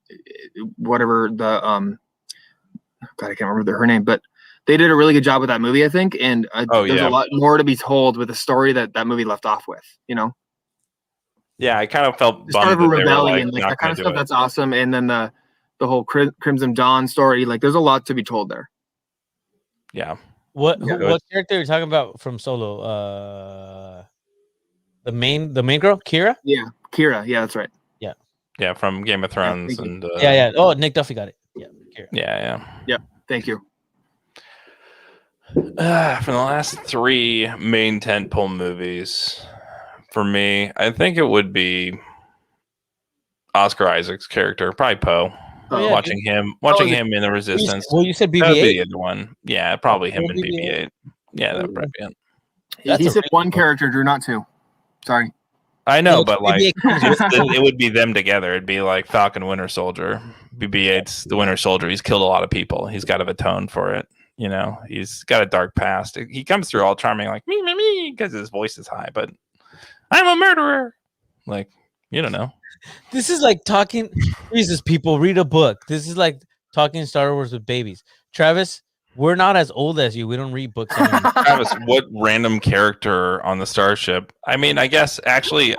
whatever the God, I can't remember her name, but they did a really good job with that movie, I think. And there's a lot more to be told with the story that movie left off with. You know. Yeah, I kind of felt bummed that they were like that kind of stuff. That's awesome. And then the whole Crimson Dawn story, like there's a lot to be told there. Yeah. What character are you talking about from Solo? The main girl, Kira? Yeah, Kira. Yeah, that's right. Yeah. Yeah, from Game of Thrones and yeah. Oh, Nick Duffy got it. Yeah, Kira. Yeah. Thank you. From the last 3 main tentpole movies. For me, I think it would be Oscar Isaac's character, probably Poe. Watching him in the Resistance. Well, you said BB-8. That would be the other one. Yeah, probably him in BB-8. Yeah, that would probably be it. He said one character, Drew, not 2. Sorry. I know, but like it would be them together. It'd be like Falcon Winter Soldier. BB-8's the Winter Soldier. He's killed a lot of people. He's got to atone for it. You know, he's got a dark past. He comes through all charming, like me, because his voice is high, but I'm a murderer. Like, you don't know. This is like talking. Jesus, people, read a book. This is like talking Star Wars with babies. Travis, we're not as old as you. We don't read books anymore. Travis, what random character on the starship? I mean, I guess actually,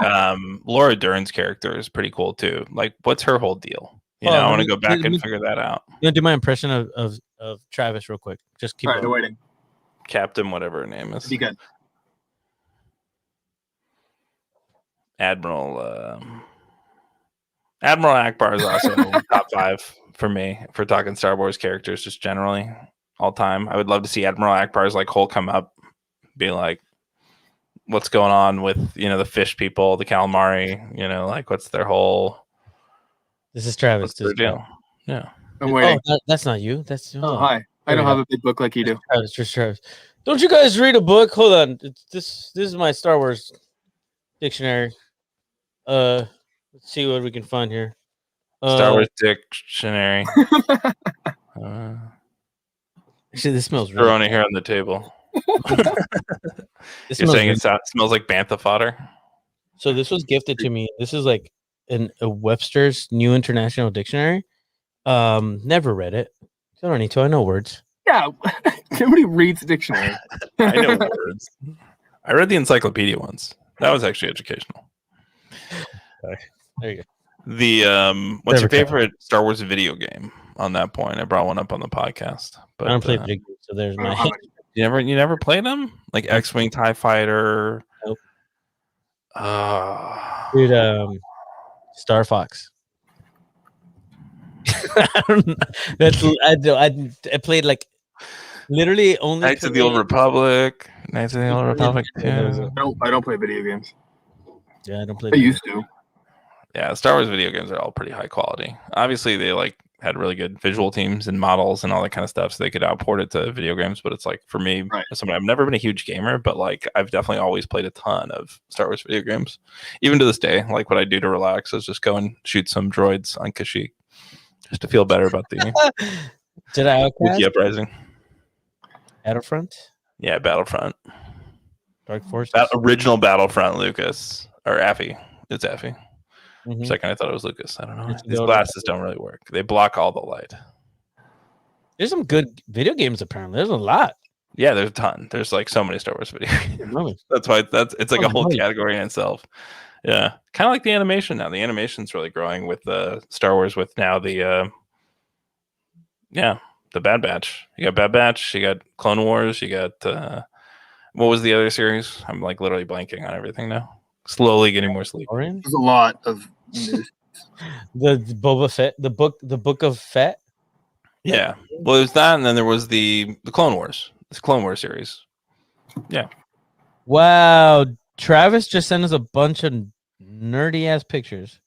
Laura Dern's character is pretty cool too. Like, what's her whole deal? You know, I want to go back and figure that out. You want to do my impression of Travis real quick? Just keep waiting. Captain, whatever her name is. Be good. Admiral Akbar is also top 5 for me for talking Star Wars characters just generally all time. I would love to see Admiral Akbar's like whole come up, be like, what's going on with the fish people, the calamari, like what's their whole. This is Travis. What's their deal? Yeah, I'm waiting. That's not you. That's hi. I don't have a big book like you do. Travis. Don't you guys read a book? Hold on. This is my Star Wars dictionary. Let's see what we can find here. Star Wars dictionary. Actually, this smells really Corona here on the table. You're saying it smells like bantha fodder? So this was gifted to me. This is like a Webster's New International Dictionary. Never read it. I don't need to. I know words. Yeah, nobody reads dictionary. I know words. I read the encyclopedia once. That was actually educational. There you go. The what's your favorite Star Wars video game? on that point. I brought one up on the podcast. But I don't play video games, so there's my. You never played them? Like X-Wing TIE Fighter? Nope. Uh, Dude, Star Fox. I played like literally only Knights of the Old Republic. I don't play video games. Yeah, I don't play. I used to. Yeah, Star Wars video games are all pretty high quality. Obviously, they like had really good visual teams and models and all that kind of stuff, so they could outport it to video games. But it's like for me, as someone, I've never been a huge gamer, but like I've definitely always played a ton of Star Wars video games. Even to this day, like what I do to relax is just go and shoot some droids on Kashyyyk, just to feel better about the Jedi Outcast? Wookiee Uprising. Battlefront? Yeah, Battlefront. Dark Forces? Original Battlefront, Lucas. Or Affy. It's Affy. For a Mhm. second, I thought it was Lucas. I don't know. It's These the glasses don't really work. They block all the light. There's some good video games apparently. There's a lot. Yeah, there's a ton. There's like so many Star Wars video games. Really? That's why it's like Oh, a whole nice. category in itself. Yeah. Kind of like the animation now. The animation's really growing with the Star Wars with now the Bad Batch. You got Bad Batch, you got Clone Wars, you got what was the other series? I'm like literally blanking on everything now. Slowly getting more sleep. Orange? There's a lot of news. The Boba Fett, the book of Fett. Yeah. Well, there's that, and then there was the Clone Wars. This Clone Wars series. Yeah. Wow, Travis just sent us a bunch of nerdy ass pictures.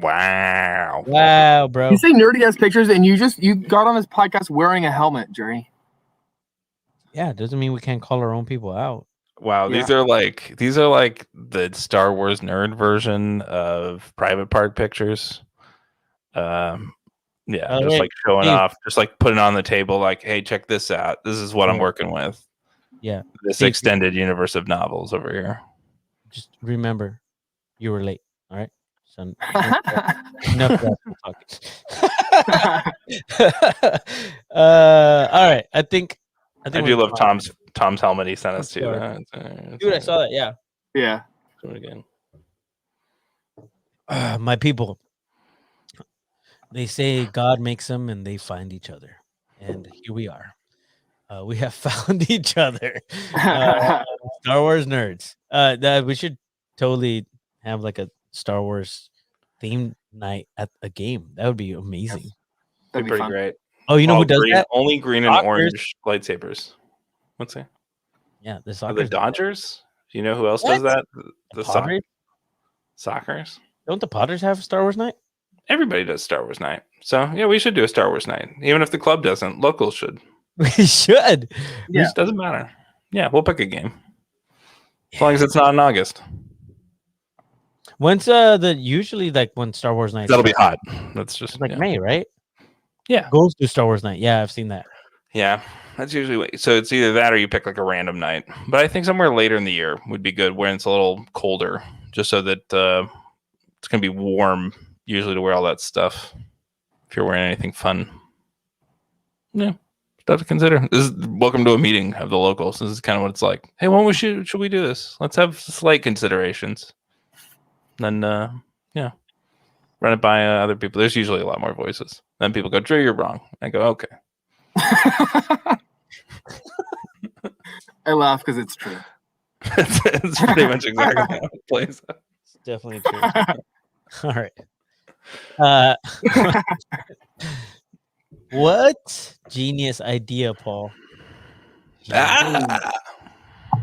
Wow. Wow, bro. You say nerdy ass pictures, and you got on this podcast wearing a helmet, Jerry. Yeah, doesn't mean we can't call our own people out. Wow, Yeah. these are like the Star Wars nerd version of private part pictures. Yeah, Oh, just wait, like showing Steve. off, just like putting on the table, like, hey, check this out. This is what I'm Yeah. working with. Yeah. This Steve. extended universe of novels over here. Just remember, you were late. All right. So enough of that talking. All right. I think I do love Tom's helmet he sent us to. Dude, I saw that. Yeah. Yeah. Do it again. My people. They say God makes them and they find each other. And here we are. We have found each other. Star Wars nerds. That we should totally have like a Star Wars themed night at a game. That would be amazing. That'd be Pretty fun. great. Oh, you know who does that? Only green and Soccer's- orange lightsabers. What's that? Yeah, the Are soccer. the Dodgers? Do you know who else What? does that? The The Padres? Soccers? Don't the Potters have a Star Wars night? Everybody does Star Wars night. So yeah, we should do a Star Wars night. Even if the club doesn't, locals should. We should. It just doesn't matter. Yeah, we'll pick a game. As long as it's not in August. When's usually like when Star Wars night? That'll be hot. That's just It's like yeah. May, right? Yeah. Goes to Star Wars night. Yeah, I've seen that. Yeah. That's usually so it's either that or you pick like a random night. But I think somewhere later in the year would be good when it's a little colder, just so that it's gonna be warm usually to wear all that stuff. If you're wearing anything fun. Yeah. Stuff to consider. This is welcome to a meeting of the locals. This is kind of what it's like. Hey, when should we do this? Let's have slight considerations. Then yeah. Run it by other people. There's usually a lot more voices. Then people go, Drew, you're wrong. I go, okay. I laugh because it's true. it's pretty much exactly how it plays. It's definitely true. All right. What genius idea, Paul? Ah!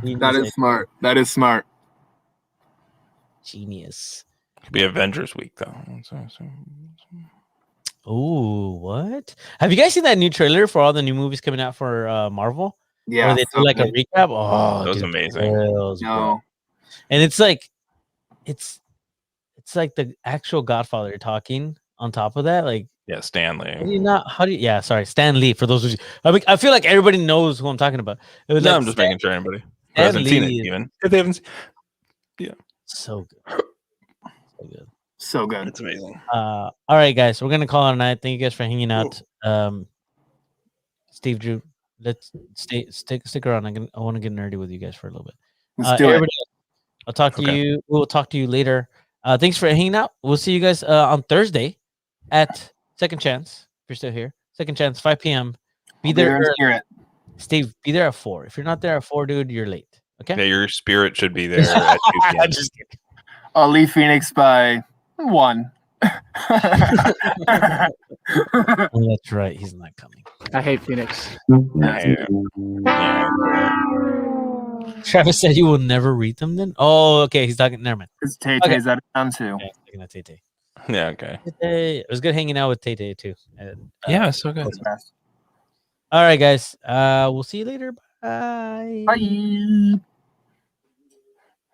Genius That is idea. smart. That is smart. Genius. Could be Avengers week though. Oh, what? Have you guys seen that new trailer for all the new movies coming out for Marvel? Yeah. Where they do like a okay. recap. Oh, That was dude, amazing. thrills, bro. No. And it's like it's like the actual Godfather talking on top of that. Like, Yeah, Stanley. yeah, sorry, Stan Lee. For those of you, I feel like everybody knows who I'm talking about. It was No, like I'm just Stan- making sure anybody who Stan hasn't seen it Lee is- even. If they haven't so good. So good. So good. it's amazing. All right, guys, we're gonna call it a night. Thank you guys for hanging out. Steve, Drew, let's stick around. I want to get nerdy with you guys for a little bit. Let's do it. Everybody else, I'll talk to Okay. you. We'll talk to you later. Thanks for hanging out. We'll see you guys on Thursday at Second Chance. you're still here. Second chance, 5 p.m. Be I'll there in early. spirit. Steve, be there at 4. If you're not there at 4, dude, you're late. Okay. Yeah, your spirit should be there at 2 p.m. Just kidding. I'll leave Phoenix by 1. Oh, that's right. He's not coming. I hate Phoenix. Yeah. Travis said you will never read them then? Oh, okay. He's talking. Never mind. Because Tay-Tay's out of town too. Okay, looking at Tay-Tay. Yeah, okay. Tay-Tay. It was good hanging out with Tay-Tay too. And, Yeah, so good. all right, guys. We'll see you later. Bye. Bye.